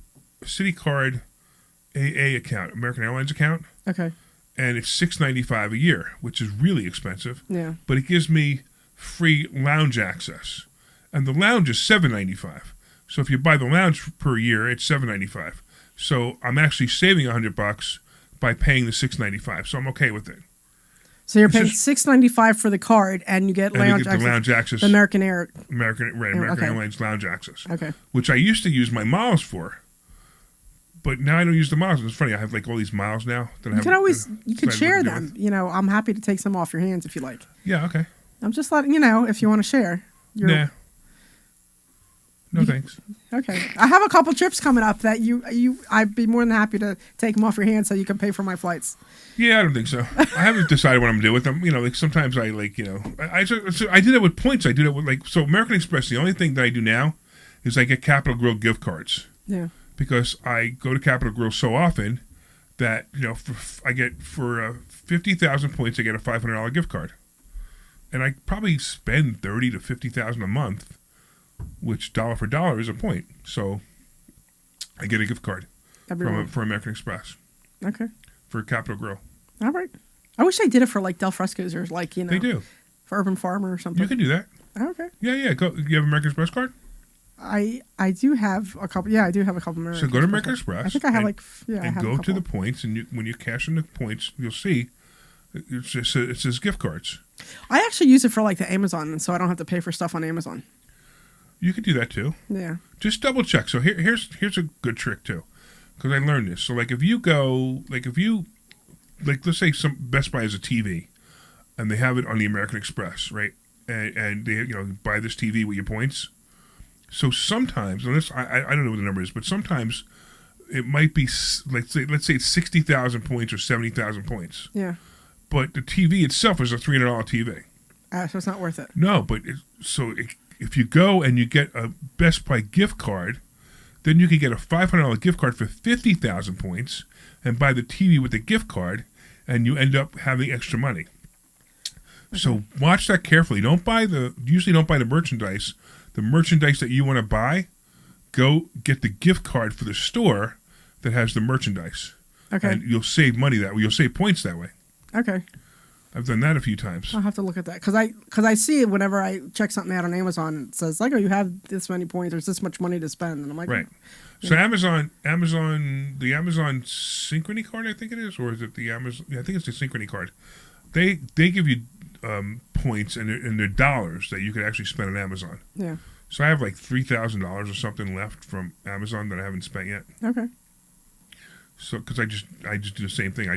Speaker 4: AA account, American Airlines account.
Speaker 3: Okay.
Speaker 4: And it's $695 a year, which is really expensive.
Speaker 3: Yeah.
Speaker 4: But it gives me free lounge access, and the lounge is $795. So if you buy the lounge per year, it's $795. So I'm actually saving $100 by paying the $695. So I'm okay with it.
Speaker 3: So you're paying $695 for the card, and you get lounge access.
Speaker 4: The lounge access.
Speaker 3: American
Speaker 4: Airlines lounge access.
Speaker 3: Okay.
Speaker 4: Which I used to use my miles for, but now I don't use the miles. It's funny. I have all these miles now.
Speaker 3: You can share them. I'm happy to take some off your hands if you like.
Speaker 4: Yeah. Okay.
Speaker 3: I'm just letting you know if you want to share.
Speaker 4: Nah. No thanks.
Speaker 3: Okay. I have a couple trips coming up that I'd be more than happy to take them off your hands so you can pay for my flights.
Speaker 4: Yeah, I don't think so. I haven't decided what I'm gonna do with them. Sometimes I I do that with points. I do that with so American Express. The only thing that I do now is I get Capital Grille gift cards.
Speaker 3: Yeah.
Speaker 4: Because I go to Capital Grille so often, that I get for 50,000 points, I get a $500 gift card, and I probably spend 30 to 50,000 a month, which dollar for dollar is a point. So I get a gift card for American Express.
Speaker 3: Okay.
Speaker 4: For Capital Grill.
Speaker 3: All right. I wish they did it for like Del Fresco's or like
Speaker 4: They do.
Speaker 3: For Urban Farmer or something.
Speaker 4: You can do that.
Speaker 3: Okay.
Speaker 4: Yeah. Go. You have American Express card?
Speaker 3: I do have a couple. Yeah, I do have a couple. American
Speaker 4: So go to American Express.
Speaker 3: I think I have I have
Speaker 4: go
Speaker 3: a
Speaker 4: to the points, and when you cash in the points, you'll see it says gift cards.
Speaker 3: I actually use it for like the Amazon, and so I don't have to pay for stuff on Amazon.
Speaker 4: You could do that too.
Speaker 3: Yeah.
Speaker 4: Just double check. So here's a good trick too, because I learned this. So like if you let's say some Best Buy has a TV, and they have it on the American Express, right? And they buy this TV with your points. So sometimes, and this I don't know what the number is, but sometimes it might be let's say it's 60,000 points or 70,000 points.
Speaker 3: Yeah.
Speaker 4: But the TV itself is a $300 TV.
Speaker 3: So it's not worth it.
Speaker 4: No, but if you go and you get a Best Buy gift card, then you can get a $500 gift card for 50,000 points and buy the TV with the gift card, and you end up having extra money. Okay. So watch that carefully. Usually don't buy the merchandise. The merchandise that you want to buy, go get the gift card for the store that has the merchandise.
Speaker 3: Okay.
Speaker 4: And you'll save money that way. You'll save points that way.
Speaker 3: Okay.
Speaker 4: I've done that a few times.
Speaker 3: I'll have to look at that because I see it whenever I check something out on Amazon. It says like, oh, you have this many points. There's this much money to spend, and I'm like,
Speaker 4: right. So Amazon, the Amazon Synchrony card, I think it is, or is it the Amazon? Yeah, I think it's the Synchrony card. They give you points and they're dollars that you could actually spend on Amazon.
Speaker 3: Yeah.
Speaker 4: So I have like $3,000 or something left from Amazon that I haven't spent yet.
Speaker 3: Okay.
Speaker 4: So because I just do the same thing.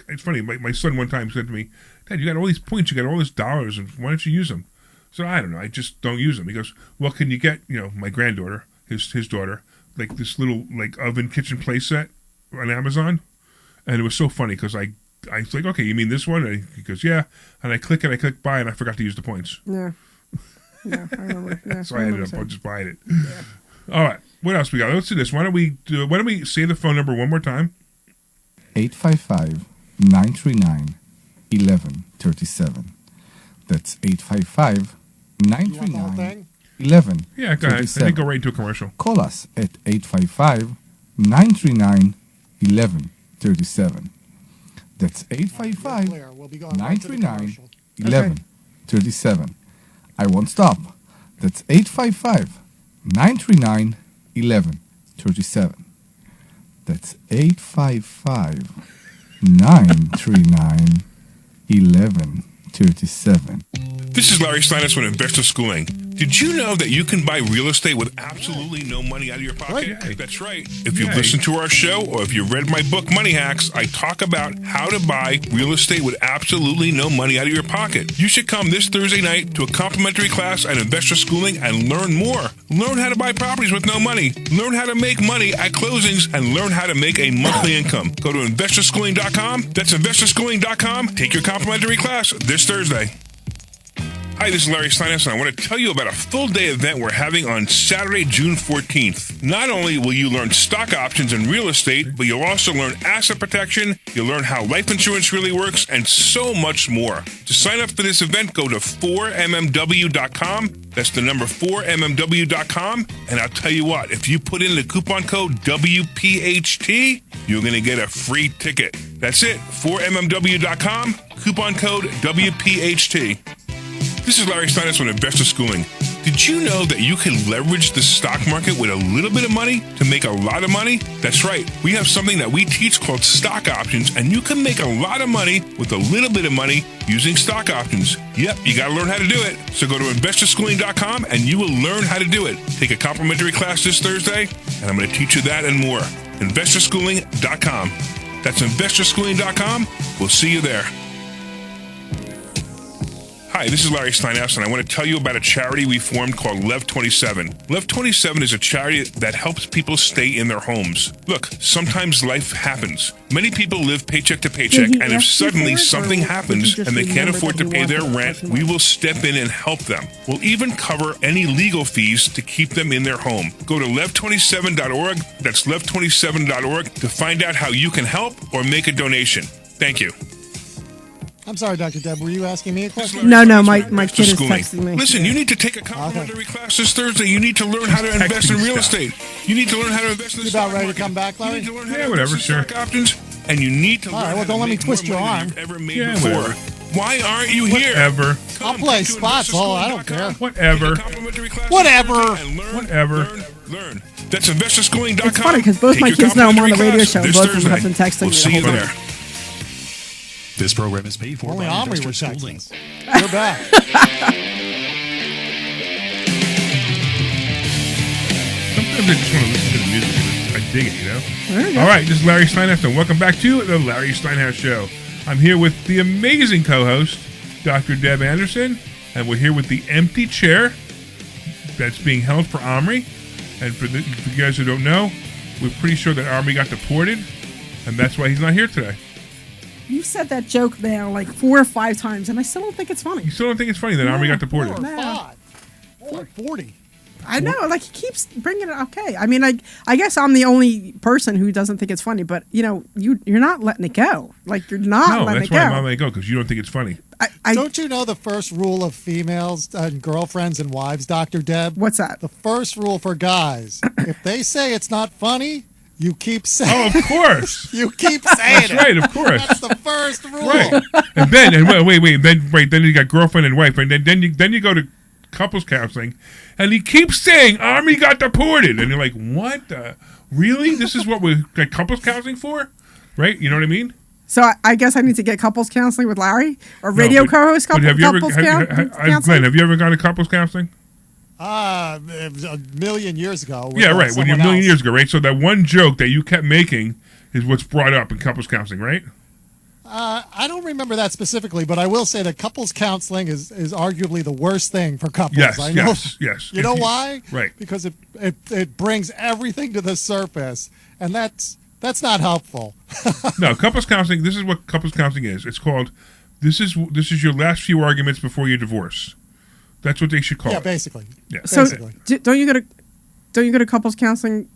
Speaker 4: It's funny. My son one time said to me, "Dad, you got all these points, you got all these dollars, and why don't you use them?" So I don't know. I just don't use them. He goes, "Well, can you get my granddaughter, his daughter, like this little oven kitchen play set on Amazon?" And it was so funny because I was like, "Okay, you mean this one?" And he goes, "Yeah." And I click buy, and I forgot to use the points.
Speaker 3: Yeah. Yeah, I remember. Yeah,
Speaker 4: so I ended up just buying it. Yeah. All right. What else we got? Let's do this. Why don't we say the phone number one more time?
Speaker 6: 855-939-1137. That's 855-939-1137.
Speaker 4: Yeah, go ahead. I think go right into a commercial.
Speaker 6: Call us at 855-939-1137. That's 855-939-1137. I won't stop. That's 855-939-1137. That's 855-939-1137.
Speaker 4: This is Larry Steinhouse with Investor Schooling. Did you know that you can buy real estate with absolutely no money out of your pocket? Right. That's right. If you've listened to our show or if you've read my book, Money Hacks, I talk about how to buy real estate with absolutely no money out of your pocket. You should come this Thursday night to a complimentary class at Investor Schooling and learn more. Learn how to buy properties with no money. Learn how to make money at closings and learn how to make a monthly income. Go to investorschooling.com. That's investorschooling.com. Take your complimentary class this Thursday. Hi, this is Larry Steinhouse, and I want to tell you about a full-day event we're having on Saturday, June 14th. Not only will you learn stock options and real estate, but you'll also learn asset protection, you'll learn how life insurance really works, and so much more. To sign up for this event, go to 4mmw.com. That's the number 4mmw.com, and I'll tell you what, if you put in the coupon code WPHT, you're going to get a free ticket. That's it, 4mmw.com, coupon code WPHT. This is Larry Steinhouse with Investor Schooling. Did you know that you can leverage the stock market with a little bit of money to make a lot of money? That's right. We have something that we teach called stock options, and you can make a lot of money with a little bit of money using stock options. Yep, you got to learn how to do it. So go to investorschooling.com and you will learn how to do it. Take a complimentary class this Thursday, and I'm going to teach you that and more. Investorschooling.com. That's investorschooling.com. We'll see you there. Hi, this is Larry Steinhouse, and I want to tell you about a charity we formed called Lev 27. Lev 27 is a charity that helps people stay in their homes. Look, sometimes life happens. Many people live paycheck to paycheck, and if suddenly something happens and they can't afford to pay their rent, we will step in and help them. We'll even cover any legal fees to keep them in their home. Go to lev27.org, that's lev27.org, to find out how you can help or make a donation. Thank you.
Speaker 5: I'm sorry, Dr. Deb. Were you asking me a question?
Speaker 3: No, my kid is texting me.
Speaker 4: Listen, you need to take a complimentary class this Thursday. You need to learn how to invest in real estate. You need to learn how to invest in the stock
Speaker 5: about ready to
Speaker 4: market.
Speaker 5: come back, Larry?
Speaker 4: You need to learn how to invest in stock options, and you need to learn how to
Speaker 5: don't let me
Speaker 4: make
Speaker 5: twist
Speaker 4: more
Speaker 5: your
Speaker 4: money
Speaker 5: arm.
Speaker 4: than you've ever made before. Why aren't you here?
Speaker 5: Whatever. I'll play spots. Oh, I don't care.
Speaker 4: Whatever. Learn. That's investorschooling.com.
Speaker 3: It's funny because both my kids know I'm on the radio show, and both of them have been texting me.
Speaker 4: We'll see you
Speaker 3: the whole
Speaker 4: there.
Speaker 3: time.
Speaker 2: This program is paid for
Speaker 5: Only
Speaker 2: by
Speaker 5: Omri
Speaker 2: Investor
Speaker 5: was
Speaker 2: Schooling.
Speaker 5: texting. You're back.
Speaker 4: Sometimes I just want to listen to the music. I dig it, you know?
Speaker 3: There you go.
Speaker 4: All right, this is Larry Steinhouse, and welcome back to the Larry Steinhouse Show. I'm here with the amazing co-host, Dr. Deb Anderson, and we're here with the empty chair that's being held for Omri. And for you guys who don't know, we're pretty sure that Omri got deported, and that's why he's not here today.
Speaker 3: You've said that joke now like 4 or 5 times, and I still don't think it's funny.
Speaker 4: You still don't think it's funny that Omri got deported?
Speaker 5: 4 or 5. 440.
Speaker 3: I know, like he keeps bringing it. Okay, I mean, I guess I'm the only person who doesn't think it's funny, but you know, you're not letting it go. Like you're not letting it go.
Speaker 4: No, that's why I'm letting it go, because you don't think it's funny.
Speaker 5: Don't you know the first rule of females and girlfriends and wives, Dr. Deb?
Speaker 3: What's that?
Speaker 5: The first rule for guys: if they say it's not funny, you keep saying.
Speaker 4: Oh, of course.
Speaker 5: You keep saying
Speaker 4: That's right, of course.
Speaker 5: That's the first rule.
Speaker 4: Right. And then, then you got girlfriend and wife, and then you go to couples counseling, and he keeps saying Omri got deported, and you're like, what? Really? This is what we're like couples counseling for, right? You know what I mean?
Speaker 3: So I guess I need to get couples counseling with Larry, or radio co-host couples counseling.
Speaker 4: Glenn, have you ever gone to couples counseling?
Speaker 5: It was a million years ago.
Speaker 4: Yeah, right. When you're a million years ago, right? So that one joke that you kept making is what's brought up in couples counseling, right?
Speaker 5: I don't remember that specifically, but I will say that couples counseling is arguably the worst thing for couples.
Speaker 4: Yes,
Speaker 5: I know.
Speaker 4: yes.
Speaker 5: You know why?
Speaker 4: Right.
Speaker 5: Because it brings everything to the surface, and that's not helpful.
Speaker 4: No, couples counseling. This is what couples counseling is. It's called. This is your last few arguments before your divorce. That's what they should call it.
Speaker 5: Yeah, basically.
Speaker 4: Yeah.
Speaker 3: So
Speaker 5: basically.
Speaker 3: don't you go to couples counseling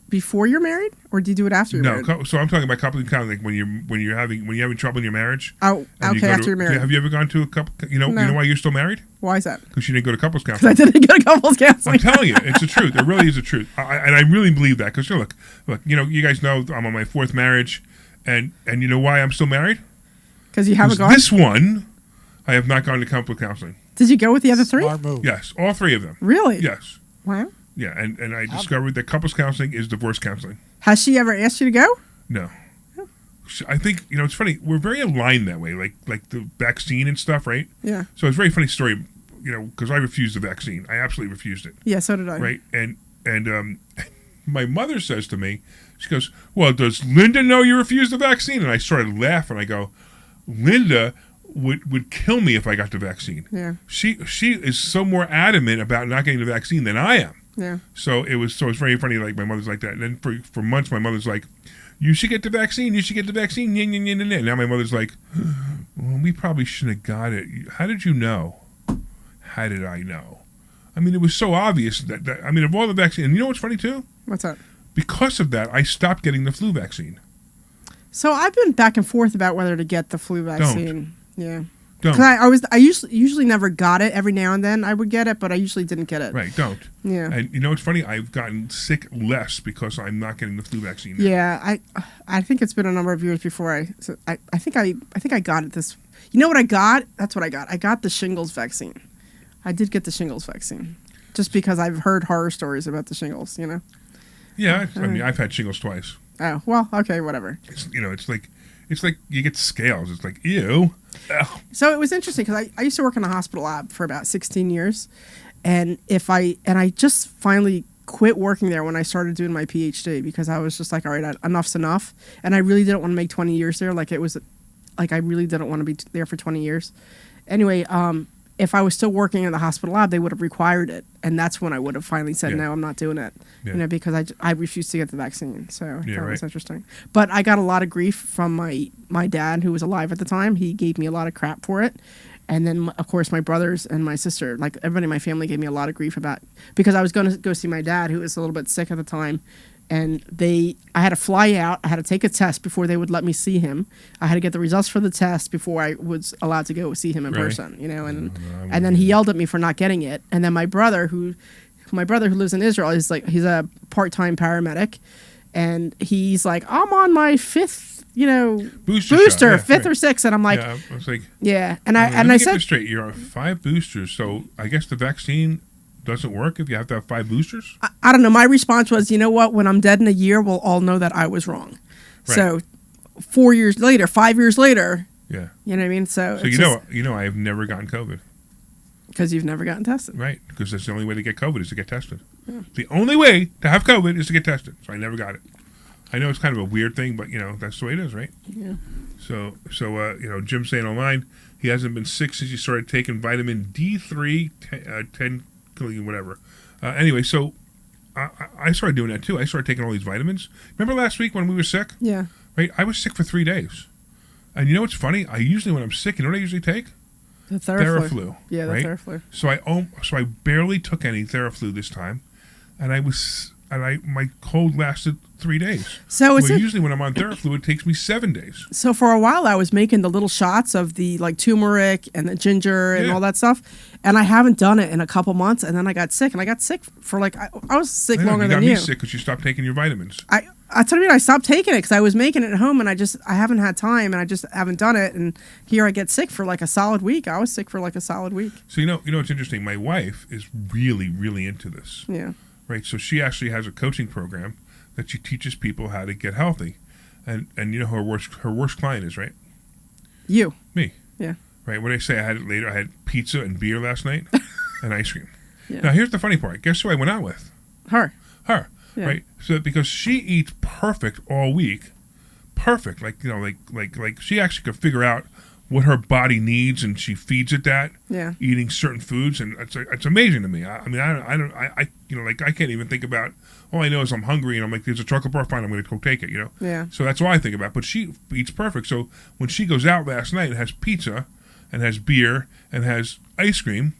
Speaker 3: before you're married, or do you do it after you're married?
Speaker 4: No, so I'm talking about couples counseling when you're having trouble in your marriage.
Speaker 3: Oh, okay, after you're married.
Speaker 4: Have you ever gone to a couple? You know why you're still married?
Speaker 3: Why is that?
Speaker 4: Because you didn't go to couples counseling.
Speaker 3: Because I didn't go to couples counseling.
Speaker 4: I'm telling you, it's the truth. It really is the truth, and I really believe that. Because look, you guys know I'm on my 4th marriage, and you know why I'm still married?
Speaker 3: Because you haven't gone.
Speaker 4: This one, I have not gone to couples counseling.
Speaker 3: Did you go with the other 3?
Speaker 5: Smart move.
Speaker 4: Yes, all 3 of them.
Speaker 3: Really?
Speaker 4: Yes.
Speaker 3: Wow.
Speaker 4: Yeah, and I discovered that couples counseling is divorce counseling.
Speaker 3: Has she ever asked you to go?
Speaker 4: No. I think, it's funny. We're very aligned that way, like the vaccine and stuff, right?
Speaker 3: Yeah.
Speaker 4: So it's a very funny story, because I refused the vaccine. I absolutely refused it.
Speaker 3: Yeah, so did I.
Speaker 4: Right? And my mother says to me, she goes, well, does Linda know you refused the vaccine? And I started laughing. I go, Linda would kill me if I got the vaccine.
Speaker 3: Yeah.
Speaker 4: She is so more adamant about not getting the vaccine than I am.
Speaker 3: Yeah.
Speaker 4: So it's very funny. Like my mother's like that, and then for months my mother's like, "You should get the vaccine. You should get the vaccine." Now my mother's like, "Well, we probably shouldn't have got it. How did you know? How did I know? I mean, it was so obvious that of all the vaccines. And you know what's funny too?
Speaker 3: What's that?
Speaker 4: Because of that, I stopped getting the flu vaccine.
Speaker 3: So I've been back and forth about whether to get the flu vaccine.
Speaker 4: Don't.
Speaker 3: Yeah.
Speaker 4: Don't.
Speaker 3: I usually never got it. Every now and then I would get it, but I usually didn't get it.
Speaker 4: Right, don't.
Speaker 3: Yeah.
Speaker 4: And you know what's funny? I've gotten sick less because I'm not getting the flu vaccine.
Speaker 3: Yeah, I think it's been a number of years before I think I got it this. You know what I got? That's what I got. I got the shingles vaccine. I did get the shingles vaccine, just because I've heard horror stories about the shingles.
Speaker 4: Yeah, I've had shingles twice.
Speaker 3: Oh well, okay, whatever.
Speaker 4: It's like you get scales. It's like ew. Ugh.
Speaker 3: So it was interesting because I used to work in a hospital lab for about 16 years, and I just finally quit working there when I started doing my PhD because I was just like, all right, enough's enough, and I really didn't want to make 20 years there. I really didn't want to be there for 20 years. Anyway, if I was still working in the hospital lab, they would have required it, and that's when I would have finally said, no, I'm not doing it.
Speaker 4: Yeah.
Speaker 3: You know, because I refused to get the vaccine. So that
Speaker 4: right.
Speaker 3: was interesting. But I got a lot of grief from my dad, who was alive at the time. He gave me a lot of crap for it. And then, of course, my brothers and my sister, like everybody in my family, gave me a lot of grief about, because I was going to go see my dad, who was a little bit sick at the time. And I had to fly out. I had to take a test before they would let me see him. I had to get the results for the test before I was allowed to go see him in person. You know, and then he yelled at me for not getting it. And then my brother, who lives in Israel, he's a part-time paramedic, and he's like, I'm on my fifth. Booster,
Speaker 4: shot,
Speaker 3: fifth or sixth, and I'm like,
Speaker 4: I was like,
Speaker 3: and I said,
Speaker 4: this straight, you're on 5 boosters, so I guess the vaccine doesn't work if you have to have 5 boosters.
Speaker 3: I don't know. My response was, you know what? When I'm dead in a year, we'll all know that I was wrong. Right. So 5 years later,
Speaker 4: yeah,
Speaker 3: you know what I mean. So
Speaker 4: I have never gotten COVID
Speaker 3: because you've never gotten tested,
Speaker 4: right? Because that's the only way to get COVID is to get tested. Yeah. The only way to have COVID is to get tested. So I never got it. I know it's kind of a weird thing, but that's the way it is, right?
Speaker 3: Yeah.
Speaker 4: So Jim's saying online he hasn't been sick since he started taking vitamin D3, 10 whatever. Anyway, so I started doing that too. I started taking all these vitamins. Remember last week when we were sick?
Speaker 3: Yeah.
Speaker 4: Right. I was sick for 3 days, and you know what's funny? I usually when I'm sick, you know what I usually take?
Speaker 3: The Theraflu.
Speaker 4: Yeah,
Speaker 3: right?
Speaker 4: The Theraflu. So I barely took any Theraflu this time, and my cold lasted 3 days.
Speaker 3: So
Speaker 4: usually when I'm on Theraflu, it takes me 7 days.
Speaker 3: So for a while, I was making the little shots of the turmeric and the ginger and all that stuff, and I haven't done it in a couple months. And then I got sick, and I got sick for I was sick longer than you.
Speaker 4: You got me sick because you stopped taking your vitamins.
Speaker 3: I tell you, I stopped taking it because I was making it at home, and I haven't had time, and I just haven't done it. And here I get sick for like a solid week. I was sick for like a solid week.
Speaker 4: So you know what's interesting? My wife is really, really into this.
Speaker 3: Yeah.
Speaker 4: Right. So she actually has a coaching program that she teaches people how to get healthy, and you know who her worst client is, right?
Speaker 3: You.
Speaker 4: Me.
Speaker 3: Yeah.
Speaker 4: Right. What did I say? I had it later. I had pizza and beer last night, and ice cream.
Speaker 3: Yeah.
Speaker 4: Now here's the funny part. Guess who I went out with?
Speaker 3: Her.
Speaker 4: Yeah. Right. So because she eats perfect all week, perfect. Like she actually could figure out what her body needs, and she feeds it that.
Speaker 3: Yeah.
Speaker 4: Eating certain foods, and it's amazing to me. I mean, I can't even think about. All I know is I'm hungry, and I'm like, there's a chocolate bar, fine, I'm going to go take it.
Speaker 3: Yeah.
Speaker 4: So that's all I think about. But she eats perfect. So when she goes out last night and has pizza, and has beer, and has ice cream,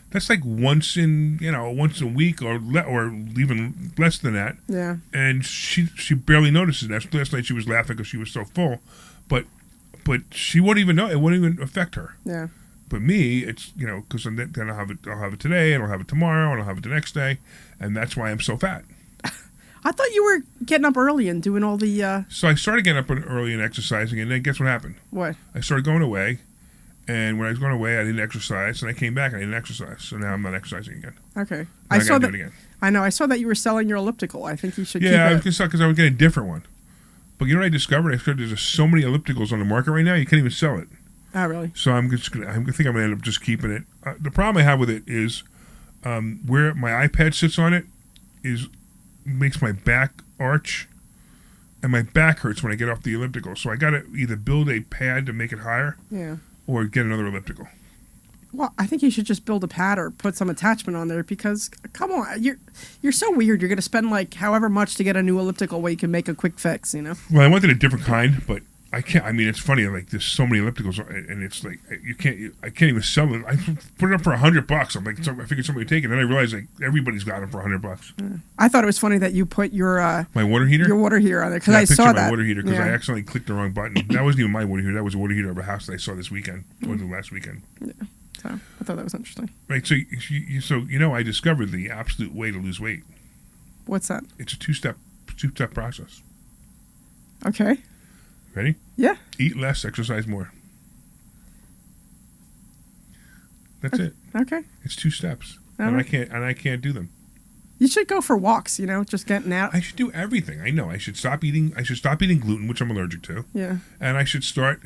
Speaker 4: that's like once a week or even less than that.
Speaker 3: Yeah.
Speaker 4: And she barely notices that. Last night she was laughing because she was so full, but she won't even know. It won't even affect her.
Speaker 3: Yeah.
Speaker 4: But me, it's because then I'll have it today, and I'll have it tomorrow, and I'll have it the next day, and that's why I'm so fat.
Speaker 3: I thought you were getting up early and doing all the.
Speaker 4: So I started getting up early and exercising, and then guess what happened?
Speaker 3: What?
Speaker 4: I started going away, and when I was going away, I didn't exercise, and I came back and I didn't exercise. So now I'm not exercising again.
Speaker 3: Okay.
Speaker 4: I saw that. Do it again.
Speaker 3: I know. I saw that you were selling your elliptical. I think you should.
Speaker 4: Yeah, because I was getting a different one. But you know what I discovered? I discovered there's just so many ellipticals on the market right now, you can't even sell it.
Speaker 3: Oh, really?
Speaker 4: So I think I'm going to end up just keeping it. The problem I have with it is where my iPad sits on it makes my back arch, and my back hurts when I get off the elliptical. So I got to either build a pad to make it higher, or get another elliptical.
Speaker 3: Well, I think you should just build a pad or put some attachment on there because, come on, you're so weird. You're going to spend like however much to get a new elliptical where you can make a quick fix, Well,
Speaker 4: I wanted a different kind, but I can't. I mean, it's funny. Like, there's so many ellipticals, and it's like I can't even sell them. I put it up for $100. I'm like, I figured somebody would take it. Then I realized like everybody's got them for $100.
Speaker 3: I thought it was funny that you put your
Speaker 4: my water heater,
Speaker 3: on there because I saw that.
Speaker 4: My water heater because I accidentally clicked the wrong button. That wasn't even my water heater. That was a water heater of a house that I saw this weekend or the last weekend.
Speaker 3: Yeah. So I thought that was interesting.
Speaker 4: Right. So I discovered the absolute way to lose weight.
Speaker 3: What's that?
Speaker 4: It's a two-step process.
Speaker 3: Okay.
Speaker 4: Ready?
Speaker 3: Yeah.
Speaker 4: Eat less, exercise more. That's it.
Speaker 3: Okay.
Speaker 4: It's 2 steps,
Speaker 3: All
Speaker 4: and
Speaker 3: right.
Speaker 4: I can't do them.
Speaker 3: You should go for walks. Just getting out.
Speaker 4: I should do everything. I know. I should stop eating gluten, which I'm allergic to.
Speaker 3: Yeah.
Speaker 4: And I should start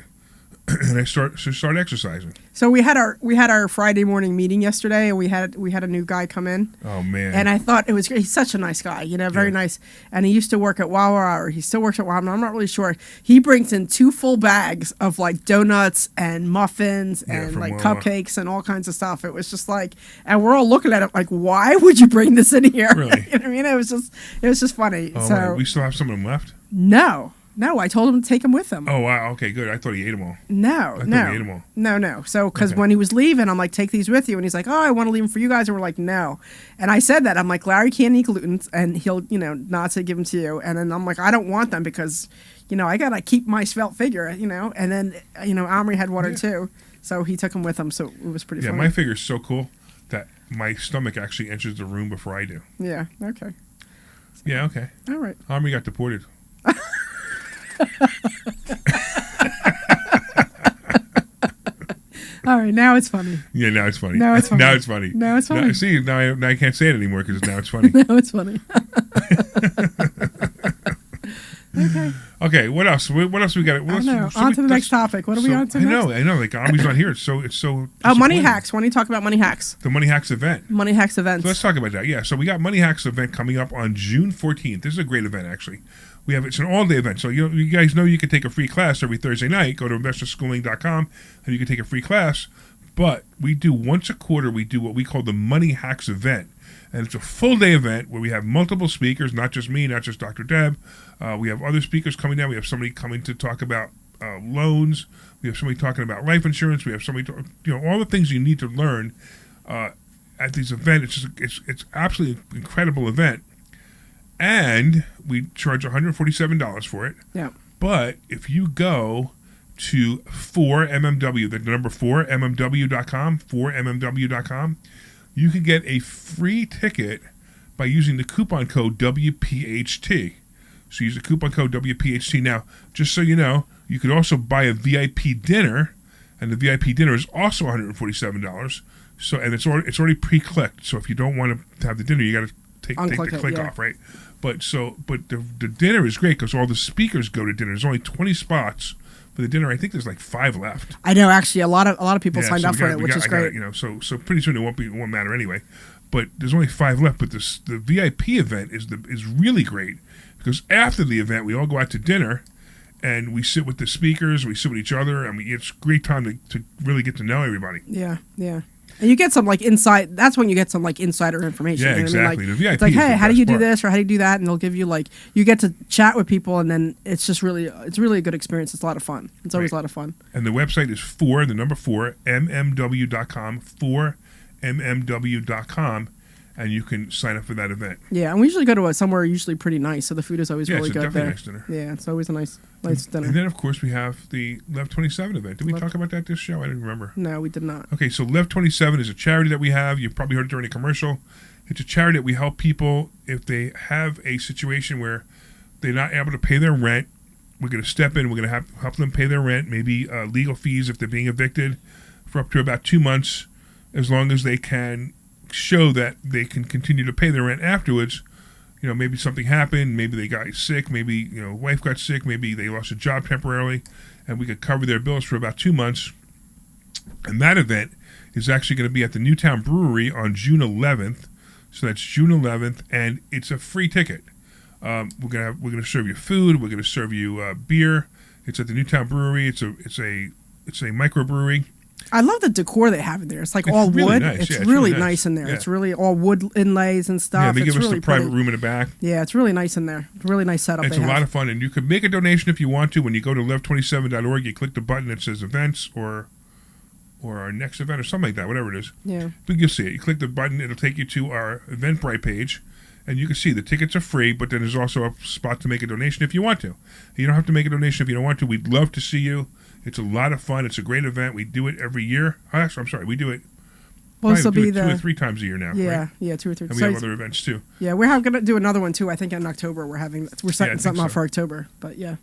Speaker 4: and I start exercising.
Speaker 3: So we had our Friday morning meeting yesterday, and we had a new guy come in.
Speaker 4: Oh man!
Speaker 3: And I thought it was great. He's such a nice guy, very nice. And he used to work at Wawa, or he still works at Wawa. I'm not really sure. He brings in 2 full bags of like donuts and muffins and like
Speaker 4: Wawa.
Speaker 3: cupcakes and all kinds of stuff. It was just like, and we're all looking at it like, why would you bring this in here?
Speaker 4: Really?
Speaker 3: You know what I mean? It was just funny.
Speaker 4: Oh,
Speaker 3: so
Speaker 4: man. We still have some of them left.
Speaker 3: No, I told him to take him with him.
Speaker 4: Oh wow, okay, good. I thought he ate them all.
Speaker 3: No.
Speaker 4: He ate them all.
Speaker 3: No. So, because when he was leaving, I'm like, take these with you. And he's like, oh, I want to leave them for you guys. And we're like, no. And I said that. I'm like, Larry can't eat gluten. And he'll, not say give them to you. And then I'm like, I don't want them because, I got to keep my svelte figure, And then, Omri had one or two. So he took them with him. So it was pretty funny.
Speaker 4: Yeah, my figure's so cool that my stomach actually enters the room before I do.
Speaker 3: Yeah, okay.
Speaker 4: Yeah, okay.
Speaker 3: All right.
Speaker 4: Omri got deported.
Speaker 3: All right, now it's funny.
Speaker 4: Yeah, now it's funny.
Speaker 3: Now it's funny.
Speaker 4: Now it's funny.
Speaker 3: Now it's funny.
Speaker 4: See, now I can't say it anymore because now it's funny.
Speaker 3: Now it's funny. Okay.
Speaker 4: Okay. What else? What else we got?
Speaker 3: I know. On to the next topic. What are we on to next?
Speaker 4: I know. Like Omri's not here. It's so.
Speaker 3: Oh, Money Hacks. Why don't you talk about Money Hacks?
Speaker 4: The Money Hacks event.
Speaker 3: Money Hacks events.
Speaker 4: So let's talk about that. Yeah. So we got Money Hacks event coming up on June 14th. This is a great event, actually. It's an all-day event. So you guys know you can take a free class every Thursday night. Go to investorschooling.com and you can take a free class. But we do once a quarter. We do what we call the Money Hacks event. And it's a full-day event where we have multiple speakers, not just me, not just Dr. Deb. We have other speakers coming down. We have somebody coming to talk about loans. We have somebody talking about life insurance. We have somebody, all the things you need to learn at these events. It's absolutely an incredible event. And we charge $147 for it.
Speaker 3: Yeah.
Speaker 4: But if you go to 4MMW, the number 4MMW.com, 4MMW.com, you can get a free ticket by using the coupon code WPHT. So use the coupon code WPHT. Now, just so you know, you could also buy a VIP dinner, and the VIP dinner is also $147. So, and it's already pre-clicked. So if you don't want to have the dinner, you got to take the click off, right? But the dinner is great because all the speakers go to dinner. There's only 20 spots for the dinner. I think there's like 5 left.
Speaker 3: I know, actually, a lot of people signed up for it, which is great.
Speaker 4: So pretty soon it won't matter anyway. But there's only 5 left. But the VIP event is really great because after the event we all go out to dinner and we sit with the speakers, we sit with each other. I mean, it's a great time to really get to know everybody.
Speaker 3: Yeah. And you get some inside. That's when you get some insider information.
Speaker 4: Yeah,
Speaker 3: you know
Speaker 4: exactly.
Speaker 3: I mean?
Speaker 4: The VIP
Speaker 3: it's like,
Speaker 4: is
Speaker 3: hey,
Speaker 4: the
Speaker 3: how do you
Speaker 4: best
Speaker 3: do
Speaker 4: part.
Speaker 3: this or how do you do that? And they'll give you you get to chat with people, and then it's really a good experience. It's a lot of fun. It's always a lot of fun.
Speaker 4: And the website is 4mmw.com, 4mmw.com, and you can sign up for that event.
Speaker 3: Yeah, and we usually go to somewhere usually pretty nice, so the food is always really
Speaker 4: it's
Speaker 3: good
Speaker 4: definitely
Speaker 3: there.
Speaker 4: a nice dinner.
Speaker 3: Yeah, it's always a nice dinner.
Speaker 4: And then, of course, we have the Lev 27 event. Did we talk about that this show? I didn't remember.
Speaker 3: No, we did not.
Speaker 4: Okay, so Lev 27 is a charity that we have. You've probably heard it during a commercial. It's a charity that we help people if they have a situation where they're not able to pay their rent. We're going to step in. We're going to help them pay their rent, maybe legal fees if they're being evicted for up to about 2 months, as long as they can show that they can continue to pay their rent afterwards. Maybe something happened, maybe they got sick, maybe, wife got sick, maybe they lost a job temporarily, and we could cover their bills for about 2 months. And that event is actually going to be at the Newtown Brewery on June 11th. So that's June 11th, and it's a free ticket. We're gonna serve you food. We're gonna serve you beer. It's at the Newtown Brewery. It's a microbrewery.
Speaker 3: I love the decor they have in there. It's all
Speaker 4: really
Speaker 3: wood.
Speaker 4: Nice.
Speaker 3: It's really nice in there.
Speaker 4: Yeah.
Speaker 3: It's really all wood inlays and stuff.
Speaker 4: Yeah, they give us
Speaker 3: really
Speaker 4: the private
Speaker 3: pretty.
Speaker 4: room in the back.
Speaker 3: Yeah, it's really nice in there. Really nice setup.
Speaker 4: It's a lot of fun, and you can make a donation if you want to. When you go to lev27.org, you click the button that says events or our next event or something like that, whatever it is.
Speaker 3: Yeah.
Speaker 4: But you'll see it. You click the button, it'll take you to our Eventbrite page, and you can see the tickets are free, but then there's also a spot to make a donation if you want to. You don't have to make a donation if you don't want to. We'd love to see you. It's a lot of fun. It's a great event. We do it every year. I'm sorry, we do it.
Speaker 3: Well, this will be
Speaker 4: 2 or 3 times a year now.
Speaker 3: Yeah,
Speaker 4: right?
Speaker 3: yeah, 2 or 3.
Speaker 4: And we have other events too.
Speaker 3: Yeah, we're going to do another one too. I think in October we're setting something up for October. But yeah.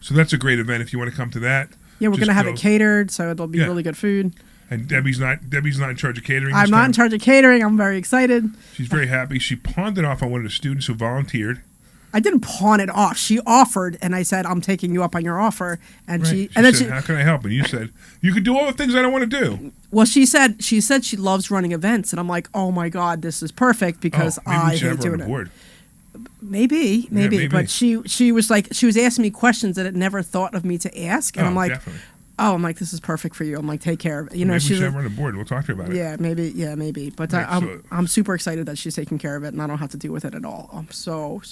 Speaker 4: So that's a great event if you want to come to that.
Speaker 3: Yeah, we're going to have it catered, so it'll be really good food.
Speaker 4: And Debbie's not in charge of catering.
Speaker 3: I'm not in charge of catering. I'm very excited.
Speaker 4: She's very happy. She pawned it off on one of the students who volunteered.
Speaker 3: I didn't pawn it off. She offered, and I said, "I'm taking you up on your offer." And
Speaker 4: Right.
Speaker 3: she
Speaker 4: said, "How can I help?" And you said, "You could do all the things I don't want to do."
Speaker 3: Well, she said she loves running events, and I'm like, "Oh my God, this is perfect because I hate doing it." Maybe. But she was asking me questions that I never thought of me to ask, and I'm like,
Speaker 4: definitely.
Speaker 3: "Oh, I'm like, this is perfect for you." I'm like, "Take care of it." You know,
Speaker 4: Maybe we
Speaker 3: she's
Speaker 4: should have her on the board. We'll talk to her about it.
Speaker 3: Yeah, maybe. But
Speaker 4: Right,
Speaker 3: I'm super excited that she's taking care of it, and I don't have to deal with it at all. I'm so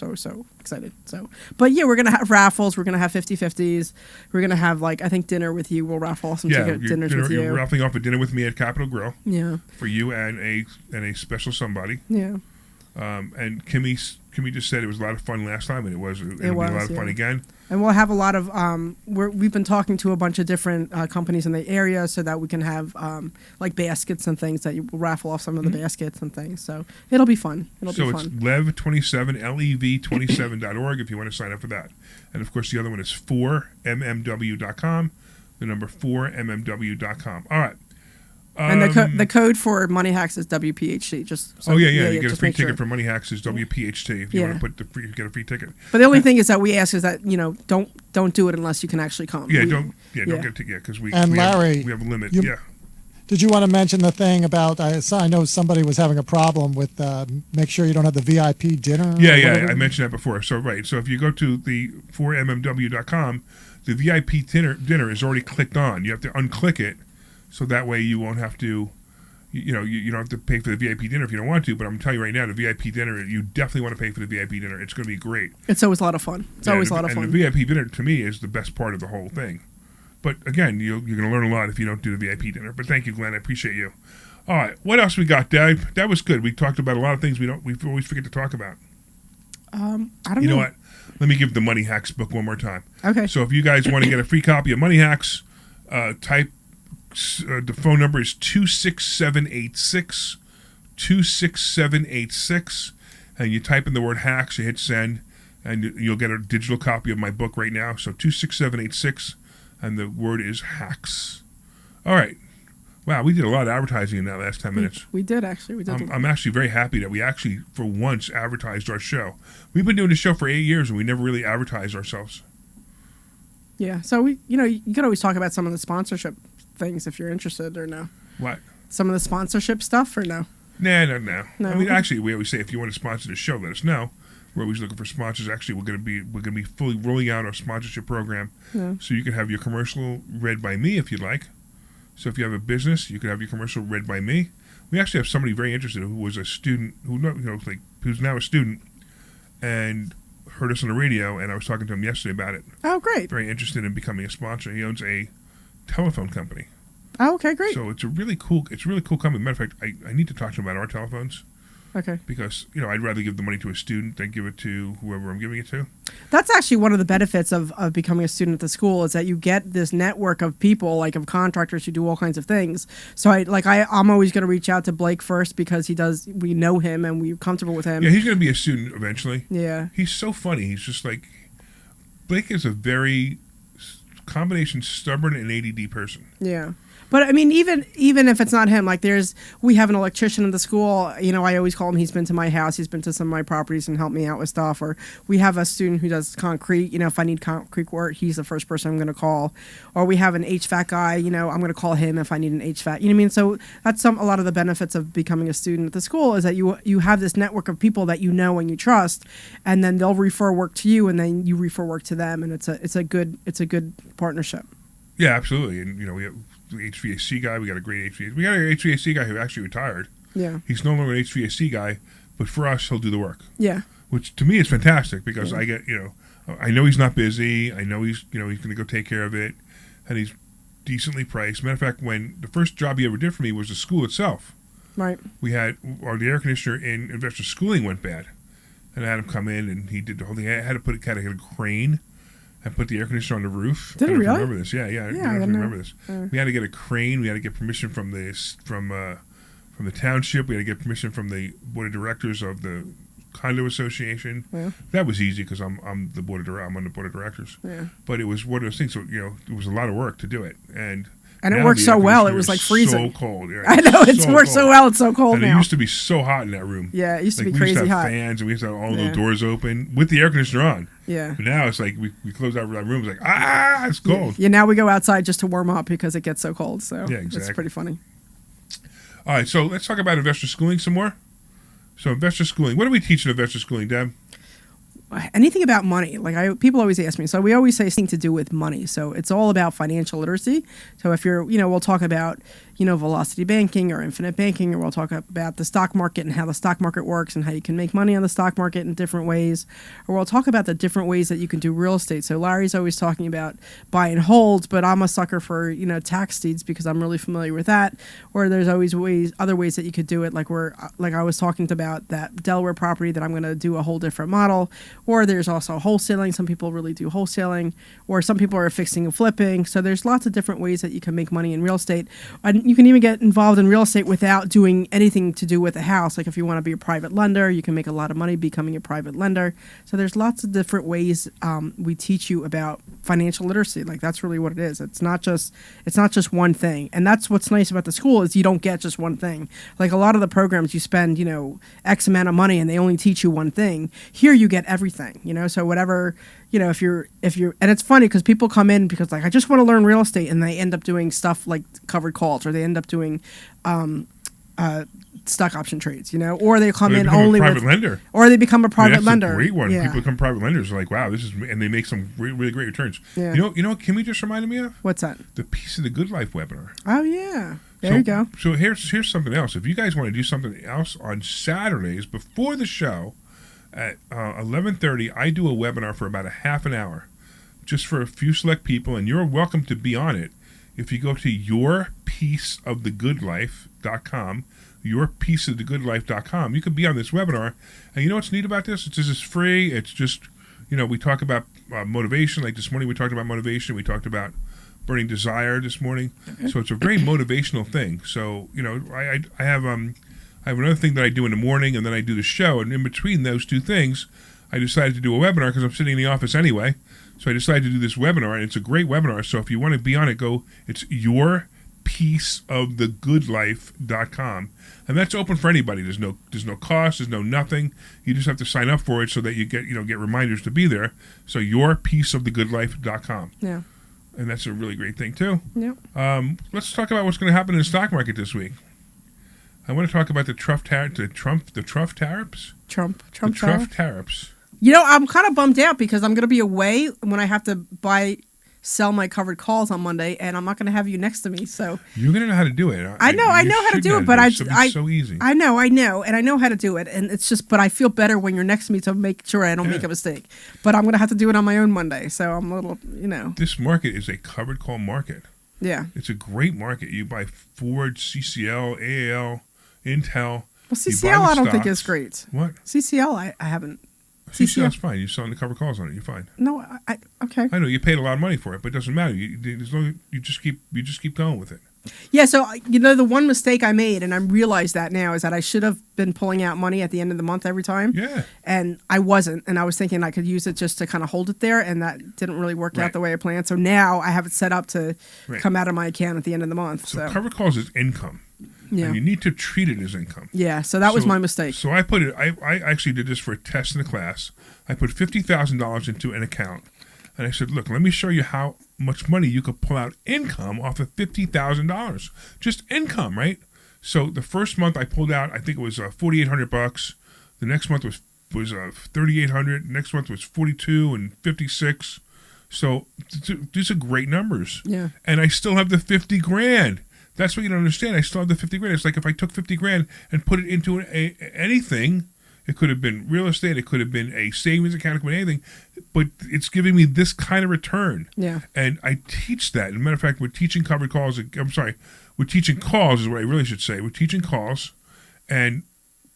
Speaker 3: excited. So, but yeah, we're gonna have raffles. We're gonna have 50/50s. We're gonna have I think dinner with you. We'll raffle off some dinners with you.
Speaker 4: You're raffling off a dinner with me at Capitol Grill.
Speaker 3: Yeah.
Speaker 4: For you and a special somebody.
Speaker 3: Yeah.
Speaker 4: And Kimmy just said it was a lot of fun last time, and it'll be a lot of fun again.
Speaker 3: And we'll have a lot of we've been talking to a bunch of different companies in the area so that we can have baskets and things that you will raffle off some of the baskets and things. So it'll be fun. It'll be fun.
Speaker 4: So it's lev27 lev27.org if you want to sign up for that. And of course the other one is 4mmw.com, the number 4mmw.com. All right.
Speaker 3: And the code for Money Hacks is WPHT.
Speaker 4: You get a free ticket for Money Hacks is WPHT if you want to get a free ticket.
Speaker 3: But the only thing is that we ask is that don't do it unless you can actually come.
Speaker 4: Don't get a ticket because we
Speaker 5: Larry,
Speaker 4: we have a limit.
Speaker 5: Did you want to mention the thing about? I know somebody was having a problem with make sure you don't have the VIP dinner.
Speaker 4: I mentioned that before. So if you go to the 4mmw.com, the VIP dinner is already clicked on. You have to unclick it. So that way you won't have to, you don't have to pay for the VIP dinner if you don't want to. But I'm telling you right now, the VIP dinner, you definitely want to pay for the VIP dinner. It's going to be great.
Speaker 3: It's always a lot of fun. And
Speaker 4: the VIP dinner to me is the best part of the whole thing. But again, you're going to learn a lot if you don't do the VIP dinner. But thank you, Glenn. I appreciate you. All right, what else we got, Dave? That was good. We talked about a lot of things we always forget to talk about.
Speaker 3: I don't know.
Speaker 4: You know what? Let me give the Money Hacks book one more time.
Speaker 3: Okay.
Speaker 4: So if you guys want to get a free copy of Money Hacks, type. The phone number is 26786, 26786, and you type in the word hacks, you hit send, and you'll get a digital copy of my book right now. So 26786, and the word is hacks. All right. Wow, we did a lot of advertising in that last 10 minutes.
Speaker 3: We did, actually.
Speaker 4: I'm actually very happy that we actually, for once, advertised our show. We've been doing the show for 8 years, and we never really advertised ourselves.
Speaker 3: Yeah, so you could always talk about some of the sponsorship things if you're interested, or no?
Speaker 4: What?
Speaker 3: Some of the sponsorship stuff, or no?
Speaker 4: No.
Speaker 3: No.
Speaker 4: I mean, actually, we always say if you want to sponsor the show, let us know. We're always looking for sponsors. Actually, we're going to be fully rolling out our sponsorship program, so you can have your commercial read by me if you'd like. So if you have a business, you can have your commercial read by me. We actually have somebody very interested who was a student who's now a student and heard us on the radio, and I was talking to him yesterday about it.
Speaker 3: Oh, great!
Speaker 4: Very interested in becoming a sponsor. He owns a telephone company.
Speaker 3: Oh, okay, great.
Speaker 4: So it's a really cool company. Matter of fact, I need to talk to him about our telephones.
Speaker 3: Okay.
Speaker 4: Because, I'd rather give the money to a student than give it to whoever I'm giving it to.
Speaker 3: That's actually one of the benefits of becoming a student at the school is that you get this network of people, of contractors who do all kinds of things. So I'm always going to reach out to Blake first because we know him and we're comfortable with him.
Speaker 4: Yeah, he's going to be a student eventually.
Speaker 3: Yeah.
Speaker 4: He's so funny. He's just Blake is a very combination stubborn and ADD person.
Speaker 3: Yeah. But I mean, even if it's not him, we have an electrician in the school. I always call him. He's been to my house. He's been to some of my properties and helped me out with stuff. Or we have a student who does concrete. If I need concrete work, he's the first person I'm going to call. Or we have an HVAC guy. I'm going to call him if I need an HVAC. You know what I mean? So that's a lot of the benefits of becoming a student at the school is that you have this network of people that you know and you trust, and then they'll refer work to you, and then you refer work to them, and it's a good partnership.
Speaker 4: Yeah, absolutely. And we have the HVAC guy. We got a great HVAC. We got an HVAC guy who actually retired.
Speaker 3: Yeah.
Speaker 4: He's no longer an HVAC guy, but for us, he'll do the work.
Speaker 3: Yeah.
Speaker 4: Which to me is fantastic because I get, I know he's not busy. I know he's going to go take care of it, and he's decently priced. Matter of fact, when the first job he ever did for me was the school itself. Right. We had the air conditioner in investor schooling went bad, and I had him come in and he did the whole thing. I had to put a crane. And put the air conditioner on the roof.
Speaker 3: Did he really?
Speaker 4: Remember this? Yeah. I remember this. We had to get a crane. We had to get permission from the township. We had to get permission from the board of directors of the condo association. Yeah. That was easy because I'm on the board of directors. Yeah. But it was one of those things. So it was a lot of work to do it. And
Speaker 3: And it
Speaker 4: Now
Speaker 3: works
Speaker 4: the
Speaker 3: so
Speaker 4: air
Speaker 3: well, it
Speaker 4: conditioner
Speaker 3: was like
Speaker 4: is
Speaker 3: freezing.
Speaker 4: So cold. Yeah,
Speaker 3: I know, it's worked so
Speaker 4: cold.
Speaker 3: well, it's so cold
Speaker 4: and
Speaker 3: now.
Speaker 4: It used to be so hot in that room.
Speaker 3: Yeah, it used to
Speaker 4: Like,
Speaker 3: be
Speaker 4: we used
Speaker 3: crazy
Speaker 4: to have
Speaker 3: hot.
Speaker 4: fans, and we used to have all
Speaker 3: Yeah.
Speaker 4: the doors open with the air conditioner on.
Speaker 3: Yeah.
Speaker 4: But now it's like we close that room. It's like, it's cold.
Speaker 3: Yeah, now we go outside just to warm up because it gets so cold. So
Speaker 4: Yeah, exactly.
Speaker 3: it's pretty funny.
Speaker 4: All right, so let's talk about investor schooling some more. So investor schooling. What do we teach in investor schooling, Deb?
Speaker 3: Anything about money. People always ask me. So we always say something to do with money. So it's all about financial literacy. So if you're, we'll talk about, velocity banking or infinite banking, or we'll talk about the stock market and how the stock market works and how you can make money on the stock market in different ways. Or we'll talk about the different ways that you can do real estate. So Larry's always talking about buy and hold, but I'm a sucker for, tax deeds because I'm really familiar with that. Or there's always other ways that you could do it. Like I was talking about that Delaware property that I'm going to do a whole different model. Or there's also wholesaling. Some people really do wholesaling, or some people are fixing and flipping. So there's lots of different ways that you can make money in real estate. And you can even get involved in real estate without doing anything to do with a house. Like if you want to be a private lender, you can make a lot of money becoming a private lender. So there's lots of different ways we teach you about financial literacy. Like that's really what it is. It's not just one thing. And that's what's nice about the school is you don't get just one thing. Like a lot of the programs you spend, X amount of money and they only teach you one thing. Here you get everything, so whatever, if you're, and it's funny because people come in because like, I just want to learn real estate and they end up doing stuff like covered calls, or they end up doing, stock option trades, or they come in only
Speaker 4: private lender,
Speaker 3: or they become a private
Speaker 4: that's
Speaker 3: lender.
Speaker 4: A great one.
Speaker 3: Yeah.
Speaker 4: People become private lenders. Like, wow, and they make some really great returns.
Speaker 3: Yeah.
Speaker 4: You know what Kimmy just reminded me of?
Speaker 3: What's that?
Speaker 4: The Piece of the Good Life webinar.
Speaker 3: Oh yeah. There you go.
Speaker 4: So here's something else. If you guys want to do something else on Saturdays before the show at 11:30, I do a webinar for about a half an hour, just for a few select people, and you're welcome to be on it. If you go to yourpieceofthegoodlife.com, yourpieceofthegoodlife.com, you can be on this webinar. And you know what's neat about this? It's free. It's just, we talk about motivation. Like this morning, we talked about motivation. We talked about burning desire this morning. Okay. So it's a very motivational thing. So, I have another thing that I do in the morning, and then I do the show. And in between those two things, I decided to do a webinar because I'm sitting in the office anyway. So I decided to do this webinar, and it's a great webinar. So if you want to be on it, it's yourpieceofthegoodlife.com. And that's open for anybody. There's no cost, there's no nothing. You just have to sign up for it so that you get reminders to be there. So yourpieceofthegoodlife.com.
Speaker 3: Yeah.
Speaker 4: And that's a really great thing too.
Speaker 3: Yeah.
Speaker 4: Let's talk about what's going to happen in the stock market this week. I want to talk about the Trump tariffs.
Speaker 3: Trump
Speaker 4: tariffs.
Speaker 3: I'm kind of bummed out because I'm going to be away when I have to sell my covered calls on Monday, and I'm not going to have you next to me. So
Speaker 4: you're going to know how to do it.
Speaker 3: I know how to do it, but
Speaker 4: it's so easy.
Speaker 3: I know, and I know how to do it, and it's just. But I feel better when you're next to me to make sure I don't make a mistake. But I'm going to have to do it on my own Monday, so I'm a little,
Speaker 4: This market is a covered call market.
Speaker 3: Yeah,
Speaker 4: it's a great market. You buy Ford, CCL, AAL, Intel.
Speaker 3: Well, CCL I don't think is great.
Speaker 4: What?
Speaker 3: CCL I haven't.
Speaker 4: CCL's fine. You're selling the covered calls on it. You're fine.
Speaker 3: No, okay.
Speaker 4: I know you paid a lot of money for it, but it doesn't matter. You just keep going with it.
Speaker 3: Yeah. So the one mistake I made, and I realize that now, is that I should have been pulling out money at the end of the month every time.
Speaker 4: Yeah.
Speaker 3: And I wasn't, and I was thinking I could use it just to kind of hold it there, and that didn't really work out the way I planned. So now I have it set up to come out of my account at the end of the month. So
Speaker 4: covered calls is income. Yeah. And you need to treat it as income.
Speaker 3: Yeah, so that was my mistake.
Speaker 4: So I actually did this for a test in the class. I put $50,000 into an account. And I said, look, let me show you how much money you could pull out income off of $50,000. Just income, right? So the first month I pulled out, I think it was $4,800. The next month was $3,800. Next month was $42 and $56. So these are great numbers.
Speaker 3: Yeah.
Speaker 4: And I still have the $50,000. That's what you don't understand. I still have the $50,000. It's like if I took $50,000 and put it into anything, it could have been real estate, it could have been a savings account, it could be anything, but it's giving me this kind of return.
Speaker 3: Yeah. And
Speaker 4: I teach that. As a matter of fact, we're teaching covered calls. We're teaching calls is what I really should say. We're teaching calls, and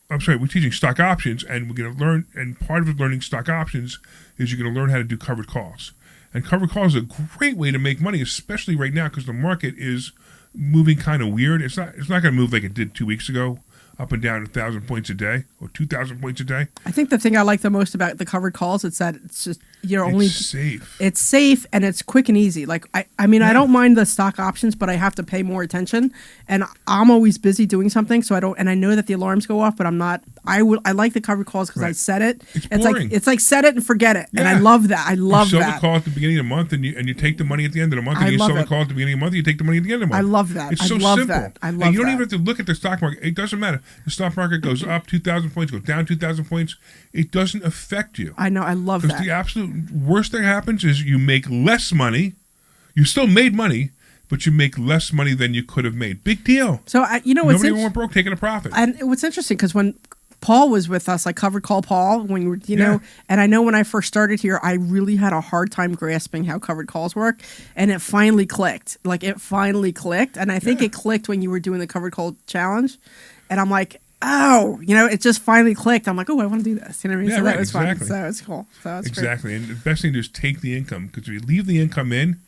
Speaker 4: we're teaching stock options, and we're going to learn. And part of learning stock options is you're going to learn how to do covered calls. And covered calls is a great way to make money, especially right now because the market is moving kind of weird. It's not going to move like it did 2 weeks ago. up and down 1,000 points a day or 2,000 points a day.
Speaker 3: I think the thing I like the most about the covered calls is that it's just
Speaker 4: It's safe.
Speaker 3: It's safe and it's quick and easy. Like I mean, I don't mind the stock options, but I have to pay more attention, and I'm always busy doing something, so I don't. And I know that the alarms go off, but I'm not. I like the covered calls because I set it. It's like set it and forget it, and I love that. I love that.
Speaker 4: You sell the call at the beginning of the month, and you take the money at the end of the month, and you sell the call at the beginning of the month, and you take the money at the end of the month.
Speaker 3: I love that.
Speaker 4: It's so
Speaker 3: love
Speaker 4: simple.
Speaker 3: That. I love
Speaker 4: and you don't
Speaker 3: that.
Speaker 4: even have to look at the stock market. It doesn't matter. The stock market goes up 2,000 points, goes down 2,000 points. It doesn't affect you.
Speaker 3: I know. I love that.
Speaker 4: Because the absolute worst thing happens is you make less money. You still made money, but you make less money than you could have made. Big deal.
Speaker 3: So
Speaker 4: nobody ever went broke taking a profit.
Speaker 3: And what's interesting because when Paul was with us, like covered call Paul, when you know, and I know when I first started here, I really had a hard time grasping how covered calls work, and it finally clicked. Like it finally clicked, and I think it clicked when you were doing the covered call challenge, and I'm like, oh, it just finally clicked. I'm like, oh, I want to do this. You know what I mean?
Speaker 4: Yeah,
Speaker 3: so
Speaker 4: right,
Speaker 3: that was
Speaker 4: exactly.
Speaker 3: fun. So it's cool. So it's
Speaker 4: exactly. And the best thing to do is take the income, because if you leave the income in,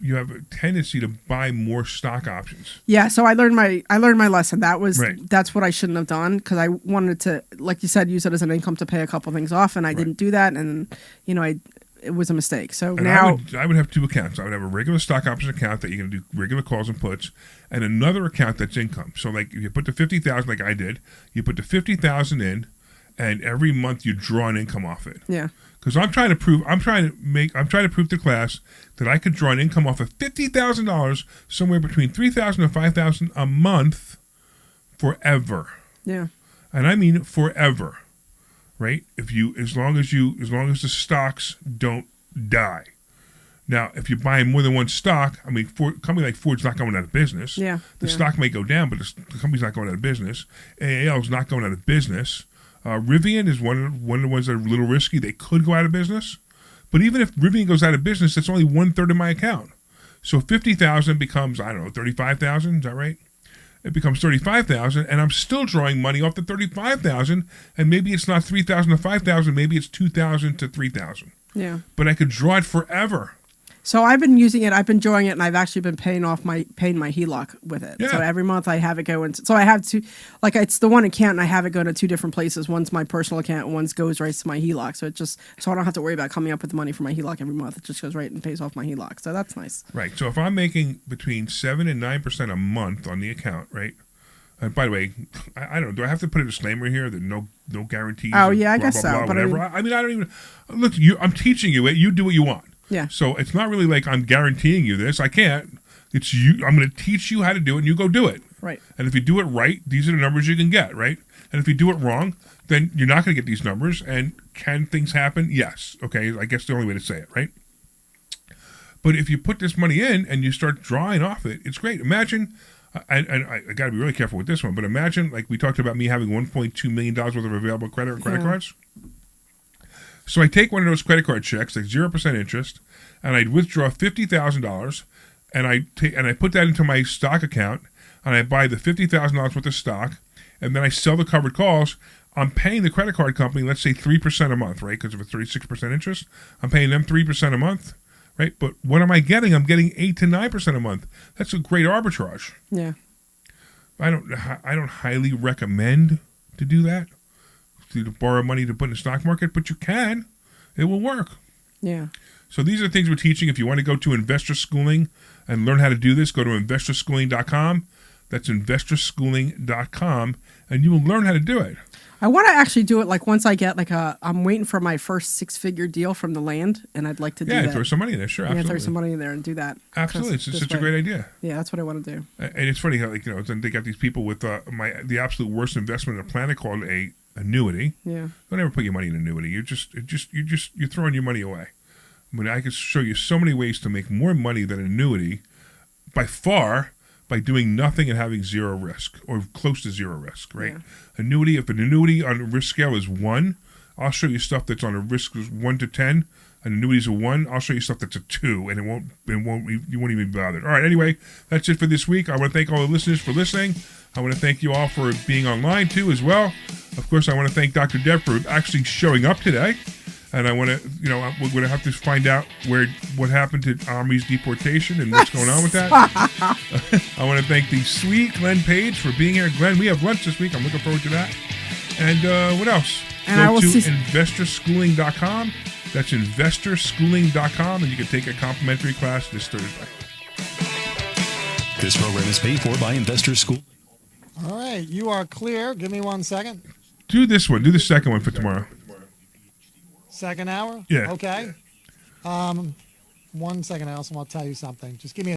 Speaker 4: you have a tendency to buy more stock options.
Speaker 3: Yeah, so I learned my lesson. That's what I shouldn't have done, because I wanted to, like you said, use it as an income to pay a couple things off, and I didn't do that, and it was a mistake. So
Speaker 4: and
Speaker 3: now
Speaker 4: I would have two accounts. I would have a regular stock option account that you're going to do regular calls and puts, and another account that's income. So like if you put the 50,000 like I did, you put the 50,000 in, and every month you draw an income off it.
Speaker 3: Yeah.
Speaker 4: Because I'm trying to prove to class that I could draw an income off of $50,000 somewhere between $3,000 and $5,000 a month forever.
Speaker 3: Yeah.
Speaker 4: And I mean forever. Right? As long as the stocks don't die. Now, if you're buying more than one stock, I mean, a company like Ford's not going out of business.
Speaker 3: Yeah.
Speaker 4: The stock may go down, but the company's not going out of business. AAL is not going out of business. Rivian is one of the ones that are a little risky. They could go out of business. But even if Rivian goes out of business, that's only 1/3 of my account. So 50,000 becomes, I don't know, 35,000. Is that right? It becomes 35,000, and I'm still drawing money off the 35,000, and maybe it's not 3,000 to 5,000, maybe it's 2,000 to 3,000.
Speaker 3: Yeah.
Speaker 4: But I could draw it forever.
Speaker 3: So I've been using it. I've been enjoying it, and I've actually been paying my HELOC with it.
Speaker 4: Yeah.
Speaker 3: So every month I have it go into. So I have two, like it's the one account, and I have it go to two different places. One's my personal account, and one's goes right to my HELOC. So I don't have to worry about coming up with the money for my HELOC every month. It just goes right and pays off my HELOC. So that's nice.
Speaker 4: Right. So if I'm making between 7 and 9% a month on the account, right? And by the way, I don't know. Do I have to put a disclaimer here that no guarantees?
Speaker 3: Oh yeah, I guess so.
Speaker 4: But whatever. I mean, I don't even look. I'm teaching you it. You do what you want.
Speaker 3: Yeah.
Speaker 4: So it's not really like I'm guaranteeing you this. I can't. It's you. I'm going to teach you how to do it, and you go do it.
Speaker 3: Right.
Speaker 4: And if you do it right, these are the numbers you can get, right? And if you do it wrong, then you're not going to get these numbers. And can things happen? Yes. Okay. I guess the only way to say it, right? But if you put this money in and you start drawing off it, it's great. Imagine, and I got to be really careful with this one, but imagine, like we talked about me having $1.2 million worth of available credit cards. So I take one of those credit card checks, like 0% interest, and I withdraw $50,000, and I put that into my stock account, and I buy the $50,000 worth of stock, and then I sell the covered calls. I'm paying the credit card company, let's say 3% a month, right? Because of a 36% interest, I'm paying them 3% a month, right? But what am I getting? I'm getting 8 to 9% a month. That's a great arbitrage.
Speaker 3: Yeah.
Speaker 4: I don't highly recommend to do that. To borrow money to put in the stock market, but you can. It will work.
Speaker 3: Yeah.
Speaker 4: So these are things we're teaching. If you want to go to Investor Schooling and learn how to do this, go to investorschooling.com. That's investorschooling.com, and you will learn how to do it.
Speaker 3: I want to actually do it like once I get I'm waiting for my first 6-figure deal from the land, and I'd like to do that.
Speaker 4: Yeah, throw some money in there, sure.
Speaker 3: Yeah,
Speaker 4: Absolutely.
Speaker 3: throw some money in there and do that.
Speaker 4: Absolutely. It's such a great idea.
Speaker 3: Yeah, that's what I want to do.
Speaker 4: And it's funny how, then they got these people with the absolute worst investment on the planet called a annuity.
Speaker 3: Yeah.
Speaker 4: Don't ever put your money in an annuity. You're throwing your money away. I mean, I could show you so many ways to make more money than an annuity by far by doing nothing and having zero risk or close to zero risk, right? Yeah. If an annuity on a risk scale is 1, I'll show you stuff that's on a risk of 1 to 10. An annuity is a 1. I'll show you stuff that's a 2, and you won't even be bothered. All right, anyway, that's it for this week. I want to thank all the listeners for listening. I want to thank you all for being online, too, as well. Of course, I want to thank Dr. Deb for actually showing up today. And I want to, we're going to have to find out what happened to Omri's deportation and what's going on with that. I want to thank the sweet Glenn Page for being here. Glenn, we have lunch this week. I'm looking forward to that. And what else?
Speaker 3: And
Speaker 4: Go to investorschooling.com. That's investorschooling.com, and you can take a complimentary class this Thursday.
Speaker 2: This program is paid for by Investor School.
Speaker 5: All right, you are clear. Give me 1 second.
Speaker 4: Do this one. Do the second one for tomorrow.
Speaker 5: Second hour?
Speaker 4: Yeah.
Speaker 5: Okay. 1 second, I also want to tell you something. Just give me a